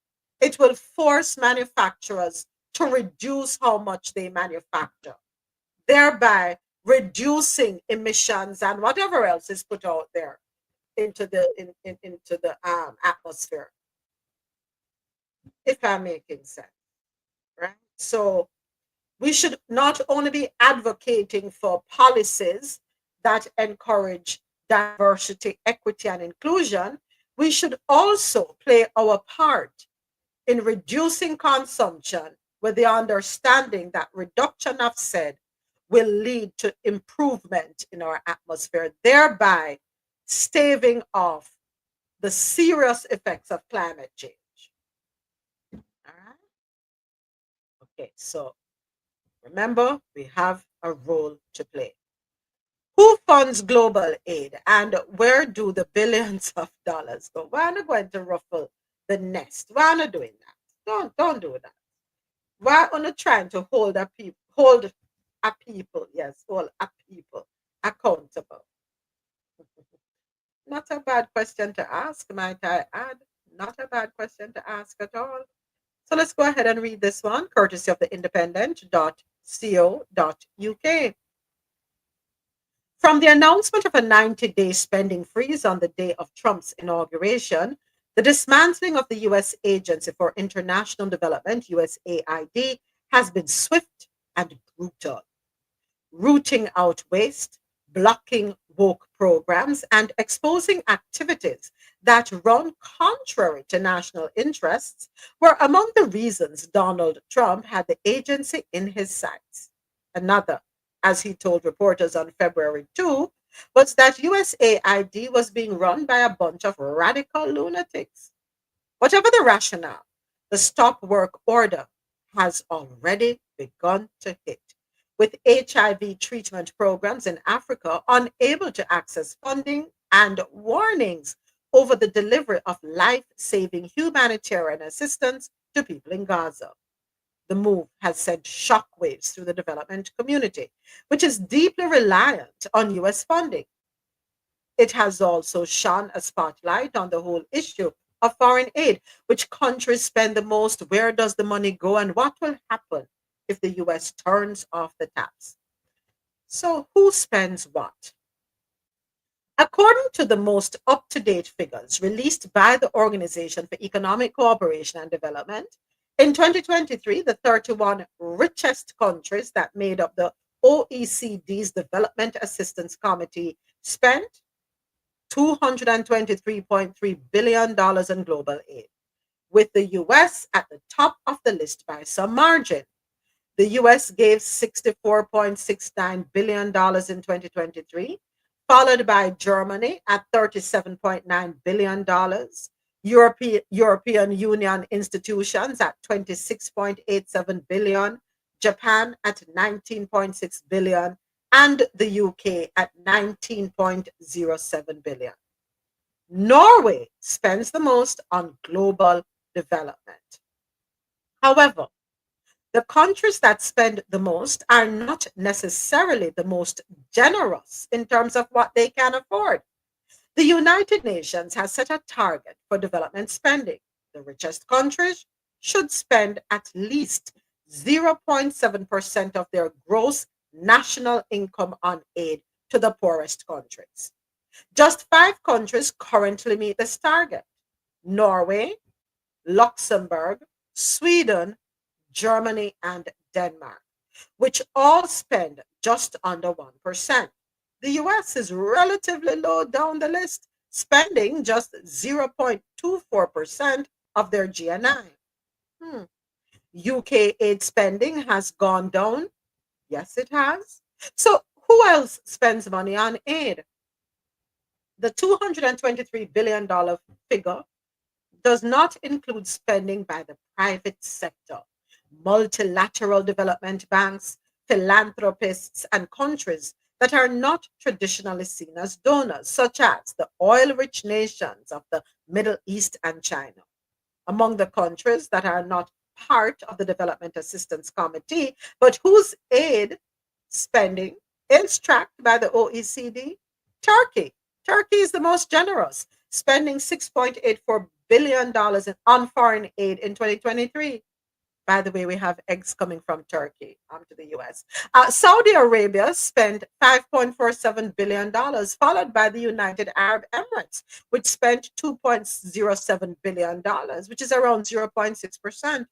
it will force manufacturers to reduce how much they manufacture, thereby reducing emissions and whatever else is put out there into the atmosphere, if I'm making sense, right? So we should not only be advocating for policies that encourage diversity, equity, and inclusion, we should also play our part in reducing consumption with the understanding that reduction of said will lead to improvement in our atmosphere, thereby staving off the serious effects of climate change. All right. Okay, so remember, we have a role to play. Who funds global aid and where do the billions of dollars go? We're not going to ruffle the nest. We're not doing that. Don't do that. We're not trying to hold a people, hold a people accountable. Not a bad question to ask, might I add. Not a bad question to ask at all. So let's go ahead and read this one, courtesy of the independent.co.uk. From the announcement of a 90-day spending freeze on the day of Trump's inauguration, the dismantling of the U.S. Agency for International Development, USAID, has been swift and brutal, rooting out waste, blocking woke programs, and exposing activities that run contrary to national interests were among the reasons Donald Trump had the agency in his sights. Another, as he told reporters on February 2, was that USAID was being run by a bunch of radical lunatics. Whatever the rationale, the stop work order has already begun to hit, with HIV treatment programs in Africa unable to access funding and warnings over the delivery of life-saving humanitarian assistance to people in Gaza. The move has sent shockwaves through the development community, which is deeply reliant on US funding. It has also shone a spotlight on the whole issue of foreign aid. Which countries spend the most? Where does the money go? And what will happen if the US turns off the taps? So, who spends what? According to the most up-to-date figures released by the Organization for Economic Cooperation and Development, in 2023, the 31 richest countries that made up the OECD's Development Assistance Committee spent $223.3 billion in global aid, with the US at the top of the list by some margin. The US gave $64.69 billion in 2023, followed by Germany at $37.9 billion, European Union institutions at $26.87 billion, Japan at $19.6 billion, and the UK at $19.07 billion. Norway spends the most on global development. However, the countries that spend the most are not necessarily the most generous in terms of what they can afford. The United Nations has set a target for development spending. The richest countries should spend at least 0.7% of their gross national income on aid to the poorest countries. Just 5 countries currently meet this target: Norway, Luxembourg, Sweden, Germany, and Denmark, which all spend just under 1%. The US is relatively low down the list, spending just 0.24% of their GNI. UK aid spending has gone down. Yes, it has. So who else spends money on aid? The $223 billion figure does not include spending by the private sector, multilateral development banks, philanthropists, and countries that are not traditionally seen as donors, such as the oil-rich nations of the Middle East and China. Among the countries that are not part of the Development Assistance Committee, but whose aid spending is tracked by the OECD, Turkey. Turkey is the most generous, spending $6.84 billion on foreign aid in 2023. By the way, we have eggs coming from Turkey to the US. Saudi Arabia spent $5.47 billion, followed by the United Arab Emirates, which spent $2.07 billion, which is around 0.6%.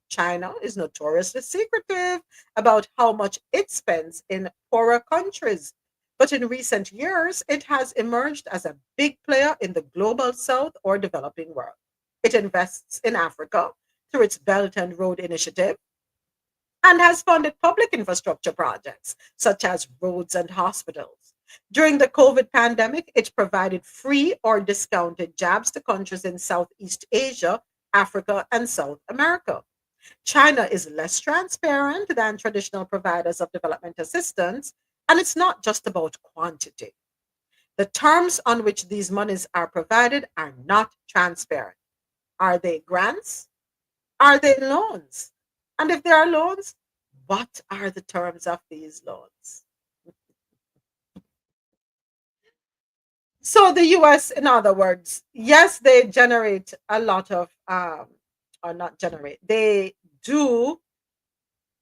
China is notoriously secretive about how much it spends in poorer countries. But in recent years, it has emerged as a big player in the global south or developing world. It invests in Africa through its Belt and Road Initiative and has funded public infrastructure projects such as roads and hospitals. During the COVID pandemic, it provided free or discounted jabs to countries in Southeast Asia, Africa, and South America. China is less transparent than traditional providers of development assistance, and it's not just about quantity. The terms on which these monies are provided are not transparent. Are they grants? Are they loans? And if they are loans, what are the terms of these loans? So the US, in other words, yes, they generate a lot of, or not generate, they do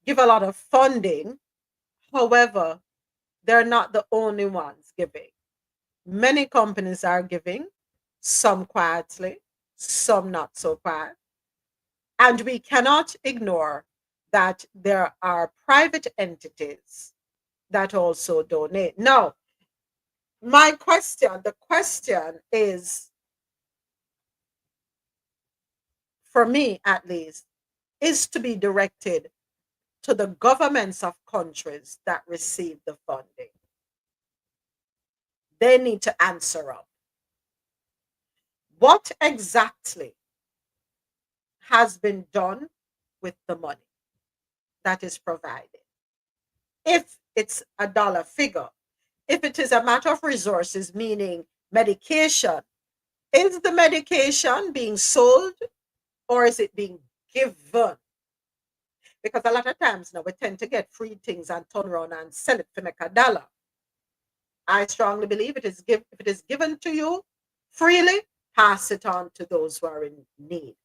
give a lot of funding. However, they're not the only ones giving. Many companies are giving, some quietly, some not so quiet. And we cannot ignore that there are private entities that also donate. Now, the question is, for me at least, is to be directed to the governments of countries that receive the funding. They need to answer up. What exactly has been done with the money that is provided? If it's a dollar figure, if it is a matter of resources, meaning medication, is the medication being sold or is it being given? Because a lot of times now we tend to get free things and turn around and sell it for make a dollar. I strongly believe if it is given to you freely, pass it on to those who are in need.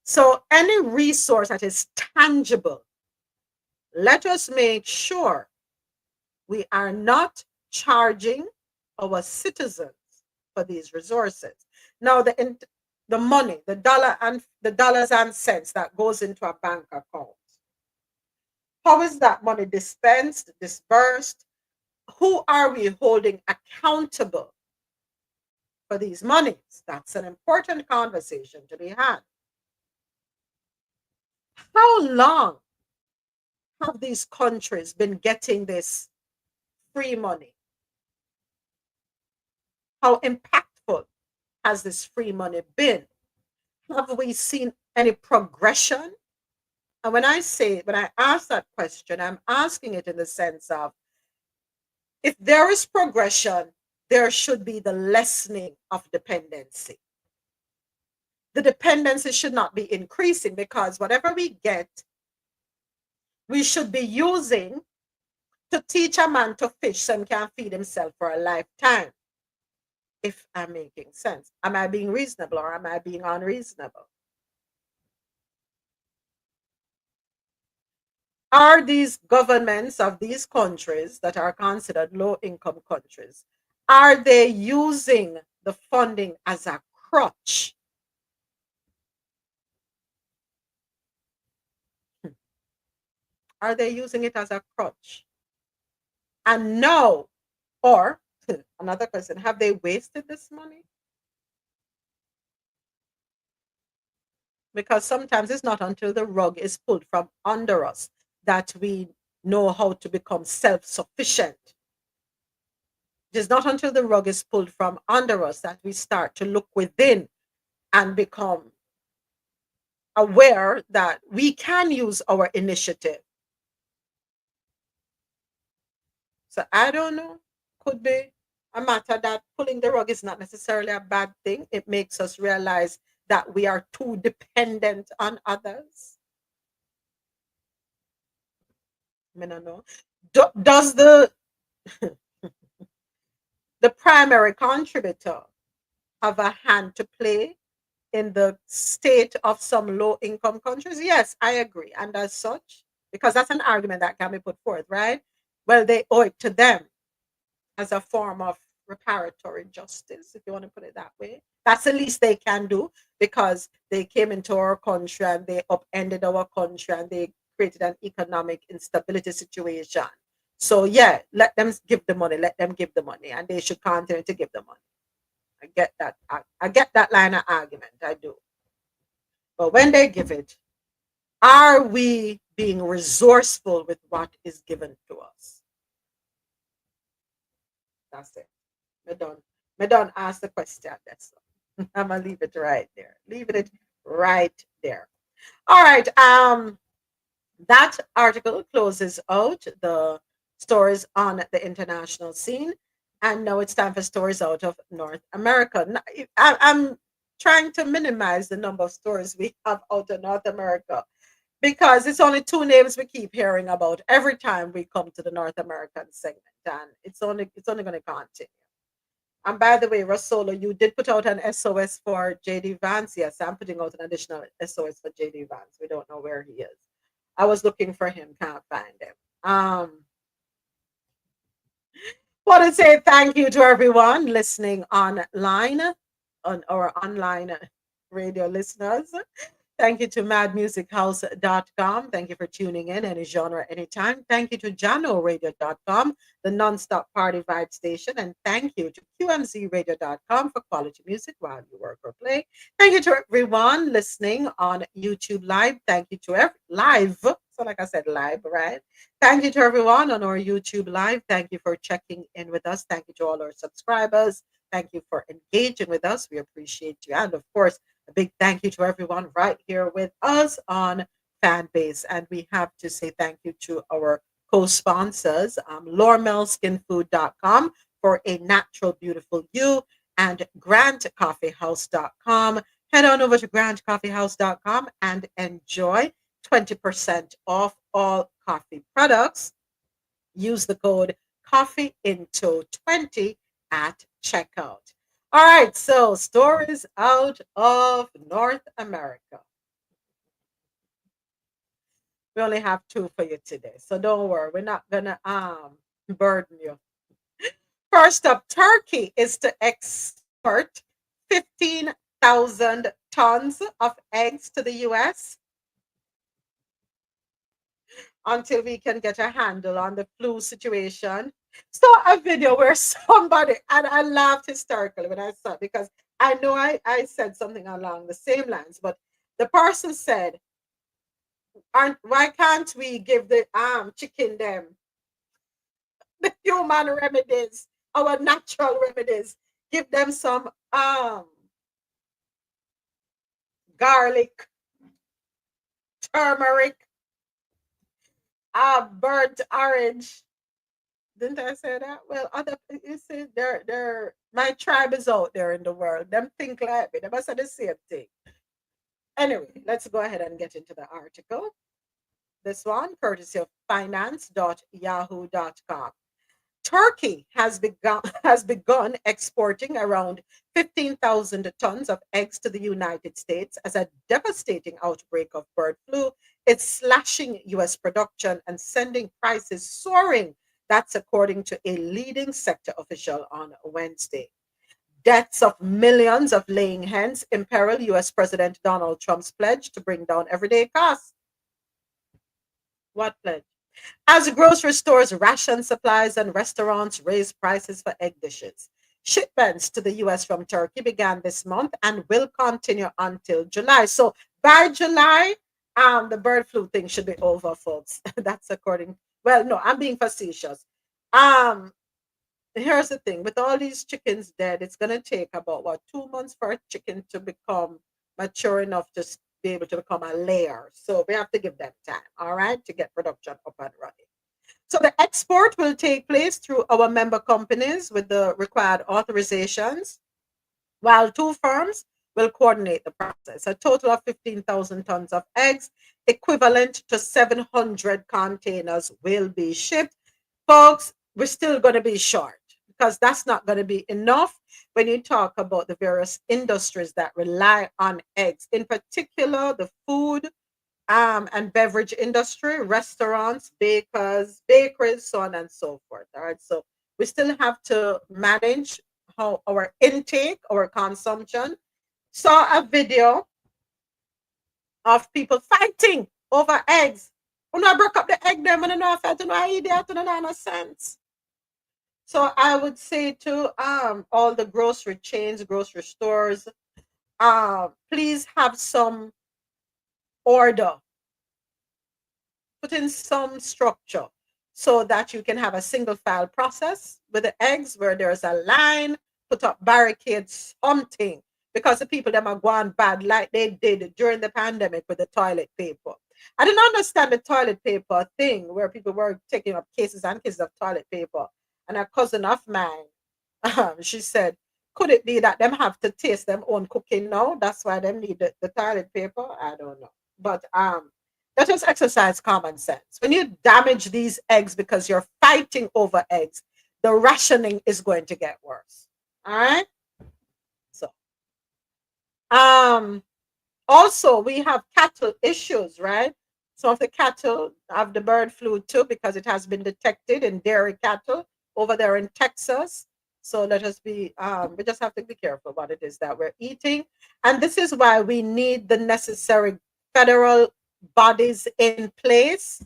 So any resource that is tangible, let us make sure we are not charging our citizens for these resources. Now, the money, the dollars and cents that goes into a bank account, how is that money dispensed, disbursed? Who are we holding accountable for these monies? That's an important conversation to be had. How long have these countries been getting this free money? How impactful has this free money been? Have we seen any progression? And when I ask that question, I'm asking it in the sense of, if there is progression, there should be the lessening of dependency. The dependency should not be increasing, because whatever we get, we should be using to teach a man to fish so he can feed himself for a lifetime. If I'm making sense. Am I being reasonable or am I being unreasonable? Are these governments of these countries that are considered low-income countries, are they using the funding as a crutch? Are they using it as a crutch? And no, or another question, have they wasted this money? Because sometimes it's not until the rug is pulled from under us that we know how to become self-sufficient. It is not until the rug is pulled from under us that we start to look within and become aware that we can use our initiative. So I don't know. Could be a matter that pulling the rug is not necessarily a bad thing. It makes us realize that we are too dependent on others. I don't know. Does the primary contributor have a hand to play in the state of some low income countries? Yes, I agree. And as such, because that's an argument that can be put forth, right? Well, they owe it to them as a form of reparatory justice, if you want to put it that way. That's the least they can do because they came into our country and they upended our country and they created an economic instability situation. So yeah, let them give the money, let them give the money, and they should continue to give the money. I get that. I get that line of argument. I do. But when they give it, are we being resourceful with what is given to us? That's it. Me don't ask the question. That's all. I'm gonna leave it right there. Leaving it right there. All right. That article closes out the stories on the international scene, and now it's time for stories out of North America. I'm trying to minimize the number of stories we have out of North America because it's only two names we keep hearing about every time we come to the North American segment, and it's only going to continue. And by the way, RoSolo, you did put out an SOS for JD Vance. Yes, I'm putting out an additional SOS for JD Vance. We don't know where he is. I was looking for him, can't find him. Want to say thank you to everyone listening online, on our online radio listeners. Thank you to madmusichouse.com. Thank you for tuning in any genre, anytime. Thank you to janoradio.com, the non-stop party vibe station. And thank you to qmzradio.com for quality music while you work or play. Thank you to everyone listening on YouTube Live. Thank you to live. So like I said, live, right? Thank you to everyone on our YouTube Live. Thank you for checking in with us. Thank you to all our subscribers. Thank you for engaging with us. We appreciate you. And of course, a big thank you to everyone right here with us on Fanbase. And we have to say thank you to our co-sponsors, LormelSkinFood.com for a natural, beautiful you, and GrantCoffeehouse.com. Head on over to GrantCoffeehouse.com and enjoy 20% off all coffee products. Use the code CoffeeInto20 at checkout. All right, so stories out of North America. We only have two for you today, so don't worry. We're not gonna burden you. First up, Turkey is to export 15,000 tons of eggs to the U.S. until we can get a handle on the flu situation. Saw a video where somebody, and I laughed hysterically when I saw it because I know I said something along the same lines, but the person said, why can't we give the chicken them the human remedies, our natural remedies? Give them some garlic, turmeric, burnt orange. Didn't I say that? Well, other you see, they're my tribe is out there in the world. Them think like me. They must say the same thing. Anyway, let's go ahead and get into the article. This one, courtesy of finance.yahoo.com. Turkey has begun exporting around 15,000 tons of eggs to the United States as a devastating outbreak of bird flu is slashing U.S. production and sending prices soaring. That's according to a leading sector official on Wednesday. Deaths of millions of laying hens imperil U.S. President Donald Trump's pledge to bring down everyday costs. What pledge? As grocery stores ration supplies and restaurants raise prices for egg dishes. Shipments to the U.S. from Turkey began this month and will continue until July. So by July, the bird flu thing should be over, folks. That's according. Well, no, I'm being facetious. Here's the thing: with all these chickens dead, it's gonna take about 2 months for a chicken to become mature enough to be able to become a layer. So we have to give them time, all right, to get production up and running. So the export will take place through our member companies with the required authorizations, while 2 firms will coordinate the process. A total of 15,000 tons of eggs, equivalent to 700 containers, will be shipped. Folks, we're still going to be short because that's not going to be enough when you talk about the various industries that rely on eggs, in particular the food and beverage industry, restaurants, bakers, bakeries, so on and so forth. All right. So we still have to manage how our intake, our consumption. Saw a video of people fighting over eggs. When I broke up the egg, them and I felt no idiot and no sense. So I would say to all the grocery chains, grocery stores, please have some order, put in some structure so that you can have a single file process with the eggs where there's a line, put up barricades, something, because the people them are going bad like they did during the pandemic with the toilet paper. I didn't understand the toilet paper thing where people were taking up cases and cases of toilet paper. And a cousin of mine, she said, could it be that them have to taste them own cooking now? That's why them need the toilet paper. I don't know. But let us exercise common sense. When you damage these eggs because you're fighting over eggs, the rationing is going to get worse. All right. So, also we have cattle issues, right? Some of the cattle have the bird flu too because it has been detected in dairy cattle over there in Texas. So let us be, we just have to be careful what it is that we're eating. And this is why we need the necessary federal bodies in place,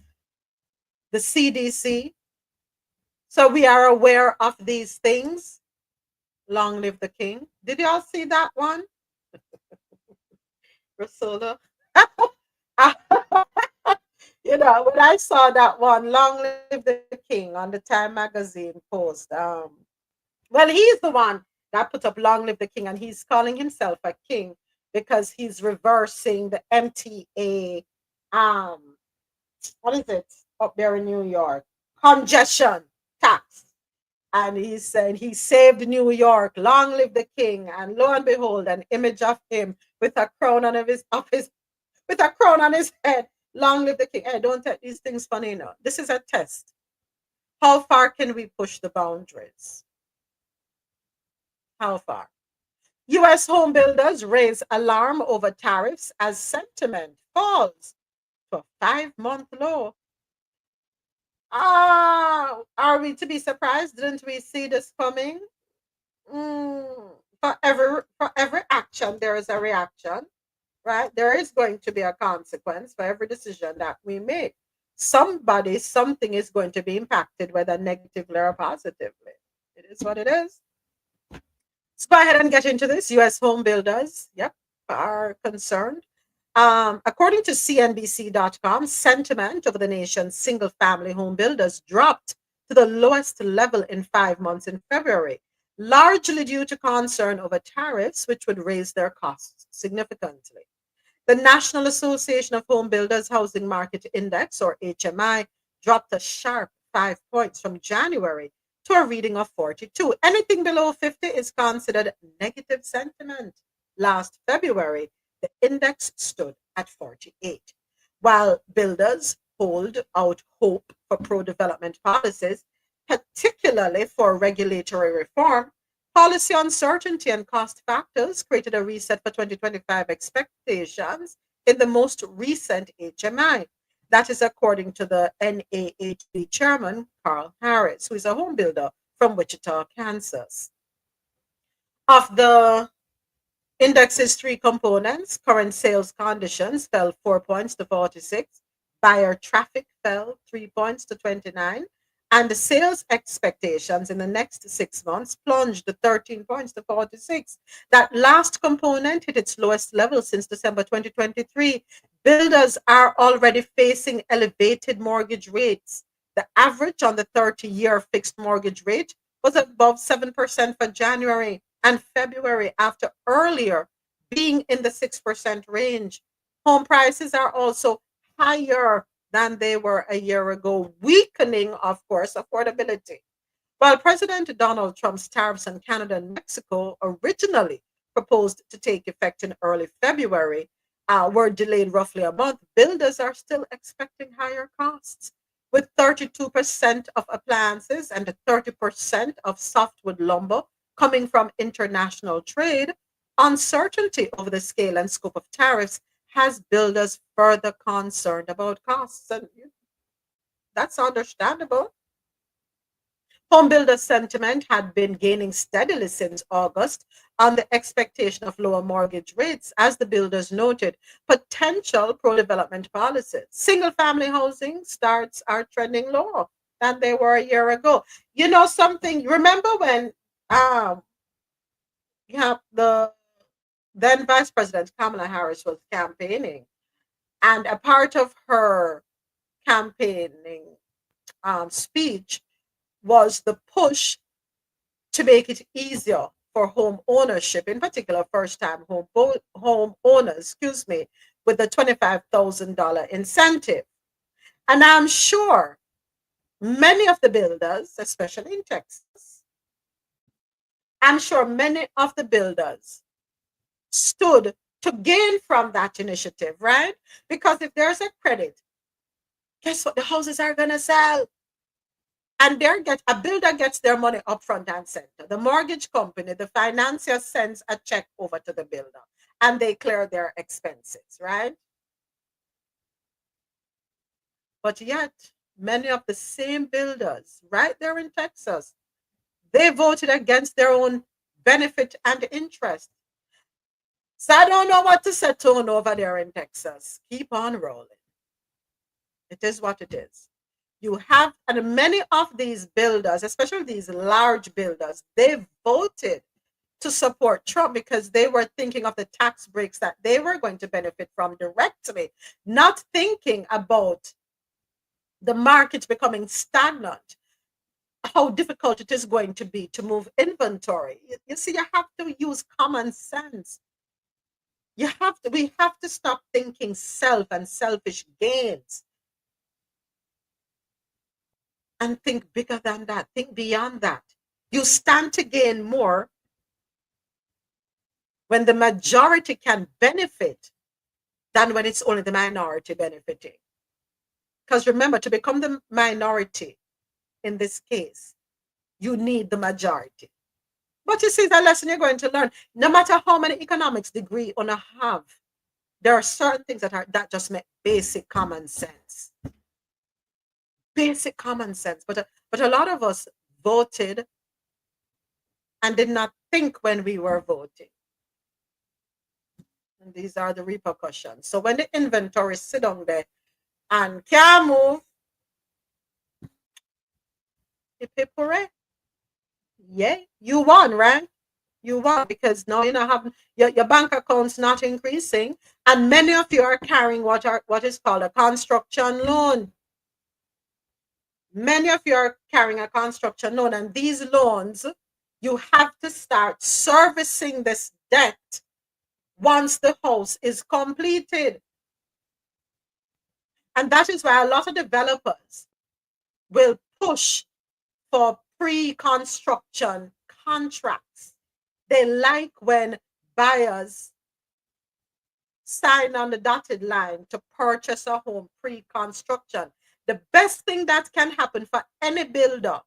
the CDC. So we are aware of these things. Long live the king. Did y'all see that one? RoSolo. You know, when I saw that one, long live the king, on the Time magazine post. Well, he's the one that put up long live the king, and he's calling himself a king because he's reversing the MTA, what is it up there in New York? Congestion tax. And he's saying he saved New York. Long live the king. And lo and behold, an image of him with a crown on his with a crown on his head. Long live the king. Hey, don't take these things funny enough. This is a test. How far can we push the boundaries? How far? U.S. home builders raise alarm over tariffs as sentiment falls to a 5-month low. Are we to be surprised? Didn't we see this coming? For every action, there is a reaction, right? There is going to be a consequence for every decision that we make. Something is going to be impacted, whether negatively or positively. It is what it is. Let's go ahead and get into this. U.S. home builders, are concerned. According to CNBC.com, sentiment over the nation's single-family home builders dropped to the lowest level in 5 months in February, largely due to concern over tariffs, which would raise their costs significantly. The National Association of Home Builders Housing Market Index, or HMI, dropped a sharp 5 points from January to a reading of 42. Anything below 50 is considered negative sentiment. Last February, the index stood at 48. While builders hold out hope for pro-development policies, particularly for regulatory reform, policy uncertainty and cost factors created a reset for 2025 expectations in the most recent HMI. That is according to the NAHB chairman, Carl Harris, who is a home builder from Wichita, Kansas. Of the index's 3 components, current sales conditions fell 4 points to 46, buyer traffic fell 3 points to 29, and the sales expectations in the next 6 months plunged to 13 points to 46. That last component hit its lowest level since December 2023. Builders are already facing elevated mortgage rates. The average on the 30-year fixed mortgage rate was above 7% for January and February, after earlier being in the 6% range. Home prices are also higher than they were a year ago, weakening, of course, affordability. While President Donald Trump's tariffs on Canada and Mexico originally proposed to take effect in early February were delayed roughly a month, builders are still expecting higher costs. With 32% of appliances and 30% of softwood lumber coming from international trade, uncertainty over the scale and scope of tariffs has builders further concerned about costs. And that's understandable. Home builder sentiment had been gaining steadily since August on the expectation of lower mortgage rates, as the builders noted potential pro-development policies. Single-family housing starts are trending lower than they were a year ago. You know something? Remember when the then Vice President Kamala Harris was campaigning, and a part of her campaigning speech was the push to make it easier for home ownership, in particular first-time home owners, with the $25,000 incentive. And I'm sure many of the builders, especially in Texas, I'm sure many of the builders stood to gain from that initiative, right? Because if there's a credit, guess what? The houses are going to sell. And a builder gets their money up front and center. The mortgage company, the financier sends a check over to the builder and they clear their expenses, right? But yet, many of the same builders right there in Texas, they voted against their own benefit and interest. So I don't know what to say to over there in Texas. Keep on rolling. It is what it is. You have, and many of these builders, especially these large builders, they voted to support Trump because they were thinking of the tax breaks that they were going to benefit from directly, not thinking about the market becoming stagnant, how difficult it is going to be to move inventory. You see, you have to use common sense. We have to stop thinking self and selfish gains and think bigger than that. Think beyond that. You stand to gain more when the majority can benefit than when it's only the minority benefiting. Because remember, to become the minority in this case, you need the majority. But you see, the lesson you're going to learn. No matter how many economics degree you wanna have, there are certain things that just make basic common sense. Basic common sense. But a lot of us voted and did not think when we were voting. And these are the repercussions. So when the inventory sit down there and can't move, you pay for it. Yeah, you won, right? You won because now you don't have your bank account's not increasing, and many of you are carrying what is called a construction loan. Many of you are carrying a construction loan, and these loans, you have to start servicing this debt once the house is completed. And that is why a lot of developers will push for pre-construction contracts. They like when buyers sign on the dotted line to purchase a home pre-construction. The best thing that can happen for any builder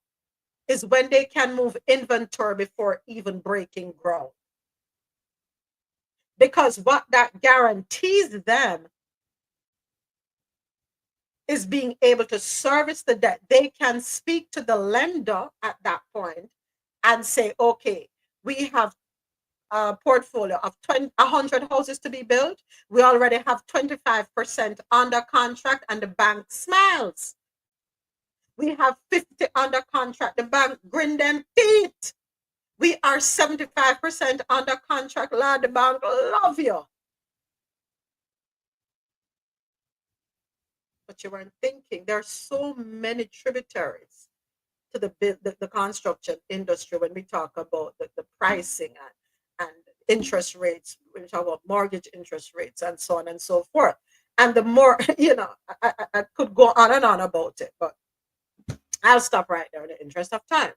is when they can move inventory before even breaking ground. Because what that guarantees them is being able to service the debt. They can speak to the lender at that point and say, okay, we have a portfolio of 100 houses to be built. We already have 25% under contract, and the bank smiles. We have 50 under contract. The bank grin them teeth. We are 75% under contract. Lord, the bank love you. But you weren't thinking. There are so many tributaries to the construction industry when we talk about the pricing and interest rates. We talk about mortgage interest rates and so on and so forth. And the more, I could go on and on about it, but I'll stop right there in the interest of time.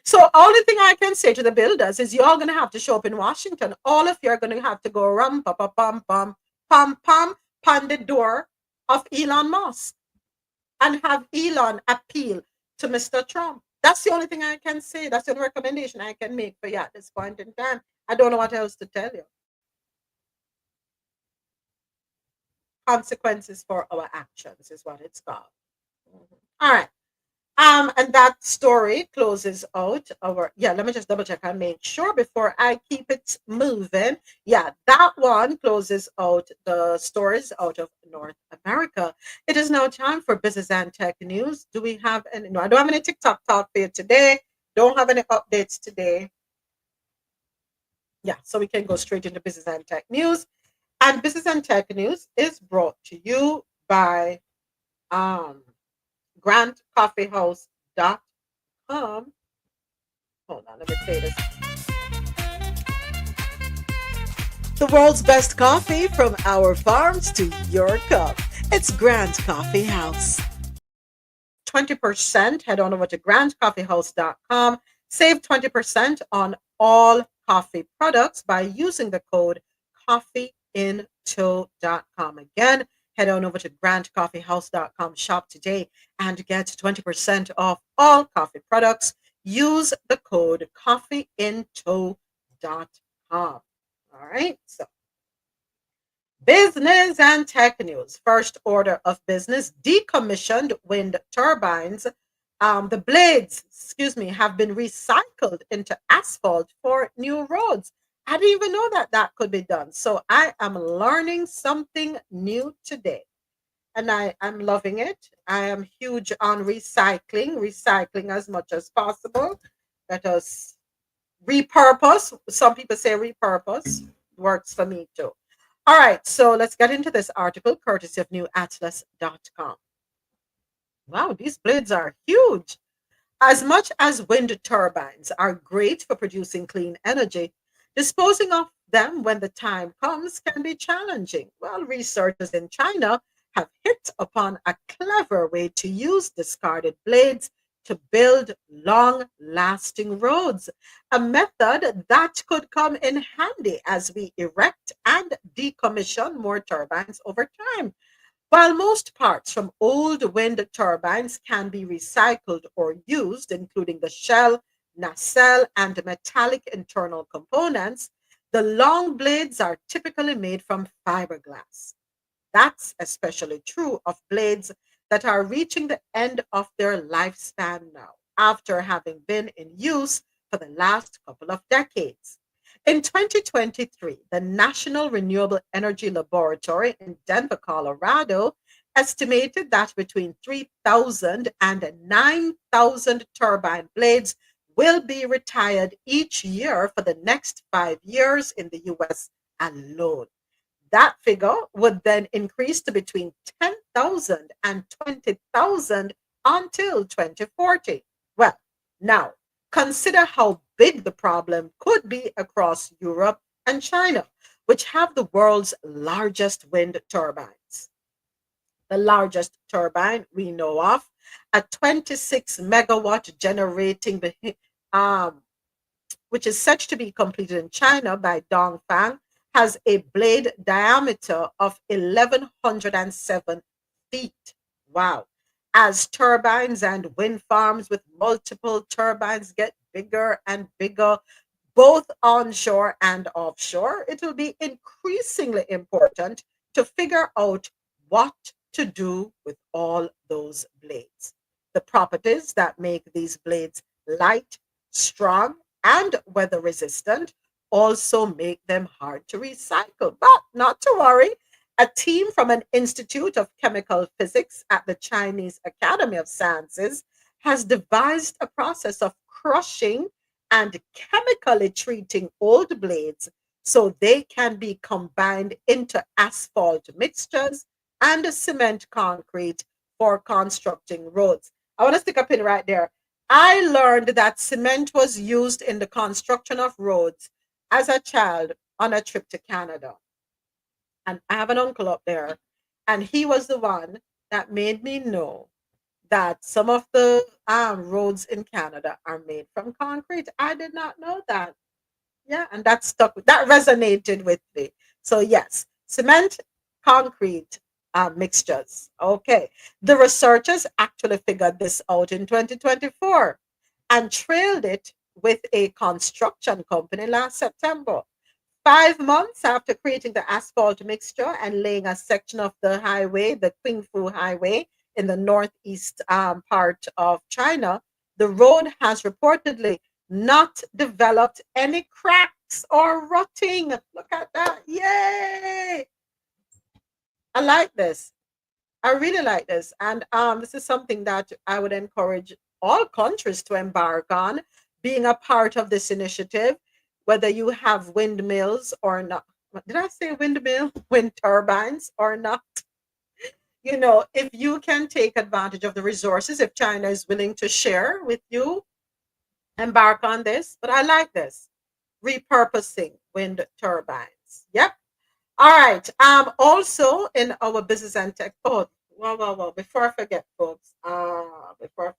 So only thing I can say to the builders is you're all going to have to show up in Washington. All of you are going to have to go rum, pa, pa, pum, pum, pum, pum, pun the door of Elon Musk and have Elon appeal to Mr. Trump. That's the only thing I can say. That's the only recommendation I can make for you at this point in time. I don't know what else to tell you. Consequences for our actions is what it's called. All right. And that story closes out our, let me just double check and make sure before I keep it moving. Yeah, that one closes out the stories out of North America. It is now time for business and tech news. Do we have any? No, I don't have any TikTok talk for you today. Don't have any updates today. Yeah, so we can go straight into business and tech news. And business and tech news is brought to you by grandcoffeehouse.com. Hold on, let me play this. The world's best coffee from our farms to your cup. It's Grand Coffee House. 20%, head on over to grandcoffeehouse.com. Save 20% on all coffee products by using the code coffeeinto.com. Again, head on over to grandcoffeehouse.com, shop today, and get 20% off all coffee products. Use the code coffeeinto.com. All right, so business and tech news. First order of business, decommissioned wind turbines. The blades, have been recycled into asphalt for new roads. I didn't even know that could be done. So I am learning something new today. And I am loving it. I am huge on recycling as much as possible. Let us repurpose. Some people say repurpose. Works for me too. All right, so let's get into this article courtesy of newatlas.com. Wow, these blades are huge. As much as wind turbines are great for producing clean energy, disposing of them when the time comes can be challenging. Well, researchers in China have hit upon a clever way to use discarded blades to build long-lasting roads, a method that could come in handy as we erect and decommission more turbines over time. While most parts from old wind turbines can be recycled or used, including the shell, nacelle, and metallic internal components, the long blades are typically made from fiberglass. That's especially true of blades that are reaching the end of their lifespan now, after having been in use for the last couple of decades. In 2023, the National Renewable Energy Laboratory in Denver, Colorado, estimated that between 3,000 and 9,000 turbine blades will be retired each year for the next 5 years in the US alone. That figure would then increase to between 10,000 and 20,000 until 2040. Well, now consider how big the problem could be across Europe and China, which have the world's largest wind turbines. The largest turbine we know of, a 26 megawatt generating, which is said to be completed in China by Dongfang, has a blade diameter of 1,107 feet. Wow. As turbines and wind farms with multiple turbines get bigger and bigger, both onshore and offshore, it will be increasingly important to figure out what to do with all those blades. The properties that make these blades light, strong, and weather resistant also make them hard to recycle. But not to worry, a team from an Institute of Chemical Physics at the Chinese Academy of Sciences has devised a process of crushing and chemically treating old blades so they can be combined into asphalt mixtures and cement concrete for constructing roads. I want to stick a pin right there. I learned that cement was used in the construction of roads as a child on a trip to Canada. And I have an uncle up there, and he was the one that made me know that some of the roads in Canada are made from concrete. I did not know that. Yeah, and that stuck. That resonated with me. So yes, cement, concrete mixtures. Okay, the researchers actually figured this out in 2024 and trailed it with a construction company last September. 5 months after creating the asphalt mixture and laying a section of the highway, the Qingfu Highway, in the northeast part of China, the road has reportedly not developed any cracks or rotting. Look at that. Yay! I like this. I really like this. And this is something that I would encourage all countries to embark on, being a part of this initiative, whether you have windmills or not. Did I say windmill? Wind turbines or not? If you can take advantage of the resources, if China is willing to share with you, embark on this. But I like this. Repurposing wind turbines. Yep. All right. Also in our business and tech. Oh, well. Before I forget, folks. Before I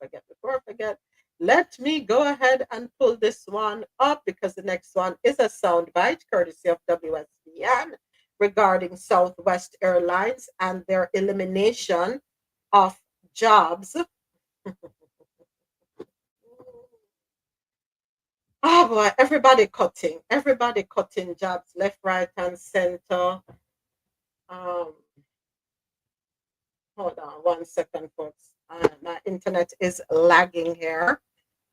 forget. Let me go ahead and pull this one up because the next one is a soundbite courtesy of WSBN regarding Southwest Airlines and their elimination of jobs. Oh boy, everybody cutting jobs left, right, and center. Hold on 1 second, folks. My internet is lagging here.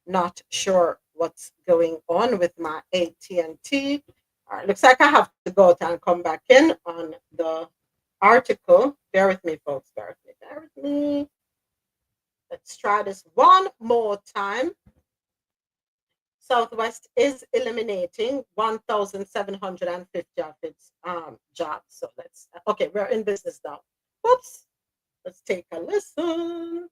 Not sure what's going on with my AT&T. All right, looks like I have to go out and come back in on the article. Bear with me, folks. Bear with me. Let's try this one more time. Southwest is eliminating 1,750 of its jobs. So okay, we're in business now. Whoops. Let's take a listen.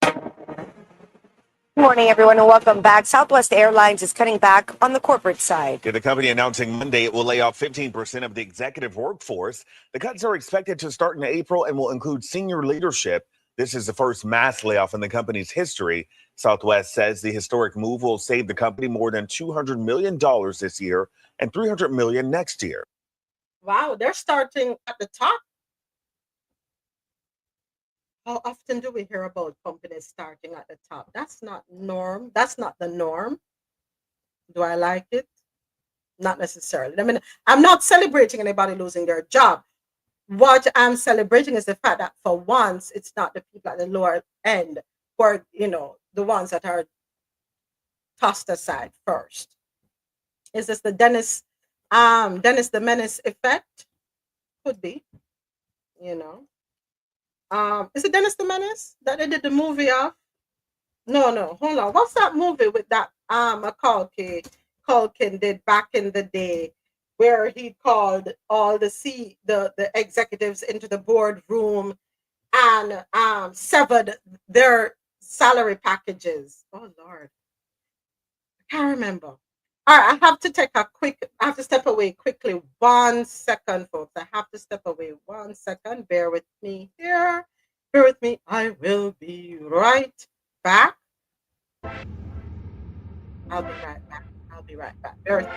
Good morning, everyone, and welcome back. Southwest Airlines is cutting back on the corporate side. The company announcing Monday it will lay off 15% of the executive workforce. The cuts are expected to start in April and will include senior leadership. This is the first mass layoff in the company's history. Southwest says the historic move will save the company more than $200 million this year and $300 million next year. Wow, they're starting at the top. How often do we hear about companies starting at the top? That's not norm. That's not the norm. Do I like it? Not necessarily. I mean, I'm not celebrating anybody losing their job. What I'm celebrating is the fact that for once, it's not the people at the lower end who are, the ones that are tossed aside first. Is this the Dennis the Menace effect? Could be, Is it Dennis the Menace that they did the movie of? No, hold on. What's that movie with that Culkin did back in the day, where he called all the executives into the boardroom and severed their salary packages. Oh Lord, I can't remember. All right, I have to step away quickly. 1 second, folks. I have to step away 1 second. Bear with me here. Bear with me. I will be right back. I'll be right back. Bear with me.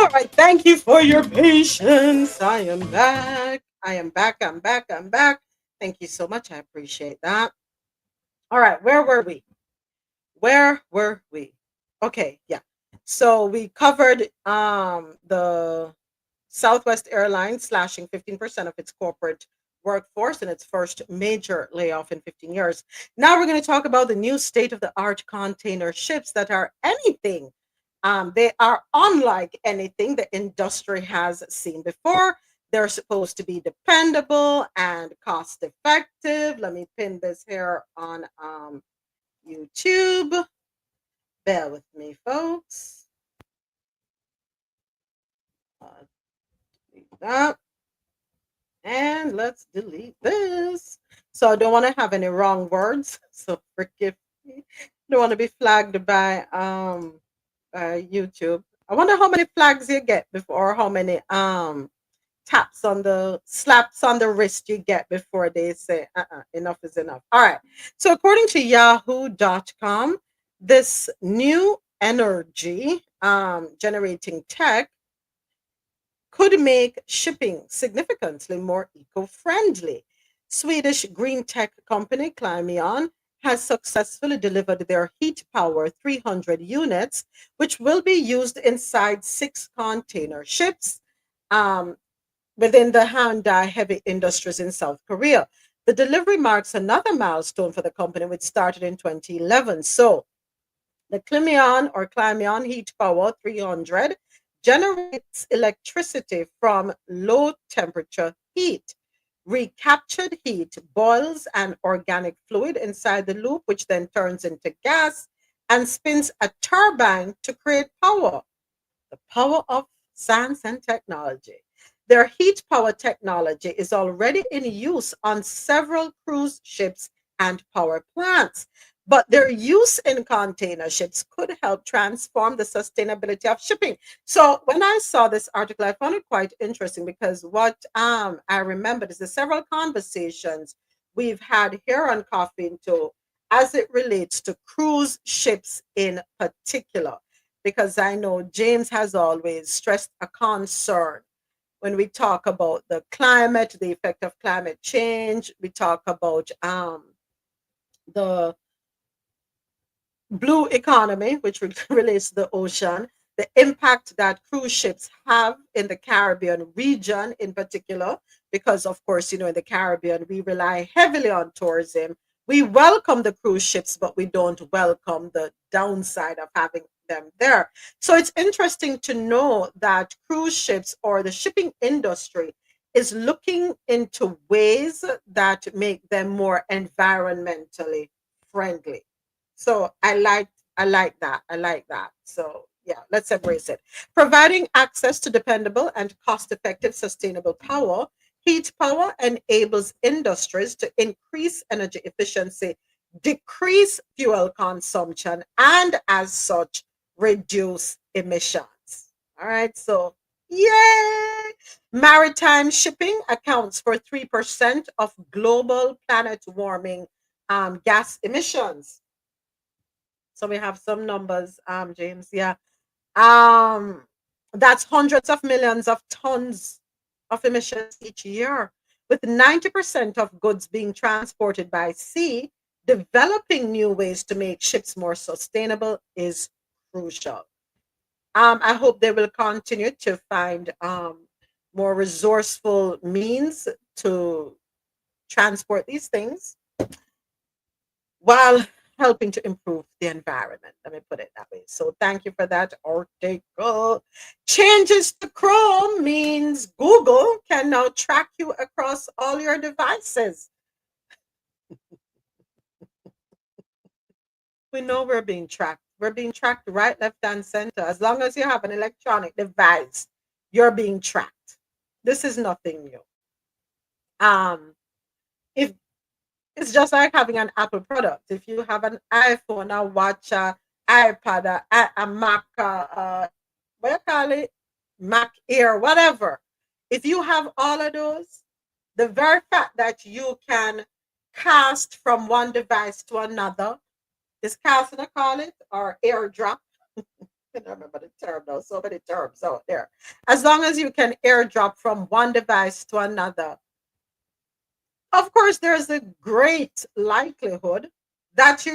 All right, thank you for your patience. I am back. I am back. I'm back. I'm back. Thank you so much. I appreciate that. All right, where were we? Where were we? Okay, yeah. So we covered the Southwest Airlines slashing 15% of its corporate workforce in its first major layoff in 15 years. Now we're going to talk about the new state of the art container ships that are anything. They are unlike anything the industry has seen before. They're supposed to be dependable and cost effective. Let me pin this here on YouTube. Bear with me, folks. Delete that. And let's delete this. So I don't want to have any wrong words. So forgive me. Don't want to be flagged by YouTube. I wonder how many flags you get before, how many taps on the slaps on the wrist you get before they say enough is enough. All right. So according to yahoo.com, this new energy generating tech could make shipping significantly more eco-friendly. Swedish green tech company Clamion has successfully delivered their heat power 300 units, which will be used inside 6 container ships within the Hyundai heavy industries in South Korea. The delivery marks another milestone for the company, which started in 2011. So the Clamion Heat Power 300 generates electricity from low temperature heat. Recaptured heat boils an organic fluid inside the loop, which then turns into gas and spins a turbine to create power. The power of science and technology. Their heat power technology is already in use on several cruise ships and power plants, but their use in container ships could help transform the sustainability of shipping. So when I saw this article, I found it quite interesting because what I remembered is the several conversations we've had here on Coffee and Toe as it relates to cruise ships in particular, because I know James has always stressed a concern when we talk about the climate, the effect of climate change. We talk about the blue economy, which relates to the ocean, the impact that cruise ships have in the Caribbean region in particular, because of course, in the Caribbean, we rely heavily on tourism. We welcome the cruise ships, but we don't welcome the downside of having them there. So it's interesting to know that cruise ships or the shipping industry is looking into ways that make them more environmentally friendly. So I like that. I like that. So yeah, let's embrace it. Providing access to dependable and cost-effective sustainable power, heat power enables industries to increase energy efficiency, decrease fuel consumption, and as such, reduce emissions. All right, so yay! Maritime shipping accounts for 3% of global planet warming gas emissions. So we have some numbers, James. Yeah. That's hundreds of millions of tons of emissions each year. With 90% of goods being transported by sea, developing new ways to make ships more sustainable is crucial. I hope they will continue to find more resourceful means to transport these things while helping to improve the environment. Let me put it that way. So thank you for that article. Changes to Chrome means Google can now track you across all your devices. We know we're being tracked. We're being tracked right, left, and center. As long as you have an electronic device, you're being tracked. This is nothing new. If It's just like having an Apple product. If you have an iPhone, a watch, a iPad, a Mac, what you call it, Mac Air, whatever. If you have all of those, the very fact that you can cast from one device to another is casting, I call it, or airdrop. I don't remember the term now. So many terms out there. As long as you can airdrop from one device to another, of course, there's a great likelihood that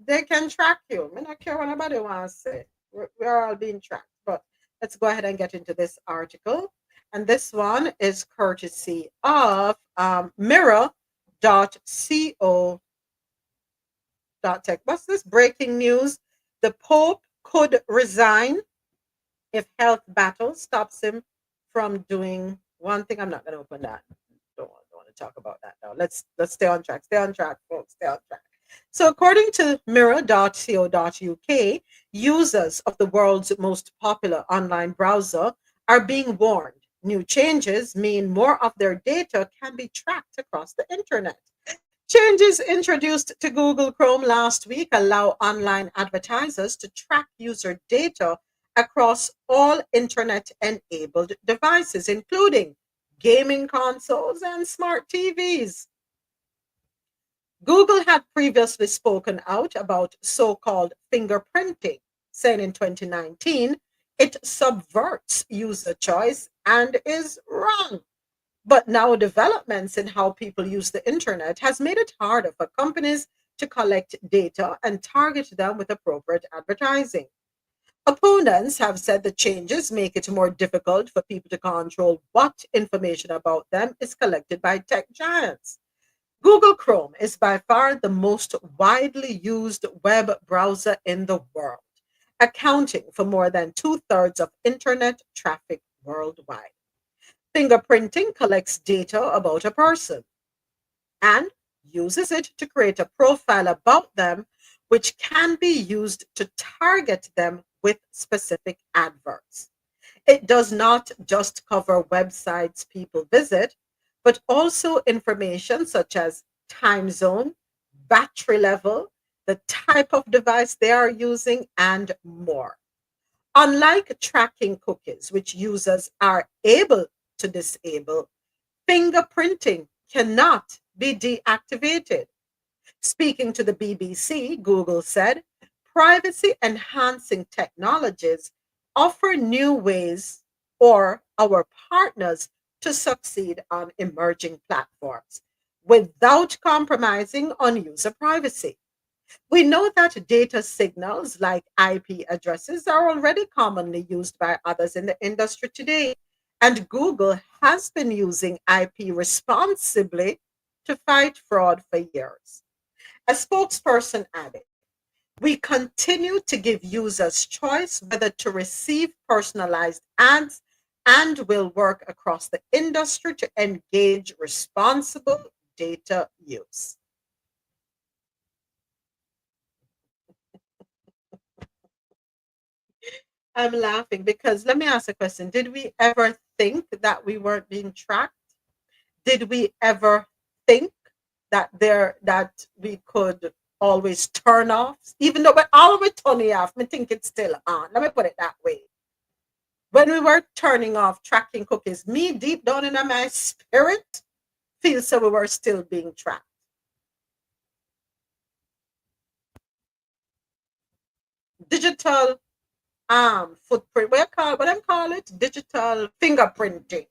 they can track you. I don't care what anybody wants to say. We're all being tracked. But let's go ahead and get into this article. And this one is courtesy of mirror.co.tech. What's this? Breaking news. The Pope could resign if health battle stops him from doing one thing. I'm not going to open that. Don't want to talk about that now. Let's stay on track. Stay on track, folks. Stay on track. So according to mirror.co.uk, users of the world's most popular online browser are being warned. New changes mean more of their data can be tracked across the internet. Changes introduced to Google Chrome last week allow online advertisers to track user data across all internet-enabled devices, including gaming consoles and smart TVs. Google had previously spoken out about so-called fingerprinting, saying in 2019 it subverts user choice and is wrong. But now developments in how people use the internet has made it harder for companies to collect data and target them with appropriate advertising. Opponents have said the changes make it more difficult for people to control what information about them is collected by tech giants. Google Chrome is by far the most widely used web browser in the world, accounting for more than 2/3 of internet traffic worldwide. Fingerprinting collects data about a person and uses it to create a profile about them, which can be used to target them with specific adverts. It does not just cover websites people visit, but also information such as time zone, battery level, the type of device they are using, and more. Unlike tracking cookies, which users are able to disable, fingerprinting cannot be deactivated. Speaking to the BBC, Google said, privacy enhancing technologies offer new ways for our partners to succeed on emerging platforms without compromising on user privacy. We know that data signals like IP addresses are already commonly used by others in the industry today, and Google has been using IP responsibly to fight fraud for years. A spokesperson added, we continue to give users choice whether to receive personalized ads and will work across the industry to engage responsible data use. I'm laughing because let me ask a question. Did we ever think that we weren't being tracked? Did we ever think that we could always turn off? Even though we're always turning off, I think it's still on. Let me put it that way. When we were turning off tracking cookies, me deep down in my spirit feels so we were still being tracked. Digital footprint, what I call it? Digital fingerprinting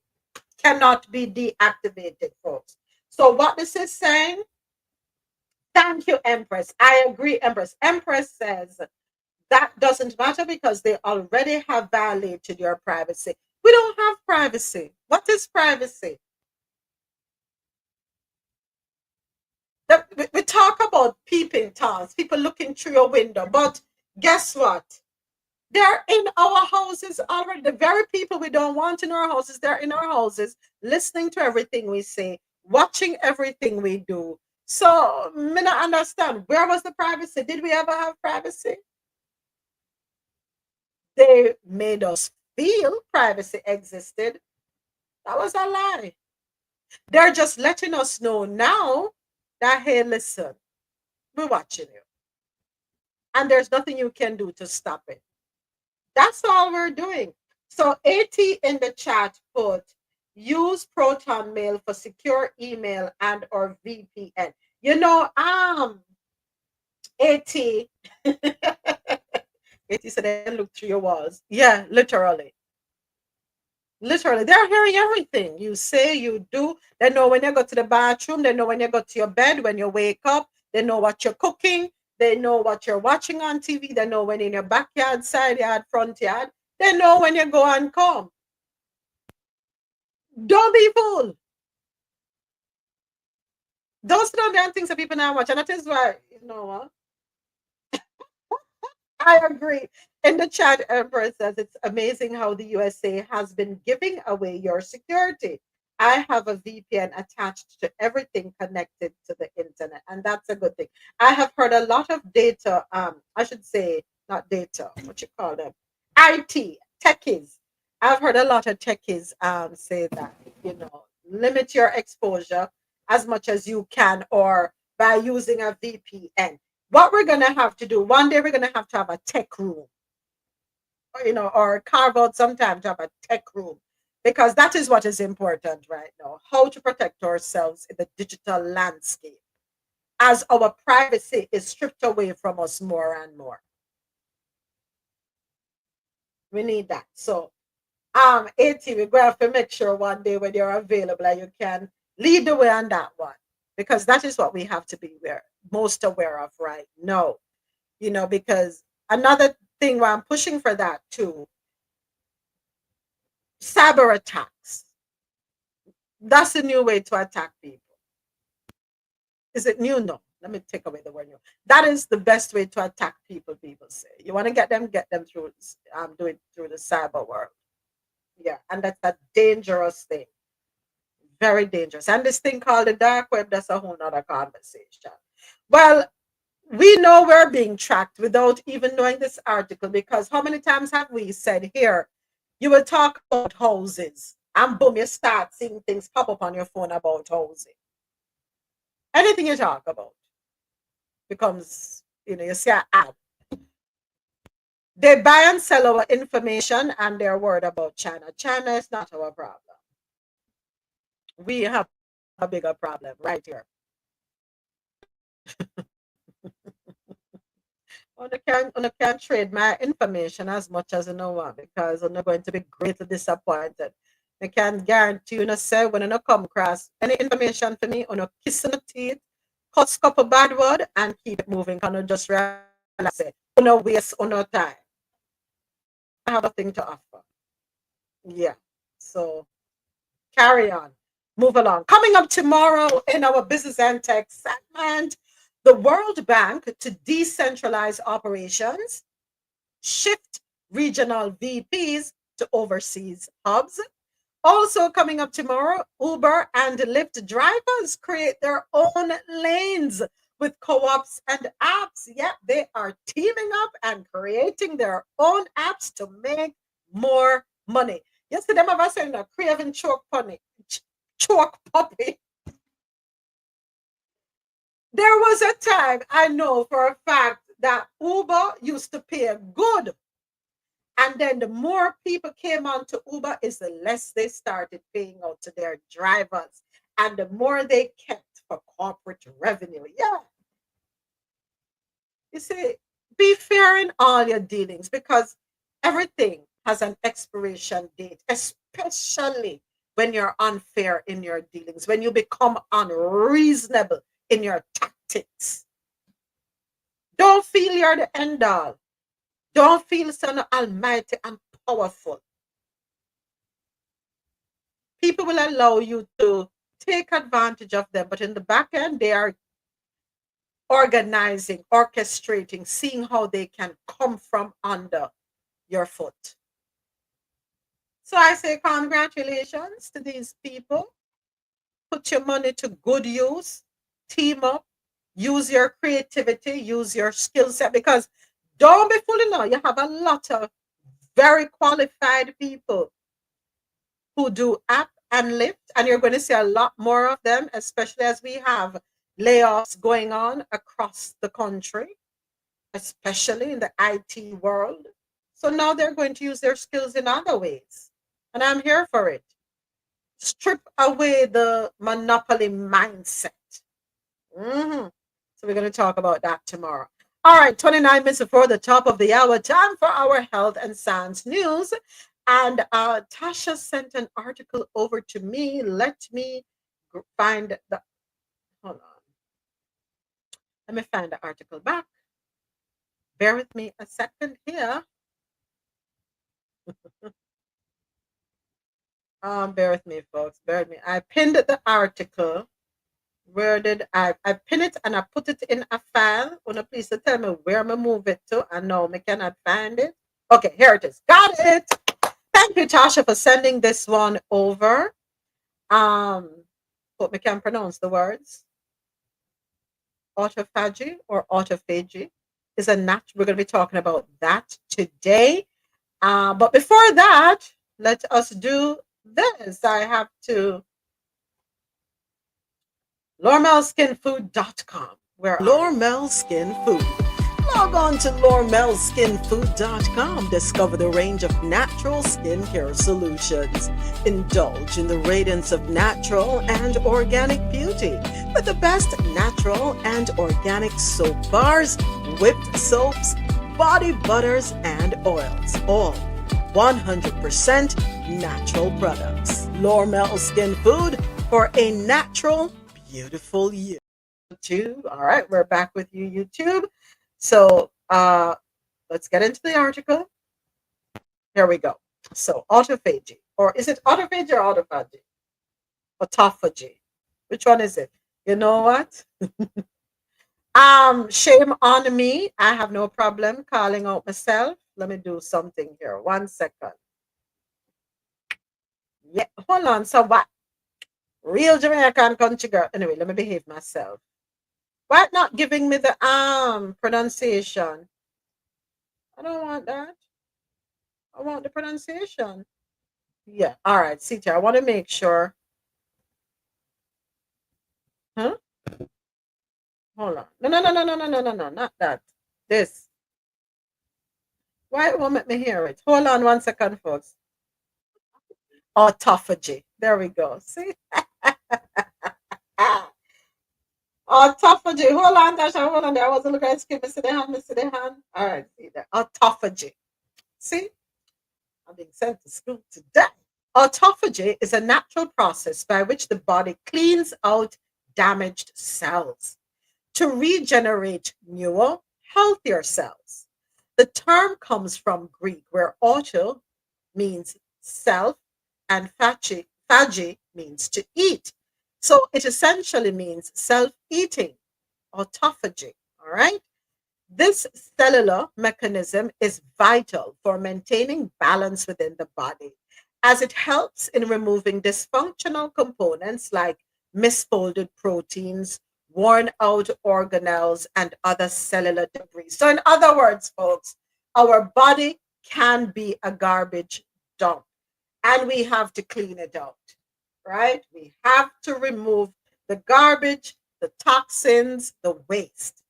cannot be deactivated, folks. So what this is saying, thank you, Empress. I agree, Empress. Empress says that doesn't matter because they already have violated your privacy. We don't have privacy. What is privacy? We talk about peeping toms, people looking through your window, but guess what? They're in our houses already. The very people we don't want in our houses, they're in our houses, listening to everything we say, watching everything we do. So, me not understand. Where was the privacy? Did we ever have privacy? They made us feel privacy existed. That was a lie. They're just letting us know now that, hey, listen, we're watching you. And there's nothing you can do to stop it. That's all we're doing. So AT in the chat put, use Proton Mail for secure email and or VPN. You know, AT, It is they can look through your walls. Yeah, literally. Literally, they're hearing everything you say, you do. They know when you go to the bathroom. They know when you go to your bed, when you wake up. They know what you're cooking. They know what you're watching on TV. They know when in your backyard, side yard, front yard. They know when you go and come. Don't be fooled. Those are the things that people now watch. And that is why, you know what? I agree. In the chat, Emperor says it's amazing how the USA has been giving away your security. I have a VPN attached to everything connected to the internet, and that's a good thing. I have heard a lot of data, I should say, not data, what you call them? IT, techies. I've heard a lot of techies say that, you know, limit your exposure as much as you can or by using a VPN. What we're going to have to do, one day we're going to have a tech room, or, you know, or carve out some time to have a tech room, because that is what is important right now, how to protect ourselves in the digital landscape as our privacy is stripped away from us more and more. We need that. So, AT, we're going to have to make sure one day when you're available and you can lead the way on that one, because that is what we have to be most aware of right now. You know, because another thing where I'm pushing for that too, cyber attacks. That's a new way to attack people. Is it new? No. Let me take away the word new. That is the best way to attack people, people say. You want to get them through, do it through the cyber world. Yeah, and that's a dangerous thing. Very dangerous. And this thing called the dark web, that's a whole nother conversation. Well, we know we're being tracked without even knowing this article, because how many times have we said here, you will talk about houses and boom, you start seeing things pop up on your phone about housing. Anything you talk about becomes, you know, you see an ad. They buy and sell our information and they're worried about China. China is not our problem. We have a bigger problem right here. I can't trade my information as much as I know because I'm not going to be greatly disappointed. I can guarantee you, say when I come across any information for me, on a kiss in the teeth, cut couple bad word, and keep it moving. Can I just realize it? No waste, no time. I have a thing to offer. Yeah. So carry on. Move along. Coming up tomorrow in our business and tech segment, the World Bank to decentralize operations, shift regional VPs to overseas hubs. Also coming up tomorrow, Uber and Lyft drivers create their own lanes with co-ops and apps. Yep, they are teaming up and creating their own apps to make more money. Yesterday, I was saying a craving choke puppy. There was a time I know for a fact that Uber used to pay good. And then the more people came on to Uber, is the less they started paying out to their drivers. And the more they kept for corporate revenue. Yeah. You see, be fair in all your dealings, because everything has an expiration date, especially when you're unfair in your dealings, when you become unreasonable in your tactics. Don't feel you're the end all. Don't feel so almighty and powerful. People will allow you to take advantage of them, but in the back end, they are organizing, orchestrating, seeing how they can come from under your foot. So I say congratulations to these people. Put your money to good use, team up, use your creativity, use your skill set, because don't be fooling now. You have a lot of very qualified people who do app and Lyft, and you're going to see a lot more of them, especially as we have layoffs going on across the country, especially in the IT world. So now they're going to use their skills in other ways, and I'm here for it. Strip away the monopoly mindset. So we're going to talk about that tomorrow. All right, 29 minutes before the top of the hour, time for our health and science news. And Tasha sent an article over to me. Let me find the, hold on. Let me find the article back. Bear with me a second here. Bear with me, folks. Bear with me. I pinned the article. Where did I pin it and I put it in a file? Wanna please tell me where I move it to? I know I cannot find it. Okay, here it is. Got it. Thank you, Tasha, for sending this one over. Hope we can pronounce the words. Autophagy or autophagy is a we're going to be talking about that today. But before that, let us do this. I have to LormelSkinFood.com. Where Lormel Skin Food. Log on to LormelSkinFood.com. Discover the range of natural skincare solutions. Indulge in the radiance of natural and organic beauty with the best natural and organic soap bars, whipped soaps, body butters, and oils. All 100% natural products. Lormel Skin Food for a natural, beautiful you. YouTube. All right, we're back with you, YouTube. So let's get into the article. Here we go. So autophagy, or is it autophagy or autophagy? Autophagy. Which one is it? You know what? Shame on me. I have no problem calling out myself. Let me do something here. 1 second. Yeah, hold on. So what? Real Jamaican country girl. Anyway, let me behave myself. Why not giving me the pronunciation? I don't want that. I want the pronunciation. Yeah. All right, see, I want to make sure. Huh? Hold on. No, not that. This. Why it won't make me hear it? Hold on 1 second, folks. Autophagy. There we go. See? Autophagy. Hold on, Dasha. Hold on there. I wasn't looking at skip. Mr. Dehan. All right. See there. Autophagy. See? I'm being sent to school today. Autophagy is a natural process by which the body cleans out damaged cells to regenerate newer, healthier cells. The term comes from Greek, where auto means self and phagy means to eat. So it essentially means self-eating, autophagy, all right? This cellular mechanism is vital for maintaining balance within the body, as it helps in removing dysfunctional components like misfolded proteins, worn out organelles, and other cellular debris. So, in other words, folks, our body can be a garbage dump, and we have to clean it out, right? We have to remove the garbage, the toxins, the waste.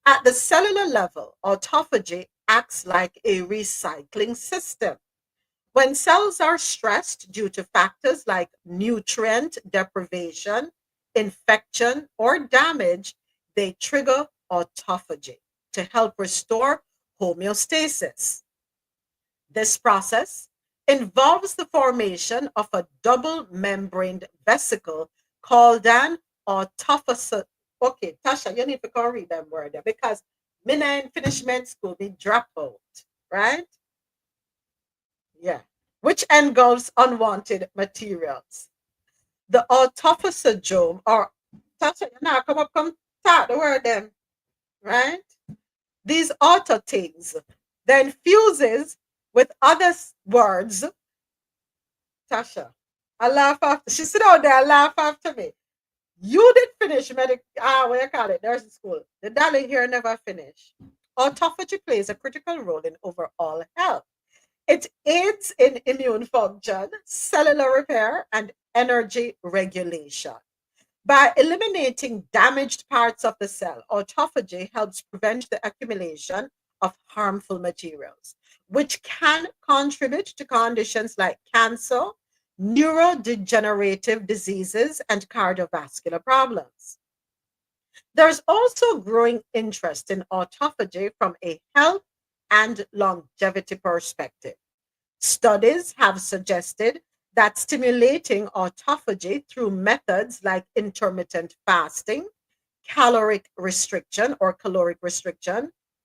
At the cellular level, autophagy acts like a recycling system. When cells are stressed due to factors like nutrient deprivation, infection, or damage, they trigger autophagy to help restore homeostasis. This process involves the formation of a double membraned vesicle called an autophagus. Okay, Tasha, you need to go read that word there because me not finish med school, me drop out, right? Yeah, which engulfs unwanted materials. The autophagosome, or Tasha, you now come start the word then, right? These auto things then fuses with other words. Tasha, I laugh after she sit down there, laugh after me. You did finish what you call it, nursing school. The darling here never finished. Autophagy plays a critical role in overall health. It aids in immune function, cellular repair, and energy regulation. By eliminating damaged parts of the cell, autophagy helps prevent the accumulation of harmful materials, which can contribute to conditions like cancer, neurodegenerative diseases, and cardiovascular problems. There's also growing interest in autophagy from a health and longevity perspective. Studies have suggested that stimulating autophagy through methods like intermittent fasting, caloric restriction,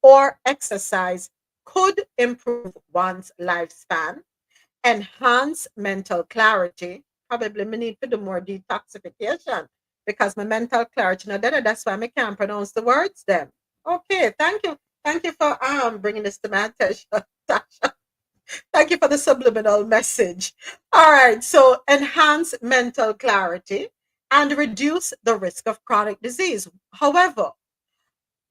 or exercise could improve one's lifespan, enhance mental clarity. Probably me need to do more detoxification because my mental clarity not there. That's why I can't pronounce the words then. Okay, thank you. Thank you for bringing this to my attention, Tasha. Thank you for the subliminal message. All right, so enhance mental clarity and reduce the risk of chronic disease. However,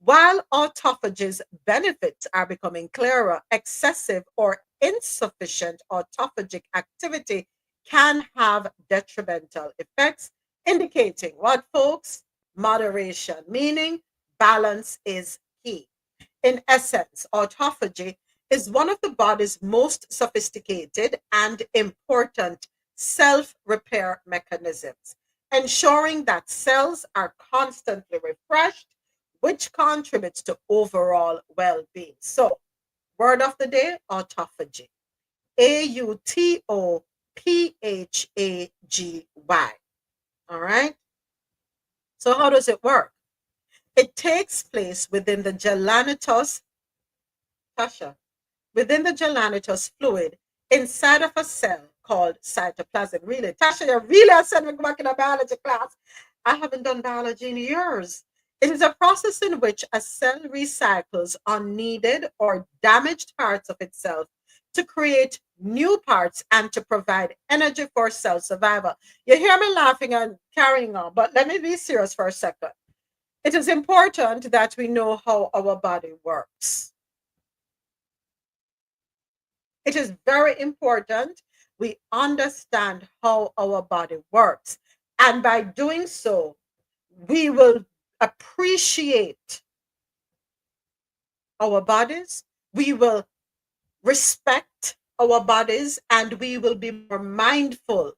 while autophagy's benefits are becoming clearer, excessive or insufficient autophagic activity can have detrimental effects, indicating what, folks? Moderation, meaning balance is key. In essence, autophagy is one of the body's most sophisticated and important self-repair mechanisms, ensuring that cells are constantly refreshed, which contributes to overall well-being. So, word of the day, autophagy. AUTOPHAGY. All right? So how does it work? It takes place within the gelatinous, Tasha, within the gelatinous fluid inside of a cell called cytoplasm. Really, Tasha, you really are sending me back in a biology class. I haven't done biology in years. It is a process in which a cell recycles unneeded or damaged parts of itself to create new parts and to provide energy for cell survival. You hear me laughing and carrying on, but let me be serious for a second. It is important that we know how our body works. It is very important we understand how our body works. And by doing so, we will appreciate our bodies, we will respect our bodies, and we will be more mindful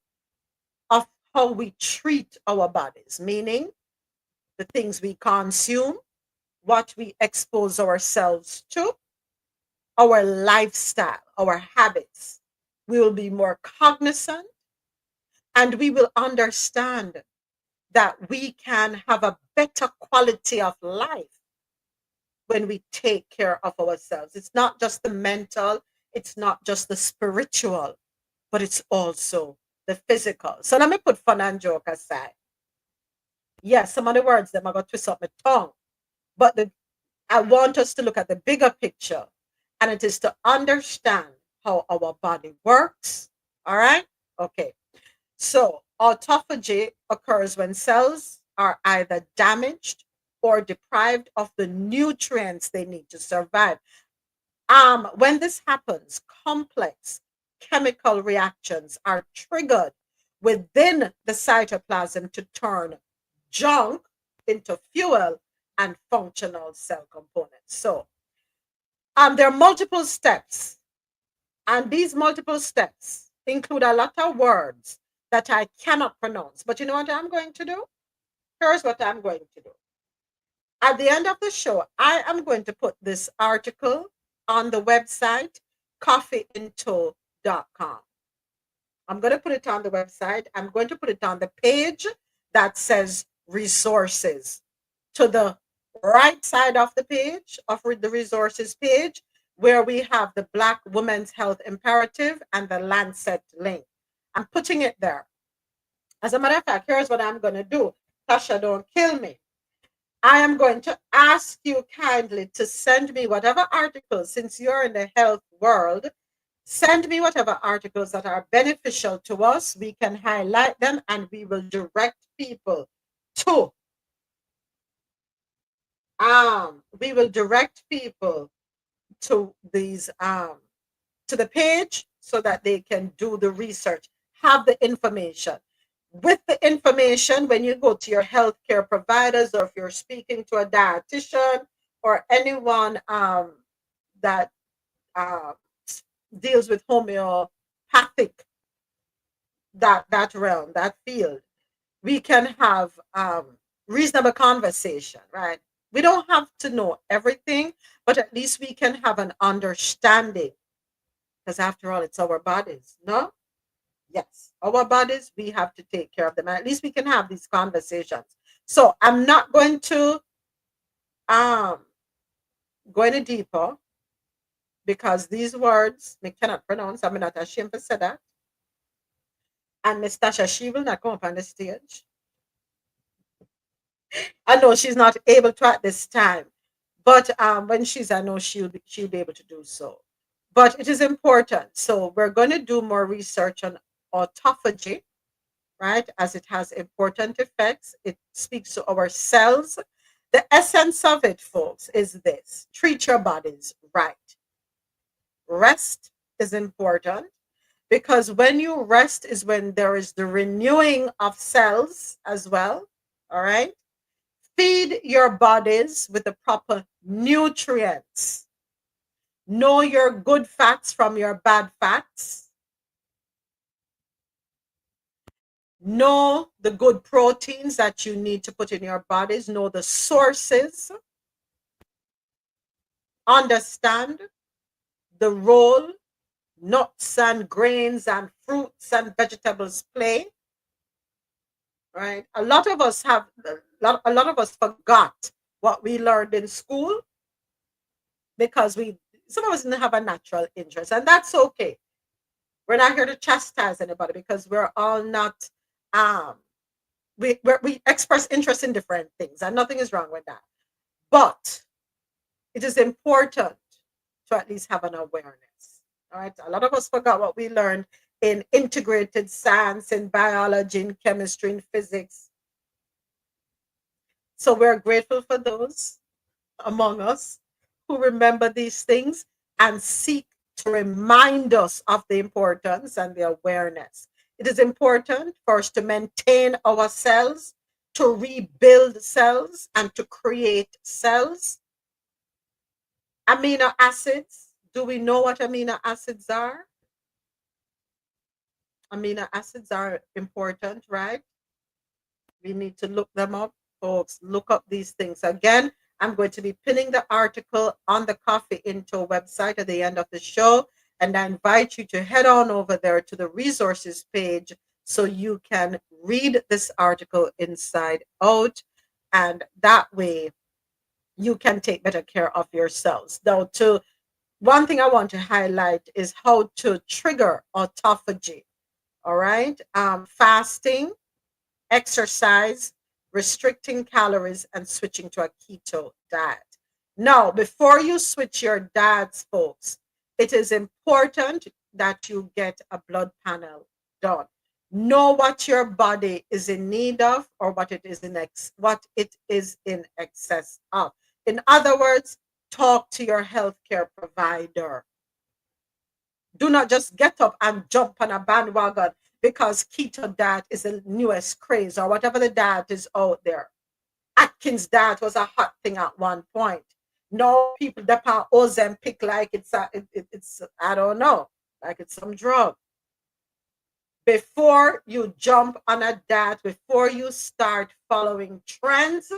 of how we treat our bodies, meaning the things we consume, what we expose ourselves to, our lifestyle, our habits. We will be more cognizant and we will understand that we can have a better quality of life when we take care of ourselves. It's not just the mental, it's not just the spiritual, but it's also the physical. So let me put fun and joke aside. Yes, some of the words them I got twist up my tongue, but I want us to look at the bigger picture, and it is to understand how our body works. All right? Okay. So autophagy occurs when cells are either damaged or deprived of the nutrients they need to survive. When this happens, complex chemical reactions are triggered within the cytoplasm to turn junk into fuel and functional cell components. So there are multiple steps, and these multiple steps include a lot of words that I cannot pronounce. But you know what I'm going to do? Here's what I'm going to do. At the end of the show, I am going to put this article on the website, coffeeinto.com. I'm going to put it on the website. I'm going to put it on the page that says resources. To the right side of the page, of the resources page, where we have the Black Women's Health Imperative and the Lancet link. I'm putting it there. As a matter of fact, here's what I'm going to do. Tasha, don't kill me. I am going to ask you kindly to send me whatever articles, since you're in the health world, send me whatever articles that are beneficial to us. We can highlight them and we will direct people to we will direct people to these to the page so that they can do the research, have the information. With the information, when you go to your healthcare providers, or if you're speaking to a dietitian or anyone that deals with homeopathic, that realm, that field, we can have reasonable conversation, right? We don't have to know everything, but at least we can have an understanding. Because after all, it's our bodies, no? Yes, our bodies, we have to take care of them. At least we can have these conversations. So I'm not going to go any deeper because these words I cannot pronounce. I'm not ashamed to say that. And Miss Tasha, she will not come up on the stage. I know she's not able to at this time, but when I know she'll be able to do so. But it is important. So we're going to do more research on autophagy, right? As it has important effects. It speaks to our cells. The essence of it, folks, is this: treat your bodies right. Rest is important because when you rest is when there is the renewing of cells as well. All right. Feed your bodies with the proper nutrients. Know your good fats from your bad fats. Know the good proteins that you need to put in your bodies. Know the sources. Understand the role nuts and grains and fruits and vegetables play. Right? A lot of us forgot what we learned in school because some of us didn't have a natural interest, and that's okay. We're not here to chastise anybody because we're all not we express interest in different things, and nothing is wrong with that. But it is important to at least have an awareness. All right. A lot of us forgot what we learned in integrated science, in biology, in chemistry, in physics. So we're grateful for those among us who remember these things and seek to remind us of the importance and the awareness. It is important for us to maintain our cells, to rebuild cells, and to create cells. Amino acids. Do we know what amino acids are? Amino acids are important, right? We need to look them up, folks. Look up these things. Again, I'm going to be pinning the article on the Coffee Into website at the end of the show. And I invite you to head on over there to the resources page so you can read this article inside out. And that way you can take better care of yourselves. Now, one thing I want to highlight is how to trigger autophagy. All right. Fasting, exercise, restricting calories, and switching to a keto diet. Now, before you switch your diets, folks, it is important that you get a blood panel done. Know what your body is in need of or what it is in excess of. In other words, talk to your healthcare provider. Do not just get up and jump on a bandwagon because keto diet is the newest craze or whatever the diet is out there. Atkins diet was a hot thing at one point. No, people that are Ozempic like it's I don't know, like it's some drug. Before you jump on a diet, before you start following trends,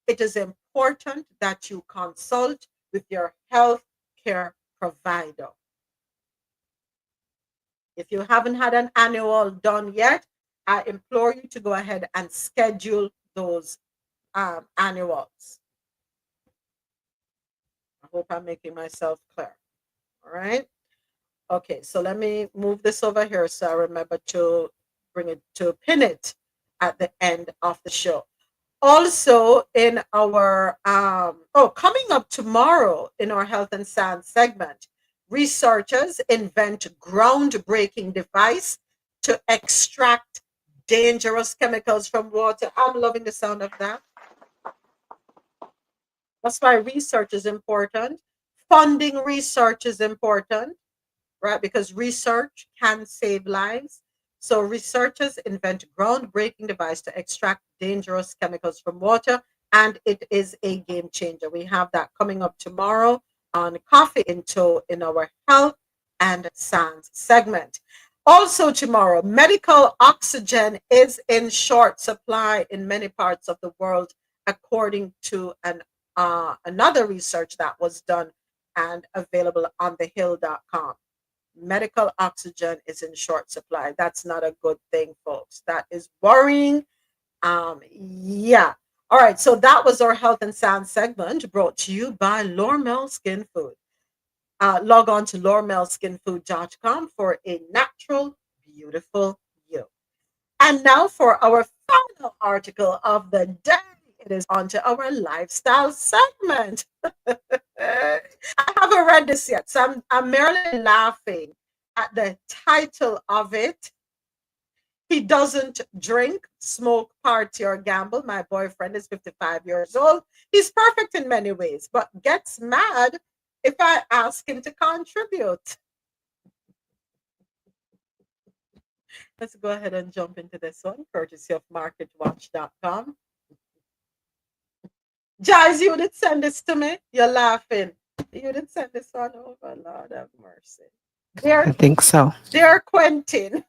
it is important that you consult with your health care provider. If you haven't had an annual done yet, I implore you to go ahead and schedule those annuals. I hope I'm making myself clear. All right. Okay, so let me move this over here so I remember to pin it at the end of the show. Also, in our coming up tomorrow in our health and science segment, researchers invent groundbreaking device to extract dangerous chemicals from water. I'm loving the sound of that. That's why research is important. Funding research is important, right? Because research can save lives. So researchers invent groundbreaking device to extract dangerous chemicals from water, and it is a game changer. We have that coming up tomorrow on Coffee Into in our health and science segment. Also tomorrow, medical oxygen is in short supply in many parts of the world, according to another research that was done and available on thehill.com. Medical oxygen is in short supply. That's not a good thing, folks. That is worrying. Yeah. All right. So that was our health and science segment, brought to you by Lormel Skin Food. Log on to lormelskinfood.com for a natural, beautiful you. And now for our final article of the day. It is on to our lifestyle segment. I haven't read this yet, so I'm merely laughing at the title of it. He doesn't drink, smoke, party, or gamble. My boyfriend is 55 years old. He's perfect in many ways, but gets mad if I ask him to contribute. Let's go ahead and jump into this one, courtesy of marketwatch.com. Giles, you did send this to me. You're laughing. You did send this one over. Lord have mercy. I think so. Dear Quentin.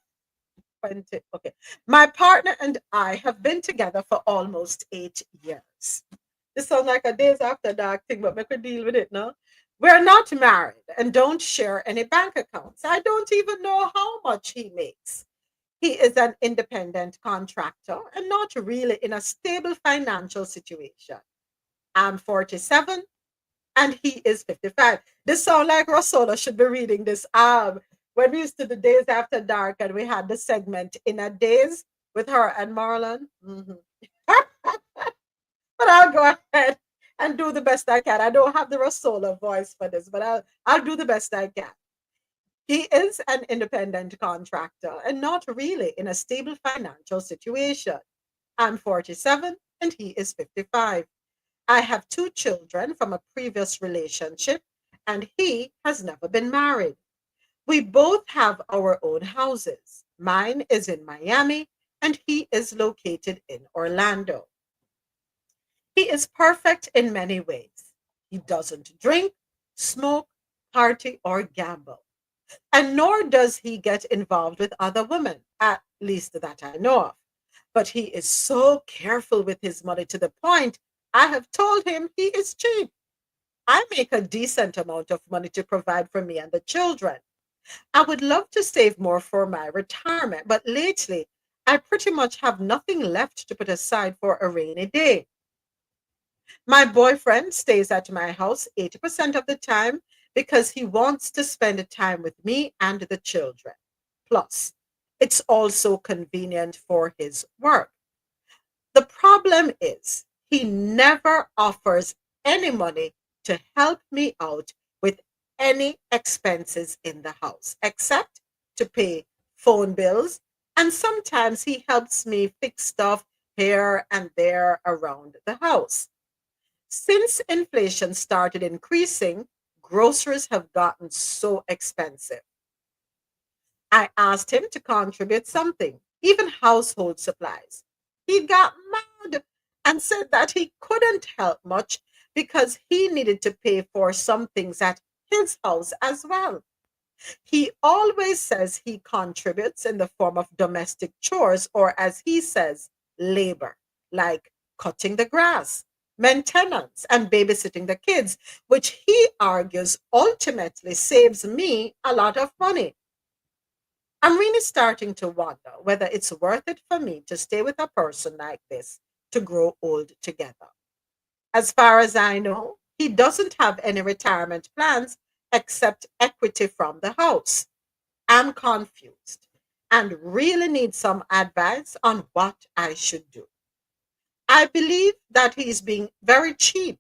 Okay. My partner and I have been together for almost 8 years. This sounds like a days after dark thing, but we could deal with it now. We're not married and don't share any bank accounts. I don't even know how much he makes. He is an independent contractor and not really in a stable financial situation. I'm 47 and he is 55. This sounds like RoSolo should be reading this. When we used to do Days After Dark and we had the segment In a Days with her and Marlon. But I'll go ahead and do the best I can. I don't have the RoSolo voice for this, but I'll do the best I can. He is an independent contractor and not really in a stable financial situation. I'm 47 and he is 55. I have 2 children from a previous relationship and he has never been married. We both have our own houses. Mine is in Miami and he is located in Orlando. He is perfect in many ways. He doesn't drink, smoke, party, or gamble. And nor does he get involved with other women, at least that I know of. But he is so careful with his money to the point I have told him he is cheap. I make a decent amount of money to provide for me and the children. I would love to save more for my retirement, but lately I pretty much have nothing left to put aside for a rainy day. My boyfriend stays at my house 80% of the time because he wants to spend time with me and the children. Plus, it's also convenient for his work. The problem is he never offers any money to help me out with any expenses in the house, except to pay phone bills. And sometimes he helps me fix stuff here and there around the house. Since inflation started increasing, groceries have gotten so expensive. I asked him to contribute something, even household supplies. He got mad and said that he couldn't help much because he needed to pay for some things at his house as well. He always says he contributes in the form of domestic chores or, as he says, labor, like cutting the grass, maintenance, and babysitting the kids, which he argues ultimately saves me a lot of money. I'm really starting to wonder whether it's worth it for me to stay with a person like this to grow old together. As far as I know, he doesn't have any retirement plans except equity from the house. I'm confused and really need some advice on what I should do. I believe that he's being very cheap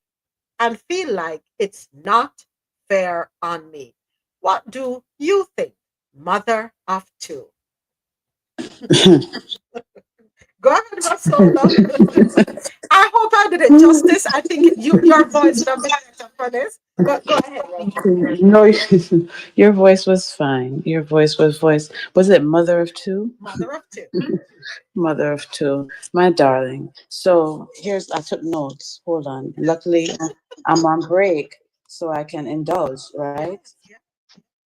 and feel like it's not fair on me. What do you think, mother of 2? Go ahead, RoSolo. I hope I did it justice. I think your voice will be better for this. But go ahead, RoSolo. No, your voice was fine. Your voice was voice. Was it mother of 2? Mother of 2. Mother of 2, my darling. So I took notes. Hold on. Luckily, I'm on break, so I can indulge, right?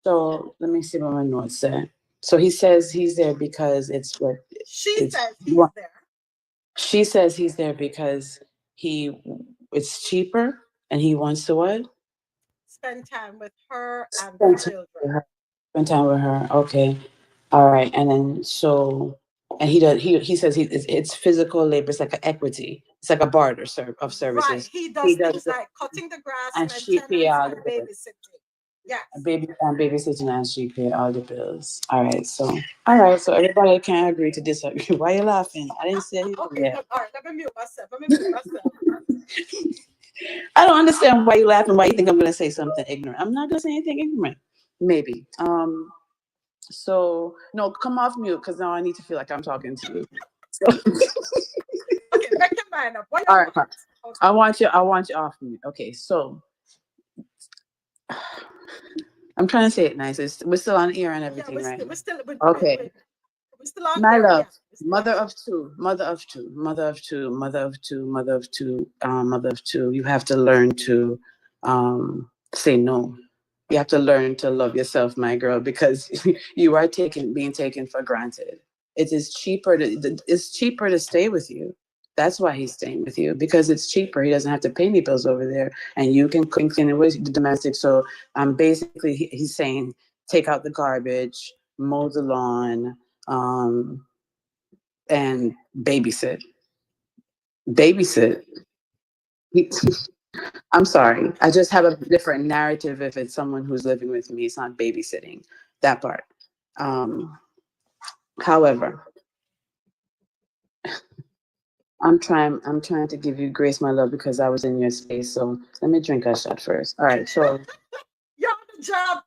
So let me see what my notes say. So he says he's there because it's what She says he's there. She says he's there because it's cheaper and he wants to what? Spend time with her and the children. Spend time with her. Okay. All right. And then and he says it's physical labor. It's like an equity. It's like a barter of services. Right. He does things like cutting the grass and babysitting. Yes. Babysitting and she pay all the bills. All right. So everybody can agree to disagree. Why are you laughing? I didn't say anything yet. All right. Let me mute myself. I don't understand why you laughing. Why you think I'm going to say something ignorant? I'm not going to say anything ignorant. Maybe. So no, come off mute because now I need to feel like I'm talking to you. So. Okay, make your mind up. All right. Okay. I want you off mute. Okay, so I'm trying to say it nice. We're still on air and everything, right? We're still okay. We're still on my air, love, yeah. mother of two. You have to learn to say no. You have to learn to love yourself, my girl, because you are being taken for granted. It's cheaper to stay with you. That's why he's staying with you, because it's cheaper. He doesn't have to pay any bills over there, and you can clean the domestic. So basically he's saying take out the garbage, mow the lawn, and babysit. I'm sorry. I just have a different narrative if it's someone who's living with me. It's not babysitting, that part. However, I'm trying to give you grace, my love, because I was in your space. So let me drink a shot first. All right. So you're on the job.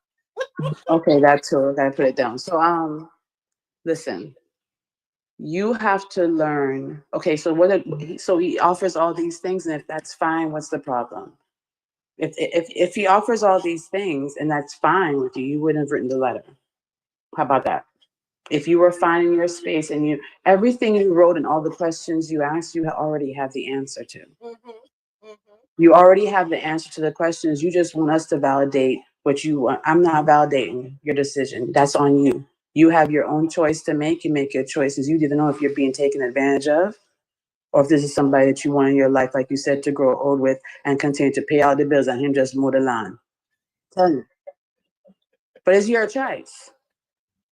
Okay, that too. I gotta put it down. So listen. You have to learn. Okay, so so he offers all these things, and if that's fine, what's the problem? If he offers all these things and that's fine with you, you wouldn't have written the letter. How about that? If you were fine in your space and everything you wrote and all the questions you asked, you already have the answer to. You already have the answer to the questions. You just want us to validate what you want. I'm not validating your decision. That's on you. You have your own choice to make. You make your choices. You either know if you're being taken advantage of, or if this is somebody that you want in your life, like you said, to grow old with and continue to pay all the bills and him just mow the lawn. Tell me. But it's your choice.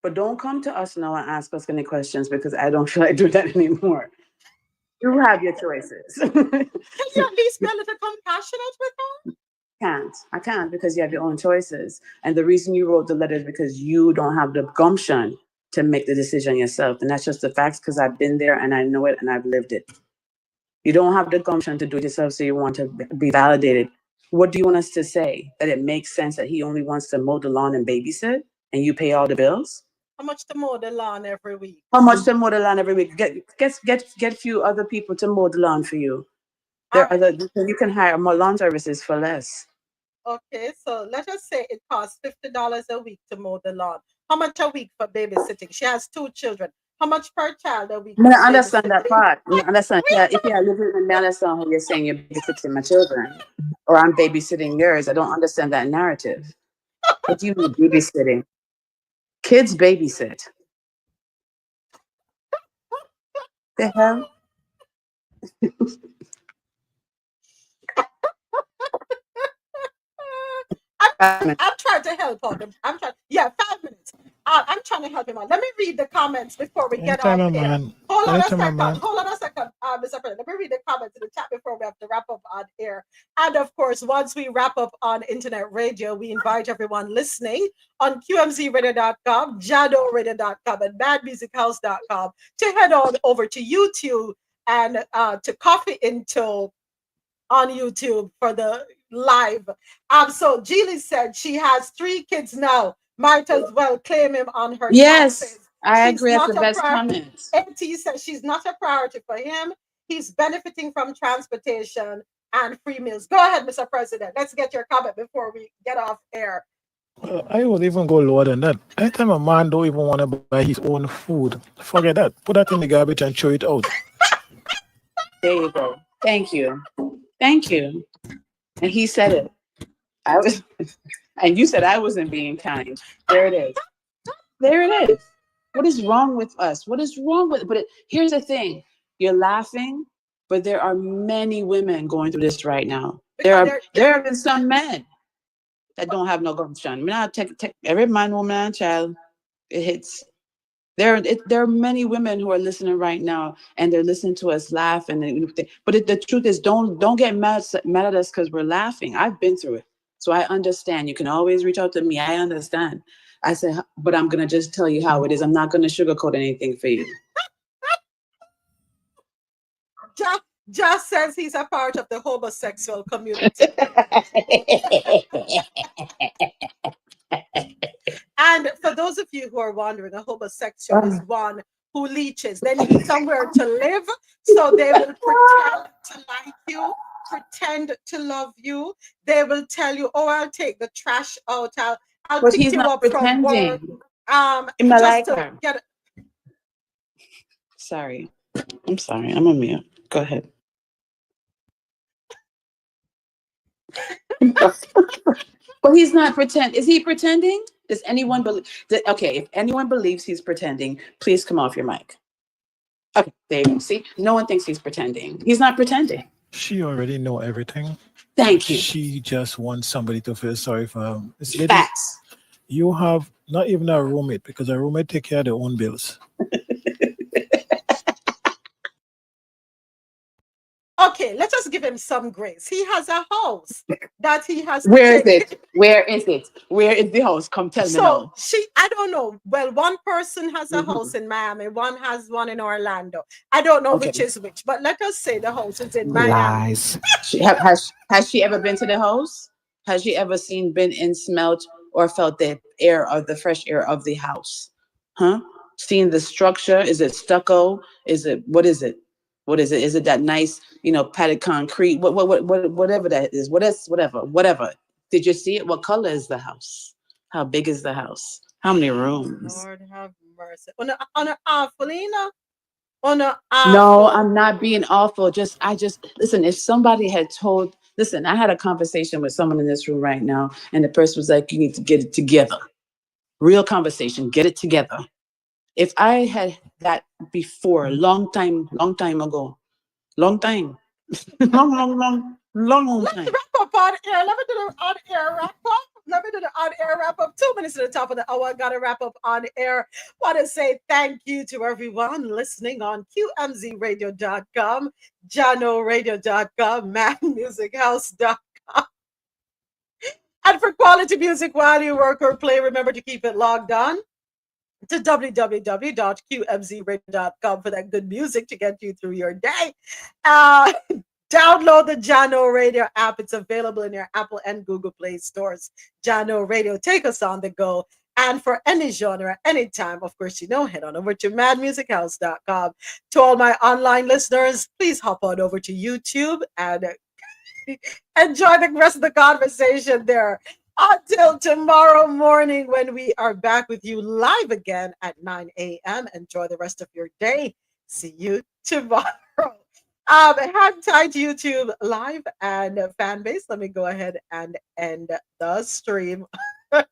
But don't come to us now and ask us any questions, because I don't feel like doing that anymore. You have your choices. Can you at least be a little compassionate with her? I can't, because you have your own choices. And the reason you wrote the letter is because you don't have the gumption to make the decision yourself. And that's just the facts, because I've been there and I know it and I've lived it. You don't have the gumption to do it yourself, so you want to be validated. What do you want us to say? That it makes sense that he only wants to mow the lawn and babysit and you pay all the bills? How much to mow the lawn every week? How much to mow the lawn every week? Get few other people to mow the lawn for you. You can hire more lawn services for less. Okay, so let us say it costs $50 a week to mow the lawn. How much a week for babysitting? She has 2 children. How much per child a week? I understand that part. I understand. Yeah, if you're living in, I understand how you're saying you're babysitting my children, or I'm babysitting yours. I don't understand that narrative. What do you mean babysitting? Kids babysit. The hell? I'm trying to help him. I'm trying. Yeah, 5 minutes. I'm trying to help him out. Let me read the comments before we get off here. Hold on a second, Mr. President. Let me read the comments in the chat before we have to wrap up on air. And of course, once we wrap up on internet radio, we invite everyone listening on QMZRadio.com, JadoRadio.com, and BadMusicHouse.com to head on over to YouTube and to Coffee Into on YouTube for the live. So Julie said she has 3 kids now. Might as well claim him on her taxes. I agree. That's the best comment. AT says she's not a priority for him. He's benefiting from transportation and free meals. Go ahead, Mr. President. Let's get your comment before we get off air. I would even go lower than that. Anytime a man don't even want to buy his own food, forget that. Put that in the garbage and throw it out. There you go. Thank you. And he said it. And you said I wasn't being kind. There it is. What is wrong with us? What is wrong with? But here's the thing: you're laughing, but there are many women going through this right now. There have been some men that don't have no gumption. I mean, I take every man, woman, and child. It hits. There are many women who are listening right now, and they're listening to us laugh. But the truth is, don't get mad at us because we're laughing. I've been through it, so I understand. You can always reach out to me. I understand. I said, but I'm gonna just tell you how it is. I'm not gonna sugarcoat anything for you. Just says he's a part of the homosexual community. And for those of you who are wondering, a homosexual is one who leeches. They need somewhere to live, so they will pretend to like you, pretend to love you. They will tell you, "Oh, I'll take the trash out. I'll But pick he's you not up pretending. from work." Just to get. Sorry, I'm sorry. I'm on mute. Go ahead. But he's not pretend. Is he pretending? Does anyone believe? Okay, if anyone believes he's pretending, please come off your mic. Okay, there you go. See, no one thinks he's pretending. He's not pretending. She already know everything. Thank you. She just wants somebody to feel sorry for him. Facts. You have not even a roommate because a roommate take care of their own bills. Okay, let's just give him some grace. He has a house that he has. Where is it? Where is it? Where is the house? Come tell me now. I don't know. Well, one person has a house in Miami, one has one in Orlando. I don't know which is which, but let us say the house is in Miami. Lies. Has she ever been to the house? Has she ever smelled or felt the air of the fresh air of the house? Huh? Seen the structure? Is it stucco? What is it? What is it? Is it that nice, padded concrete? Whatever that is. Whatever. Did you see it? What color is the house? How big is the house? How many rooms? Lord have mercy. On an awful, On an awful. No, I'm not being awful. I just listen. If somebody had listen, I had a conversation with someone in this room right now, and the person was like, "You need to get it together." Real conversation. Get it together. If I had that before, long time ago, long time. Let's wrap up on air. Let me do the on-air wrap up. 2 minutes to the top of the hour. I got to wrap up on air. Want to say thank you to everyone listening on QMZRadio.com, JanoRadio.com, MadMusicHouse.com. And for quality music while you work or play, remember to keep it logged on to www.qmzradio.com for that good music to get you through your day. Download the Jano Radio app. It's available in your Apple and Google Play stores. Jano Radio, take us on the go. And for any genre, anytime, of course, head on over to madmusichouse.com. To all my online listeners, please hop on over to YouTube and enjoy the rest of the conversation there. Until tomorrow morning when we are back with you live again at 9 a.m. Enjoy the rest of your day. See you tomorrow. Hang tight, YouTube live and fan base. Let me go ahead and end the stream. All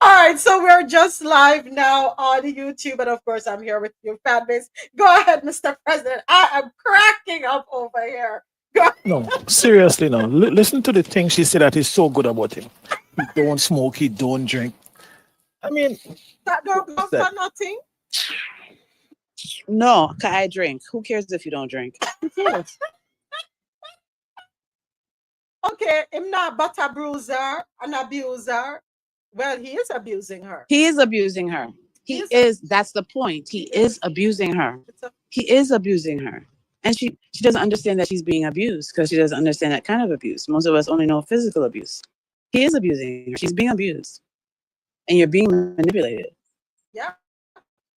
right, so we're just live now on YouTube, and of course, I'm here with your fan base. Go ahead, Mr. President. I am cracking up over here. No, seriously, no. Listen to the thing she said that is so good about him. He don't smoke, he don't drink. I mean, that don't go for nothing. No, I drink. Who cares if you don't drink? Okay, I'm not but a bruiser, an abuser. Well, he is abusing her. He is abusing her. He is. That's the point. He is abusing her. He is abusing her. And she doesn't understand that she's being abused because she doesn't understand that kind of abuse. Most of us only know physical abuse. He is abusing her. She's being abused. And you're being manipulated. Yeah,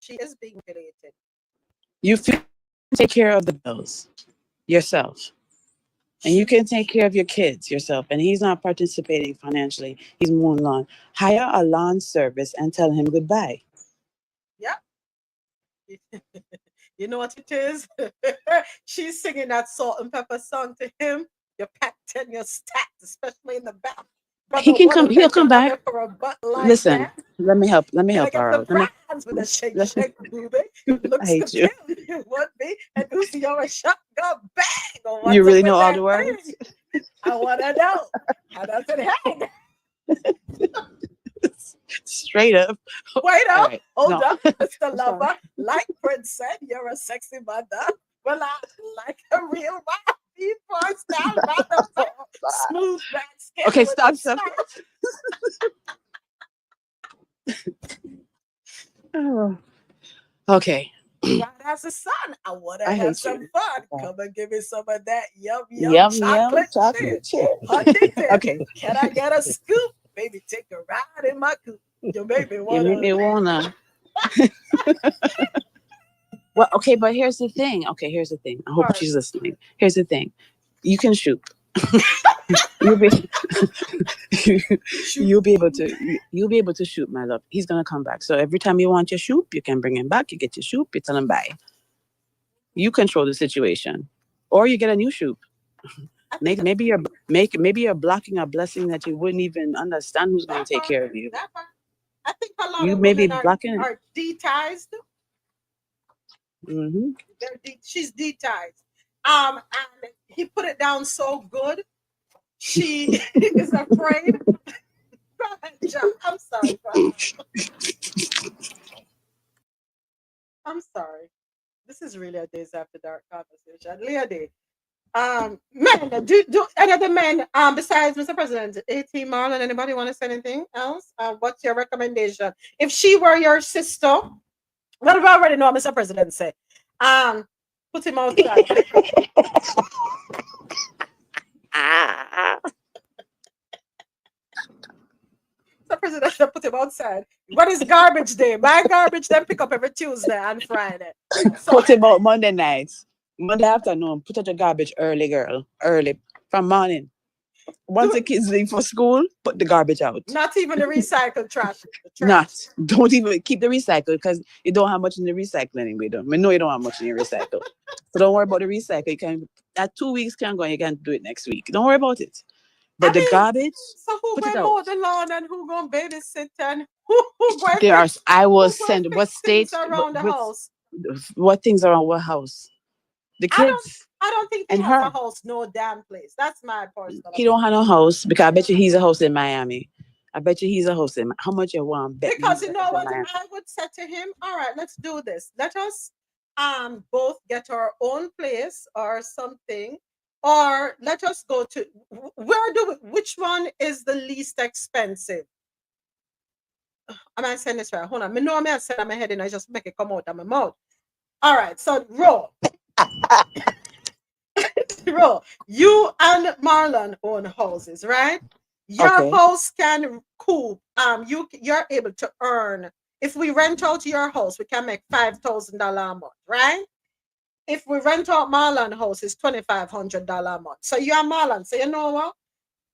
she is being manipulated. You take care of the bills yourself. And you can take care of your kids yourself. And he's not participating financially. He's mowing lawn. Hire a lawn service and tell him goodbye. Yeah. You know what it is? She's singing that salt and pepper song to him. You're packed and you're stacked, especially in the He can come. He'll come back. For a butt like Listen, that. let me help. Let me Can I help get her the out. Let me, brands with a shake, let- shake, booby? Looks hate to you. kill you, would be. And who's your shotgun bang? Or what's You up really with know all that the words? thing? I want to know. How does it hang? Straight up. Wait All up. right. Hold No. up, Mr. I'm sorry. Lover. Like Prince said, you're a sexy mother. Well, I like a real wife. Before style, mother, smooth back skin. Okay, with stop. the Stop. Oh. Okay. Right as a son, I want to I have hate some you. fun. Okay. Come and give me some of that yum Yum chocolate chocolate chip. chip. Huntington, Okay. can I get a scoop? Baby, take a ride in my coupe. You make me You wanna. make me wanna. Well, okay, but here's the thing. Okay, here's the thing. I hope Alright. she's listening. Here's the thing. You can shoot. you'll be you'll be able to shoot, my love. He's gonna come back. So every time you want your shoot, you can bring him back. You get your shoot, you tell him bye. You control the situation, or you get a new shoot. Maybe you're blocking a blessing that you wouldn't even understand who's gonna take care of you. I think a lot You of may be women blocking it. are detized. Mm-hmm. She's detized. And he put it down so good. She is afraid. Go ahead, John. I'm sorry. I'm sorry. This is really a Days After Dark conversation. Lady, men, do any other men, besides Mr. President, AT Marlon, anybody want to say anything else? What's your recommendation? If she were your sister, what do I already know Mr. President say? Put him outside. The president should put him outside. What is garbage day? My garbage then pick up every Tuesday and Friday. So, Put him out Monday nights, Monday afternoon. Put out your garbage early, girl. Early from morning. Once the kids leave for school, put the garbage out. Not even the recycled trash. Don't even keep the recycle because you don't have much in the recycle anyway. We know you don't have much in your recycle. So don't worry about the recycle. You can that 2 weeks can go and you can do it next week. Don't worry about it. But the garbage, so who put it going out. mow the lawn and who going babysit and who going There are. I will who send what state around the house? What things are on what house? The kids. I don't think he and has her. a house, no damn place. That's my personal. He don't have no house because I bet you he's a host in Miami. I bet you he's a host in. How much you want? Bet Because you know what I would say to him. All right, let's do this. Let us both get our own place or something, or let us go to which one is the least expensive? Am I saying this right? Hold on. I know I said I'm ahead and I just make it come out of my mouth. All right, so Ro. Ro, you and Marlon own houses, right? Your house can coop. You're able to earn. If we rent out your house, we can make $5,000 a month, right? If we rent out Marlon house, it's $2,500 a month. So you and Marlon, so you know what?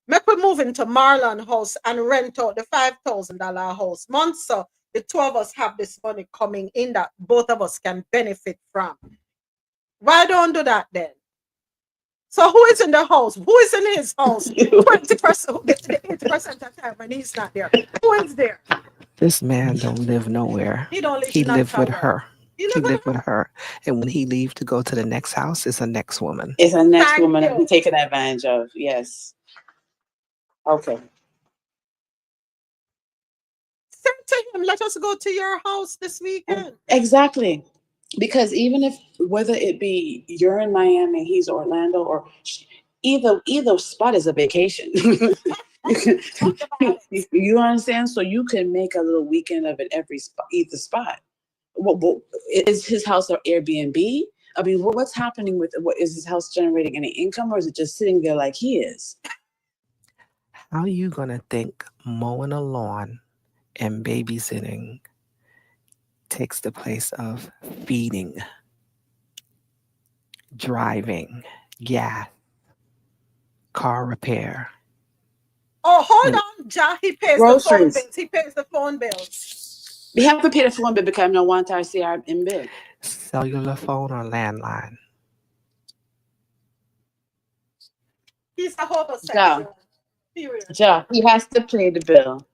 Make we move into Marlon house and rent out the $5,000 house month. So the two of us have this money coming in that both of us can benefit from. Why don't do that then? So who is in the house? Who is in his house? 20%, the 80% of the time when he's not there. Who is there? This man don't live nowhere. He don't live. He live with somewhere. her. He live with her. And when he leave to go to the next house, it's a next woman. It's a next woman that he's taking advantage of. Yes. Okay. Say to him, let us go to your house this weekend. Exactly. Because even if whether it be you're in Miami, he's Orlando, or either spot is a vacation. You understand? So you can make a little weekend of it either spot. What is his house or Airbnb? I mean, what's happening with what is his house generating any income, or is it just sitting there like he is? How are you gonna think mowing a lawn and babysitting takes the place of feeding, driving, gas, car repair? Oh, hold on, Ja. He pays Groceries. the phone bills. He pays the phone bills. We have to pay the phone bill because no one time see our in bill. Cellular phone or landline? He's a homosexual. Period. Ja, he has to pay the bill.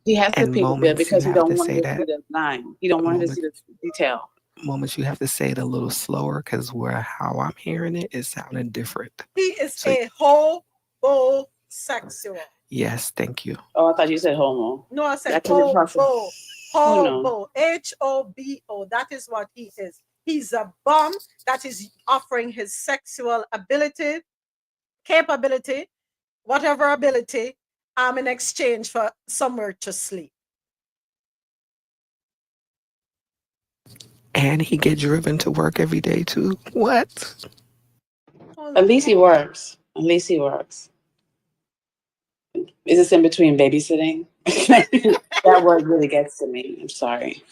He has to And pay the bill moments you because he have don't to want say her to see that. the line. He don't want her to see the detail. Moments you have to say it a little slower because where how I'm hearing it is sounding different. He is So a homosexual. yes, thank you. Oh, I thought you said homo. No, I said That can be possible. hobo, Hobo. That is what he is. He's a bum that is offering his sexual ability, capability, whatever ability, in exchange for somewhere to sleep. And he get driven to work every day too. What? At least he works. At least he works. Is this in between babysitting? That word really gets to me. I'm sorry.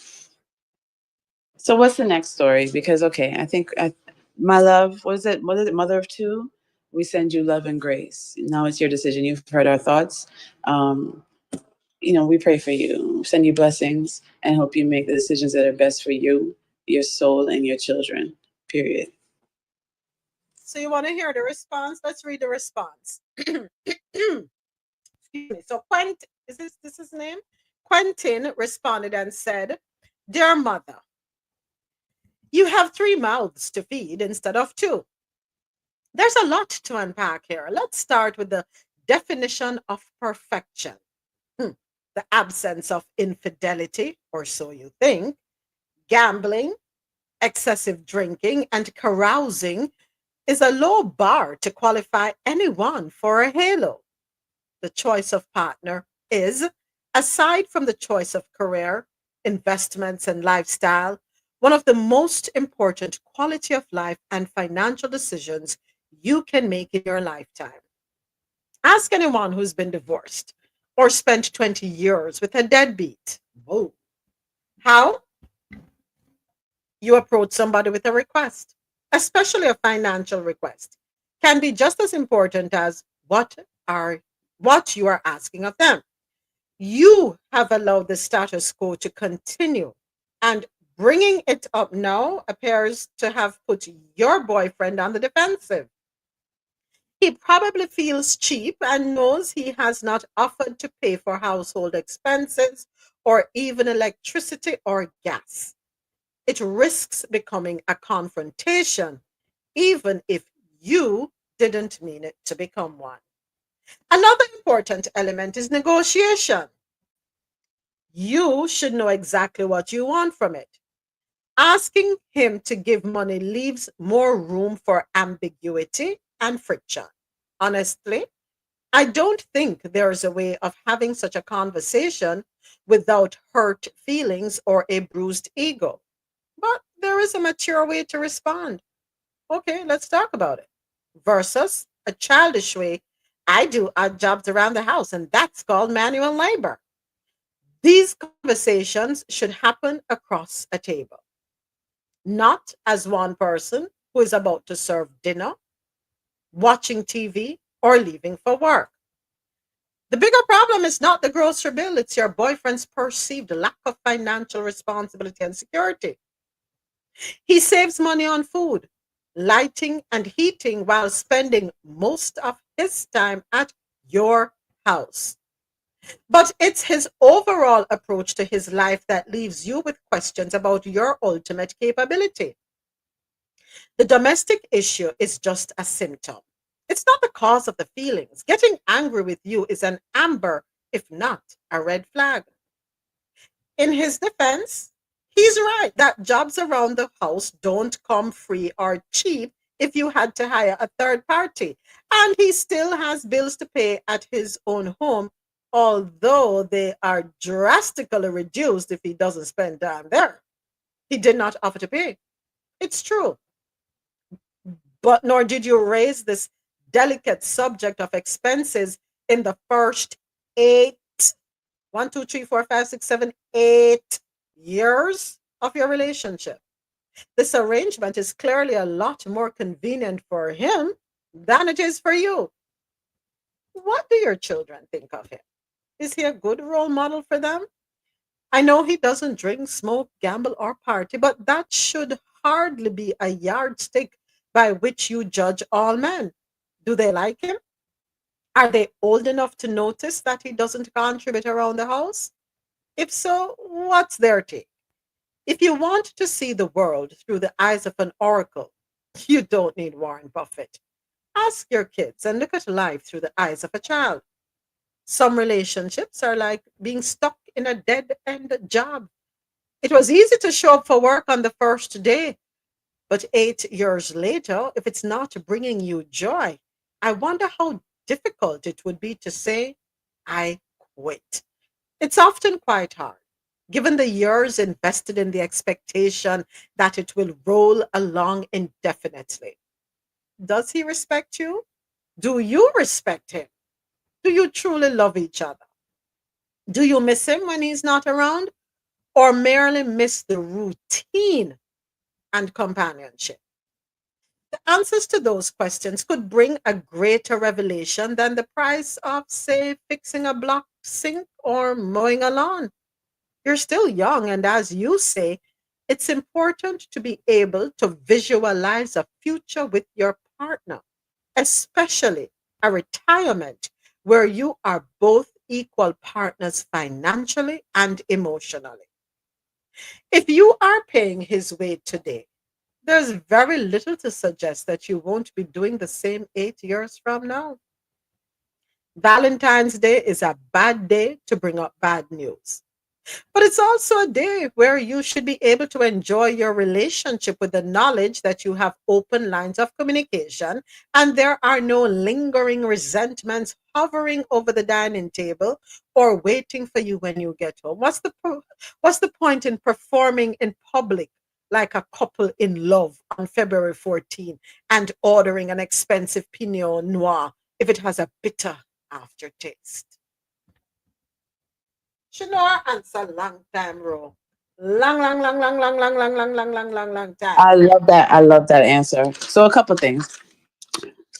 So what's the next story? Because okay, I think my love, what is it? Mother of two? We send you love and grace. Now it's your decision. You've heard our thoughts. We pray for you, send you blessings, and hope you make the decisions that are best for you, your soul, and your children. Period. So you want to hear the response? Let's read the response. Excuse me. So Quentin, is this his name? Quentin responded and said, "Dear mother, you have 3 mouths to feed instead of 2. There's a lot to unpack here. Let's start with the definition of perfection. The absence of infidelity, or so you think, gambling, excessive drinking, and carousing is a low bar to qualify anyone for a halo. The choice of partner is, aside from the choice of career, investments, and lifestyle, one of the most important quality of life and financial decisions you can make in your lifetime. Ask anyone who's been divorced or spent 20 years with a deadbeat. Whoa. How you approach somebody with a request, especially a financial request, can be just as important as what you are asking of them. You have allowed the status quo to continue, and bringing it up now appears to have put your boyfriend on the defensive. He probably feels cheap and knows he has not offered to pay for household expenses or even electricity or gas. It risks becoming a confrontation, even if you didn't mean it to become one. Another important element is negotiation. You should know exactly what you want from it. Asking him to give money leaves more room for ambiguity and friction. Honestly, I don't think there's a way of having such a conversation without hurt feelings or a bruised ego. But there is a mature way to respond. Okay, let's talk about it. Versus a childish way. I do odd jobs around the house, and that's called manual labor. These conversations should happen across a table, not as one person who is about to serve dinner, watching TV, or leaving for work. The bigger problem is not the grocery bill, it's your boyfriend's perceived lack of financial responsibility and security. He saves money on food, lighting, and heating while spending most of his time at your house. But it's his overall approach to his life that leaves you with questions about your ultimate capability. The domestic issue is just a symptom. It's not the cause of the feelings. Getting angry with you is an amber, if not a red flag. In his defense, he's right that jobs around the house don't come free or cheap if you had to hire a third party. And he still has bills to pay at his own home, although they are drastically reduced if he doesn't spend time there. He did not offer to pay. It's true. But nor did you raise this delicate subject of expenses in the first 8, 1, 2, 3, 4, 5, 6, 7, 8 years of your relationship. This arrangement is clearly a lot more convenient for him than it is for you. What do your children think of him? Is he a good role model for them? I know he doesn't drink, smoke, gamble, or party, but that should hardly be a yardstick by which you judge all men. Do they like him? Are they old enough to notice that he doesn't contribute around the house? If so, what's their take? If you want to see the world through the eyes of an oracle, you don't need Warren Buffett. Ask your kids and look at life through the eyes of a child. Some relationships are like being stuck in a dead end job. It was easy to show up for work on the first day, but 8 years later, if it's not bringing you joy, I wonder how difficult it would be to say, I quit. It's often quite hard, given the years invested in the expectation that it will roll along indefinitely. Does he respect you? Do you respect him? Do you truly love each other? Do you miss him when he's not around, or merely miss the routine and companionship? The answers to those questions could bring a greater revelation than the price of, say, fixing a block sink or mowing a lawn. You're still young, and as you say, it's important to be able to visualize a future with your partner, especially a retirement where you are both equal partners financially and emotionally. If you are paying his way today, there's very little to suggest that you won't be doing the same 8 years from now. Valentine's Day is a bad day to bring up bad news. But it's also a day where you should be able to enjoy your relationship with the knowledge that you have open lines of communication and there are no lingering resentments hovering over the dining table or waiting for you when you get home. What's the point in performing in public like a couple in love on February 14 and ordering an expensive Pinot Noir if it has a bitter aftertaste? Shanora answer long time, Ro. Long time. I love that. I love that answer. So a couple things.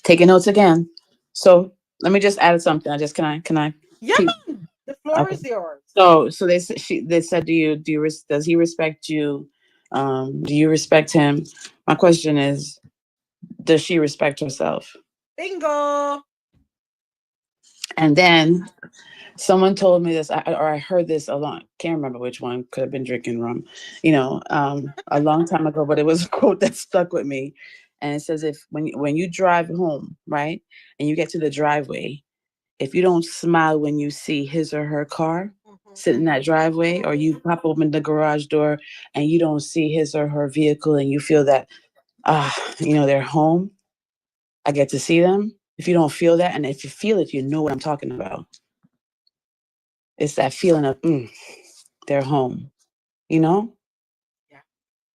Taking notes again. So let me just add something. Can I? Yeah, keep- the floor Okay. is yours. So they said, does he respect you? Do you respect him? My question is, does she respect herself? Bingo. And then someone told me this, or I heard this a lot. Can't remember which one. Could have been drinking rum, a long time ago. But it was a quote that stuck with me, and it says, "If when you drive home, right, and you get to the driveway, if you don't smile when you see his or her car sit in that driveway, or you pop open the garage door and you don't see his or her vehicle, and you feel that, they're home. I get to see them. If you don't feel that, and if you feel it, you know what I'm talking about." It's that feeling of they're home, you know.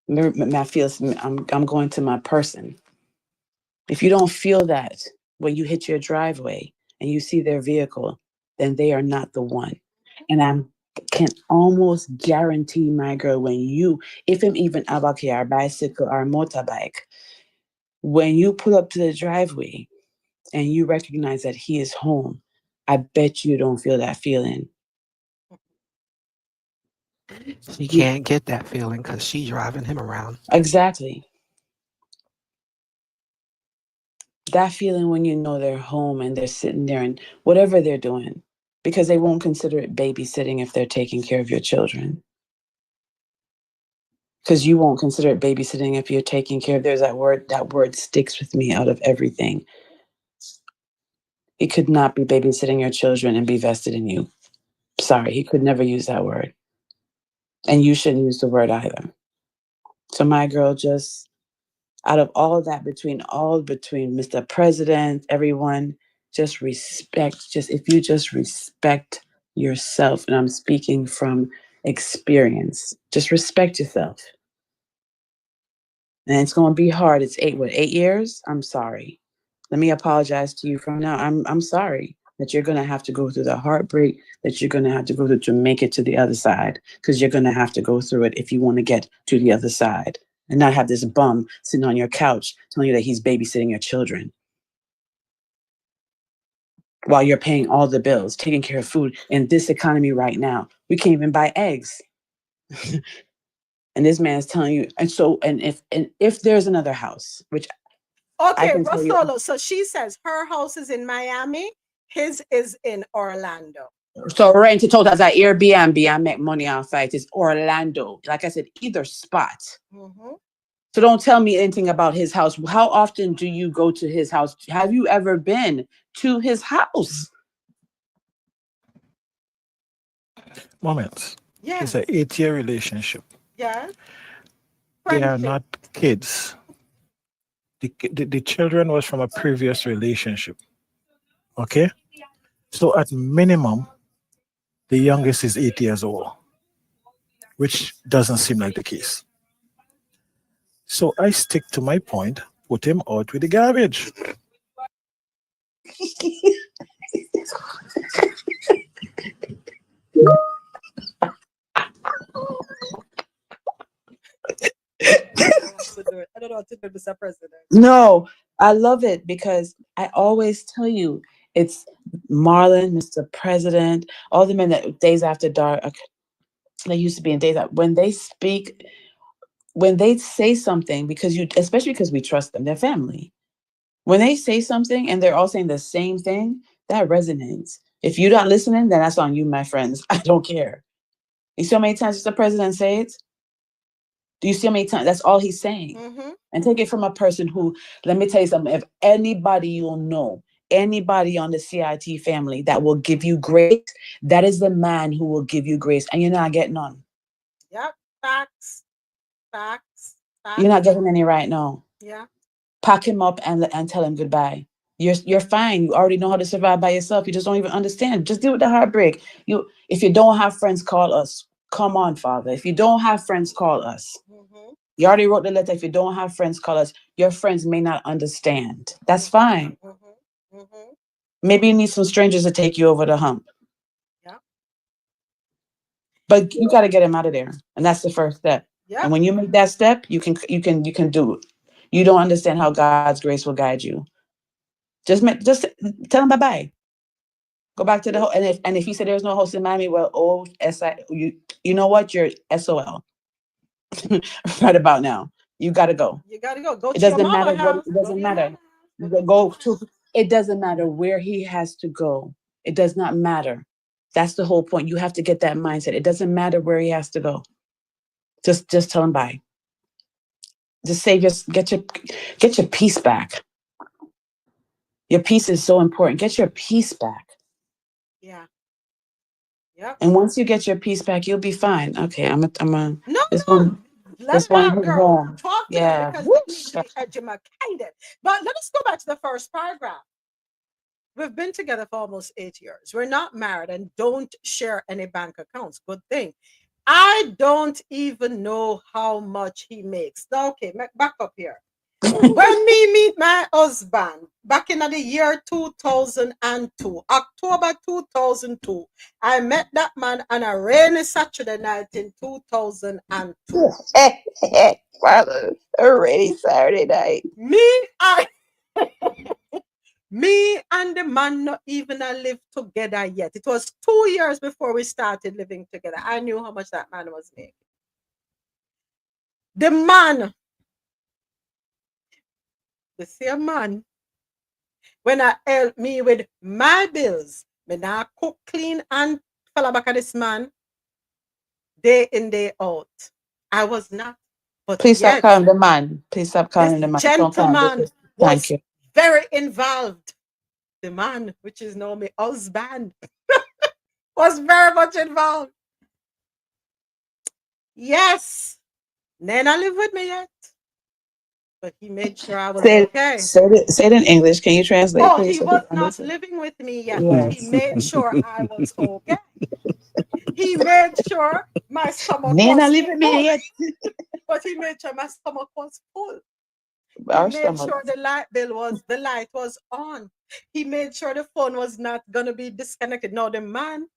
I feel I'm going to my person. If you don't feel that when you hit your driveway and you see their vehicle, then they are not the one. And I can almost guarantee, my girl, when you, if I'm even abaki or bicycle or motorbike, when you pull up to the driveway and you recognize that he is home, I bet you don't feel that feeling. She can't get that feeling because she's driving him around. Exactly. That feeling when you know they're home and they're sitting there and whatever they're doing, because they won't consider it babysitting if they're taking care of your children. Because you won't consider it babysitting if you're taking care of, there's that word sticks with me out of everything. He could not be babysitting your children and be vested in you. Sorry, he could never use that word. And you shouldn't use the word either. So my girl, just out of all of that, between Mr. President, everyone, just respect, if you just respect yourself, and I'm speaking from experience, just respect yourself. And it's going to be hard. It's 8 years? I'm sorry. Let me apologize to you from now. I'm sorry that you're going to have to go through the heartbreak, that you're going to have to go through to make it to the other side, because you're going to have to go through it if you want to get to the other side and not have this bum sitting on your couch telling you that he's babysitting your children while you're paying all the bills, taking care of food in this economy right now. We can't even buy eggs. And this man's telling you, and if there's another house, which Okay, RoSolo. So she says her house is in Miami His is in Orlando. So rent it out as an Airbnb and make money off it. It's Orlando. Like I said, either spot. Mm-hmm. So don't tell me anything about his house. How often do you go to his house? Have you ever been to his house? Moments. Yes. It's an 8-year relationship. Yes. They are not kids. The children was from a previous relationship. Okay? So at minimum, the youngest is 8 years old, which doesn't seem like the case. So I stick to my point, put him out with the garbage. I don't know what to do, Mr. President. No, I love it because I always tell you it's Marlon, Mr. President, all the men that Days After Dark, they used to be in Days After, when they speak, when they say something, especially because we trust them, they're family. When they say something and they're all saying the same thing, that resonates. If you're not listening, then that's on you, my friends. I don't care. You see how many times the president say it? Do you see how many times? That's all he's saying. Mm-hmm. And take it from a person who, let me tell you something, if anybody you'll know, anybody on the CIT family that will give you grace, that is the man who will give you grace. And you're not getting none. Yep. Facts. You're not getting any right now. Yeah. Pack him up and tell him goodbye. You're fine. You already know how to survive by yourself. You just don't even understand. Just deal with the heartbreak. If you don't have friends, call us. Come on, Father. If you don't have friends, call us. Mm-hmm. You already wrote the letter. If you don't have friends, call us. Your friends may not understand. That's fine. Mm-hmm. Mm-hmm. Maybe you need some strangers to take you over the hump. Yeah. But you got to get him out of there, and that's the first step. Yeah. And when you make that step, you can do it. You don't understand how God's grace will guide you. Just tell him bye-bye. Go back to the host. And if you say there's no host in Miami, well, you know what? You're SOL. Right about now. You gotta go. You gotta go. Go it to doesn't your matter mama house. what, it doesn't matter. It doesn't matter where he has to go. It does not matter. That's the whole point. You have to get that mindset. It doesn't matter where he has to go. Just tell him bye. Just get your peace back. Your peace is so important. Get your peace back. Yeah. Yep. And once you get your peace back, you'll be fine. Okay, I'm a No. This one girl. Talk to them because they need to be educated. But let us go back to the first paragraph. We've been together for almost 8 years. We're not married and don't share any bank accounts. Good thing. I don't even know how much he makes. Okay, back up here. When me meet my husband back in the year 2002, October 2002, I met that man on a rainy Saturday night in 2002. A rainy Saturday night. Me and the man not even live together yet. It was 2 years before we started living together. I knew how much that man was making. The man, the same man, when I help me with my bills, when I cook, clean, and follow back at this man, day in, day out. I was not. But please stop calling the man. Please stop calling the man. Gentleman Thank you. Very involved. The man, which is now my husband, was very much involved. Yes. Nana live with me yet. But he made sure I was okay. Say it in English. Can you translate? Oh, please? he was not living with me yet. Yes. But he made sure I was okay. He made sure my stomach Nana was live with me yet. But he made sure my stomach was full. Our He made sure the light was on. He made sure the phone was not gonna be disconnected. Now the man,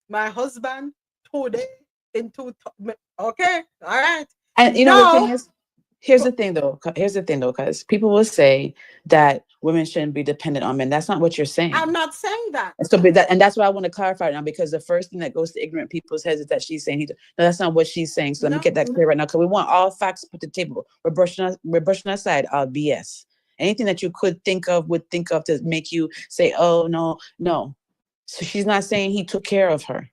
my husband, today okay, all right. And you know the thing is, here's the thing though, because people will say that women shouldn't be dependent on men. That's not what you're saying. I'm not saying that. And that's why I want to clarify now, because the first thing that goes to ignorant people's heads is that she's saying no, that's not what she's saying. So let me get that clear right now, because we want all facts put to the table. We're brushing aside all BS. Anything that you could think of to make you say, oh, no. So she's not saying he took care of her.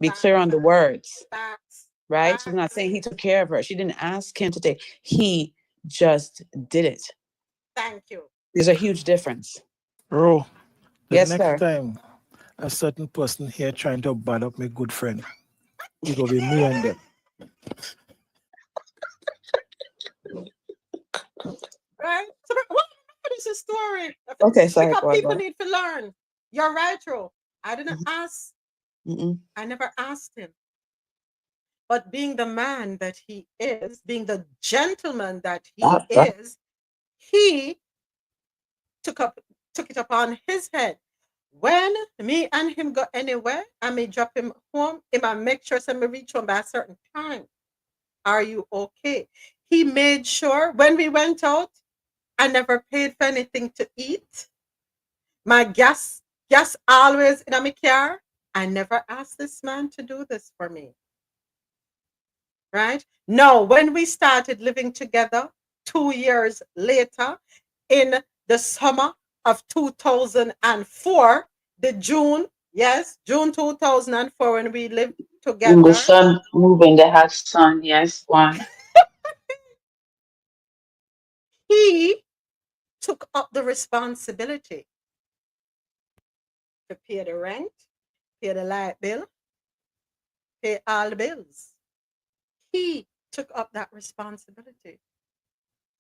Be clear on the words, right? She's not saying he took care of her. She didn't ask him to take. He just did it. Thank you. There's a huge difference. Bro, the Yes, next sir. time a certain person here trying to bad up my good friend, it will be me and them. Right? So what is the story? Okay, sorry. Because people need to learn. You're right, Ro. I didn't ask. I never asked him. But being the man that he is, being the gentleman that he is, he took it upon his head. When me and him go anywhere, I may drop him home, I might make sure somebody reach home by a certain time. Are you okay? He made sure when we went out, I never paid for anything to eat. My gas always in my car. I never asked this man to do this for me. Right? No, when we started living together 2 years later, in the summer of 2004, June 2004, when we lived together. In the sun, moving the hot sun, yes, one. He took up the responsibility to pay the rent, pay the light bill, pay all the bills. He took up that responsibility.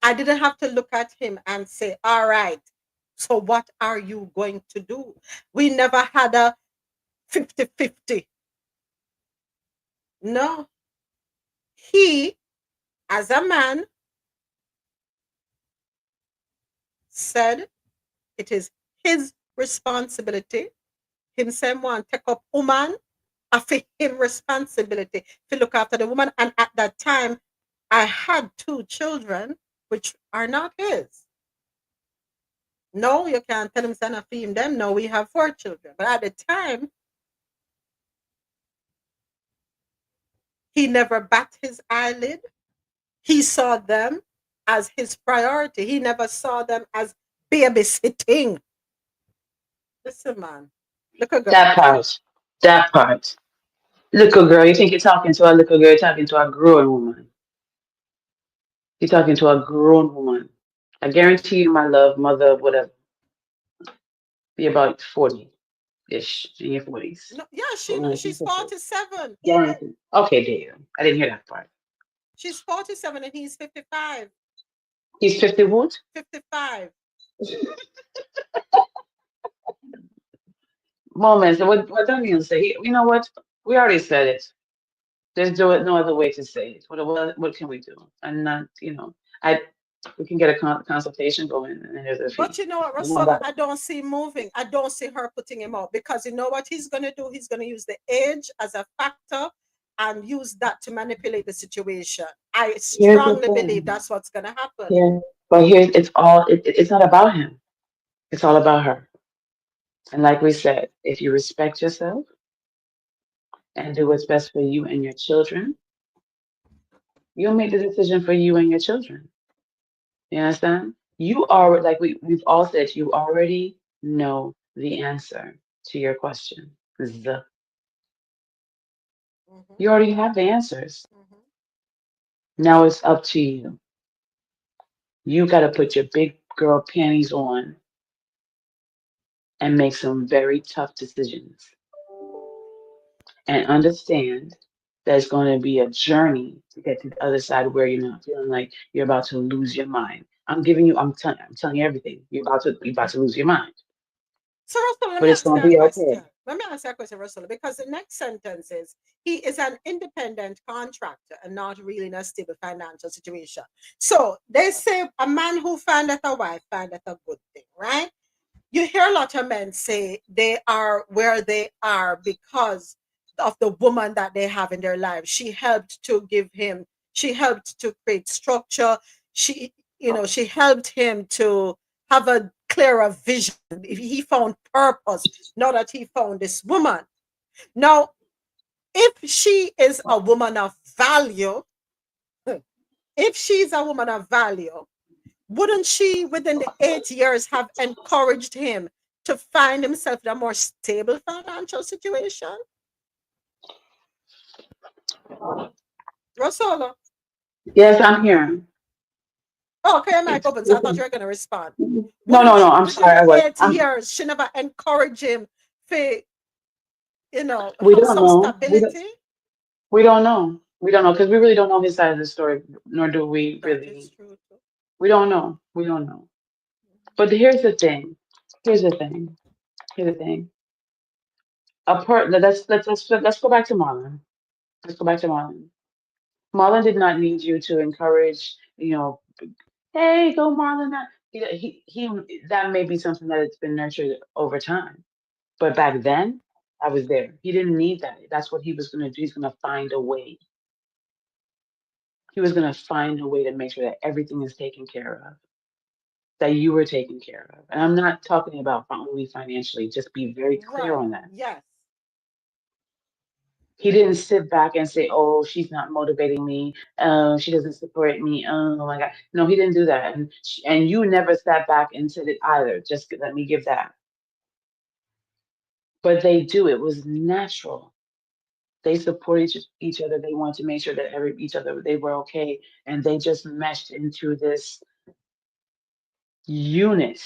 I didn't have to look at him and say, all right, so what are you going to do? We never had a 50-50. No. He, as a man, said it is his responsibility. Him say want take up woman, I feel him responsibility to look after the woman. And at that time, I had 2 children, which are not his. No, you can't tell him son of him them. No, we have 4 children. But at the time, he never bat his eyelid. He saw them as his priority. He never saw them as babysitting. Listen, man. Look at that part. Little girl, you think you're talking to a little girl, you're talking to a grown woman. You're talking to a grown woman. I guarantee you, my love, mother, whatever, be about 40-ish, in your 40s. No, yeah, she's 47. Guaranteed. Okay, there. I didn't hear that part. She's 47 and he's 55. He's 50 what? 55. Moments. What don't you say? You know what? We already said it. There's no other way to say it. What can we do? And not, we can get a consultation going, and there's a fee. But you know what, RoSolo, I don't see moving. I don't see her putting him out, because you know what he's going to do? He's going to use the age as a factor and use that to manipulate the situation. I strongly believe that's what's going to happen. Yeah, but it's not about him. It's all about her. And like we said, if you respect yourself and do what's best for you and your children, you'll make the decision for you and your children. You understand? You are, like we've all said, you already know the answer to your question. You already have the answers. Now it's up to you. You got to put your big girl panties on and make some very tough decisions. And understand that it's going to be a journey to get to the other side where you're not feeling like you're about to lose your mind. I'm telling you everything. You're about to lose your mind. So RoSolo, But it's going to be okay. Let me ask you a question, RoSolo, because the next sentence is, he is an independent contractor and not really in a stable financial situation. So they say a man who find that a wife find that a good thing, right? You hear a lot of men say they are where they are because of the woman that they have in their life. She helped to create structure. She helped him to have a clearer vision. He found purpose now that he found this woman. Now, if she is a woman of value, wouldn't she, within the 8 years, have encouraged him to find himself in a more stable financial situation? RoSolo. Yes, I'm here. Oh, okay, I'm mic open, so I thought you were going to respond. No, Wouldn't she, I'm within sorry. I the was. 8 years, she never encouraged him for, you know, We have don't some know. stability? We don't know. We don't know because we really don't know his side of the story, nor do we That really. is true too. We don't know. We don't know. But here's the thing. Here's the thing. Here's the thing. Let's go back to Marlon. Let's go back to Marlon. Marlon did not need you to encourage, hey, go Marlon. He that may be something that it's been nurtured over time. But back then, I was there. He didn't need that. That's what he was gonna do. He's gonna find a way. He was gonna find a way to make sure that everything is taken care of, that you were taken care of. And I'm not talking about only financially. Just be very clear Right. on that. Yes. He didn't sit back and say, "Oh, she's not motivating me. She doesn't support me. Oh my God." No, he didn't do that. And you never sat back and said it either. Just let me give that. But they do. It was natural. They support each other. They wanted to make sure that each other they were okay, and they just meshed into this unit.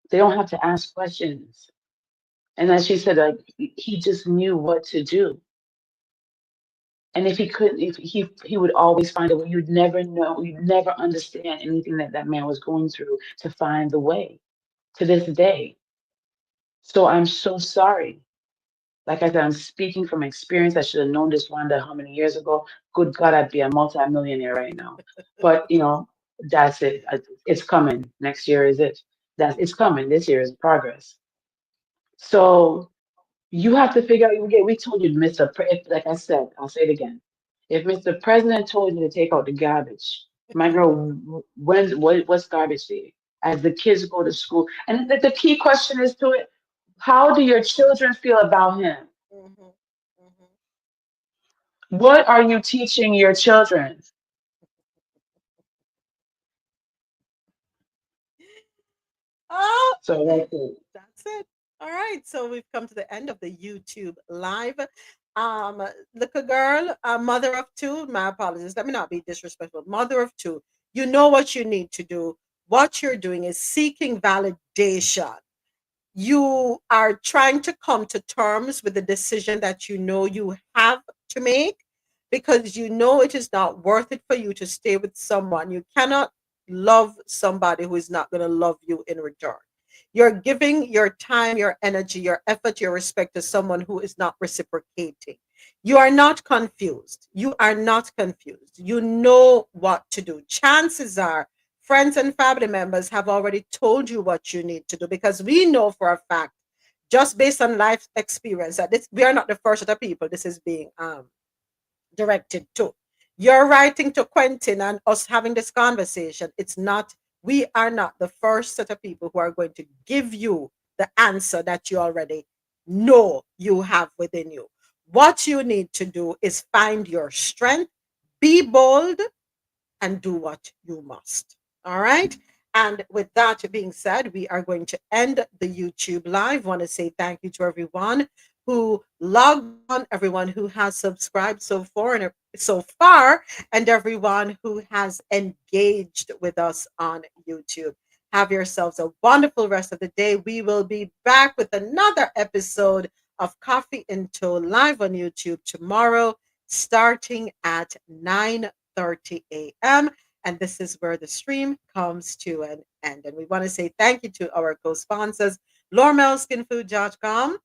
They don't have to ask questions. And as she said, like he just knew what to do. And if he couldn't, if he would always find a way. You'd never know, you'd never understand anything that man was going through to find the way to this day. So I'm so sorry. Like I said, I'm speaking from experience. I should have known this Wanda how many years ago. Good God, I'd be a multi-millionaire right now. But that's it. It's coming. Next year is it. It's coming. This year is progress. So you have to figure out. We told you, like I said, I'll say it again. If Mr. President told you to take out the garbage, my girl, what's garbage day? As the kids go to school, and the key question is to it: how do your children feel about him? Mm-hmm. Mm-hmm. What are you teaching your children? Oh, So that's it. That's it. All right. So we've come to the end of the YouTube live. Little girl, a mother of two. My apologies. Let me not be disrespectful. Mother of two. You know what you need to do. What you're doing is seeking validation. You are trying to come to terms with the decision that you know you have to make because you know it is not worth it for you to stay with someone. You cannot love somebody who is not going to love you in return. You're giving your time, your energy, your effort, your respect to someone who is not reciprocating. You are not confused. You are not confused. You know what to do. Chances are friends and family members have already told you what you need to do because we know for a fact, just based on life experience, that we are not the first of the people this is being directed to. You're writing to Quentin and us having this conversation. We are not the first set of people who are going to give you the answer that you already know you have within you. What you need to do is find your strength, be bold, and do what you must. All right. And with that being said, we are going to end the YouTube live. Want to say thank you to everyone who logged on, everyone who has subscribed so far, and everyone who has engaged with us on YouTube. Have yourselves a wonderful rest of the day. We will be back with another episode of Coffee in Tow live on YouTube tomorrow, starting at 9:30 a.m. And this is where the stream comes to an end. And we want to say thank you to our co-sponsors, LormelSkinFood.com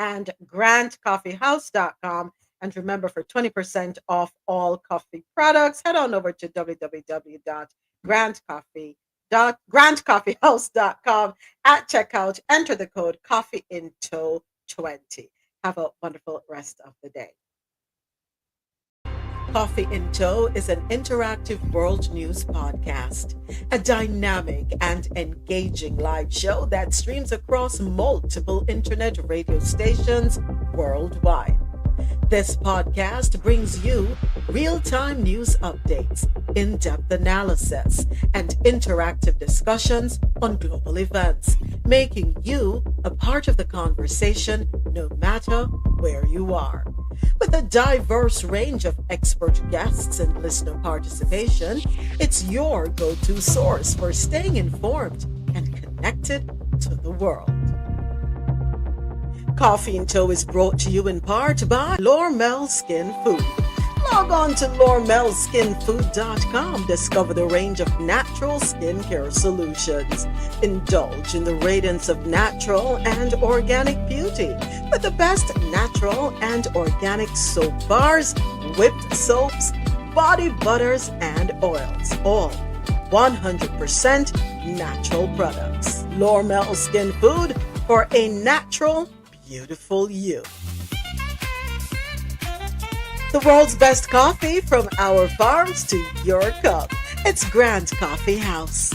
and GrantCoffeeHouse.com. And remember, for 20% off all coffee products, head on over to www.grantcoffeehouse.com. At checkout, enter the code CoffeeInTow20. Have a wonderful rest of the day. Coffee in Tow is an interactive world news podcast, a dynamic and engaging live show that streams across multiple internet radio stations worldwide. This podcast brings you real-time news updates, in-depth analysis and interactive discussions on global events, making you a part of the conversation no matter where you are. With a diverse range of expert guests and listener participation, it's your go-to source for staying informed and connected to the world. Coffee in Tow is brought to you in part by Lormel Skin Food. Log on to lormelskinfood.com. Discover the range of natural skincare solutions. Indulge in the radiance of natural and organic beauty with the best natural and organic soap bars, whipped soaps, body butters, and oils. All 100% natural products. Lormel Skin Food for a natural, beautiful you. The world's best coffee from our farms to your cup. It's Grand Coffee House.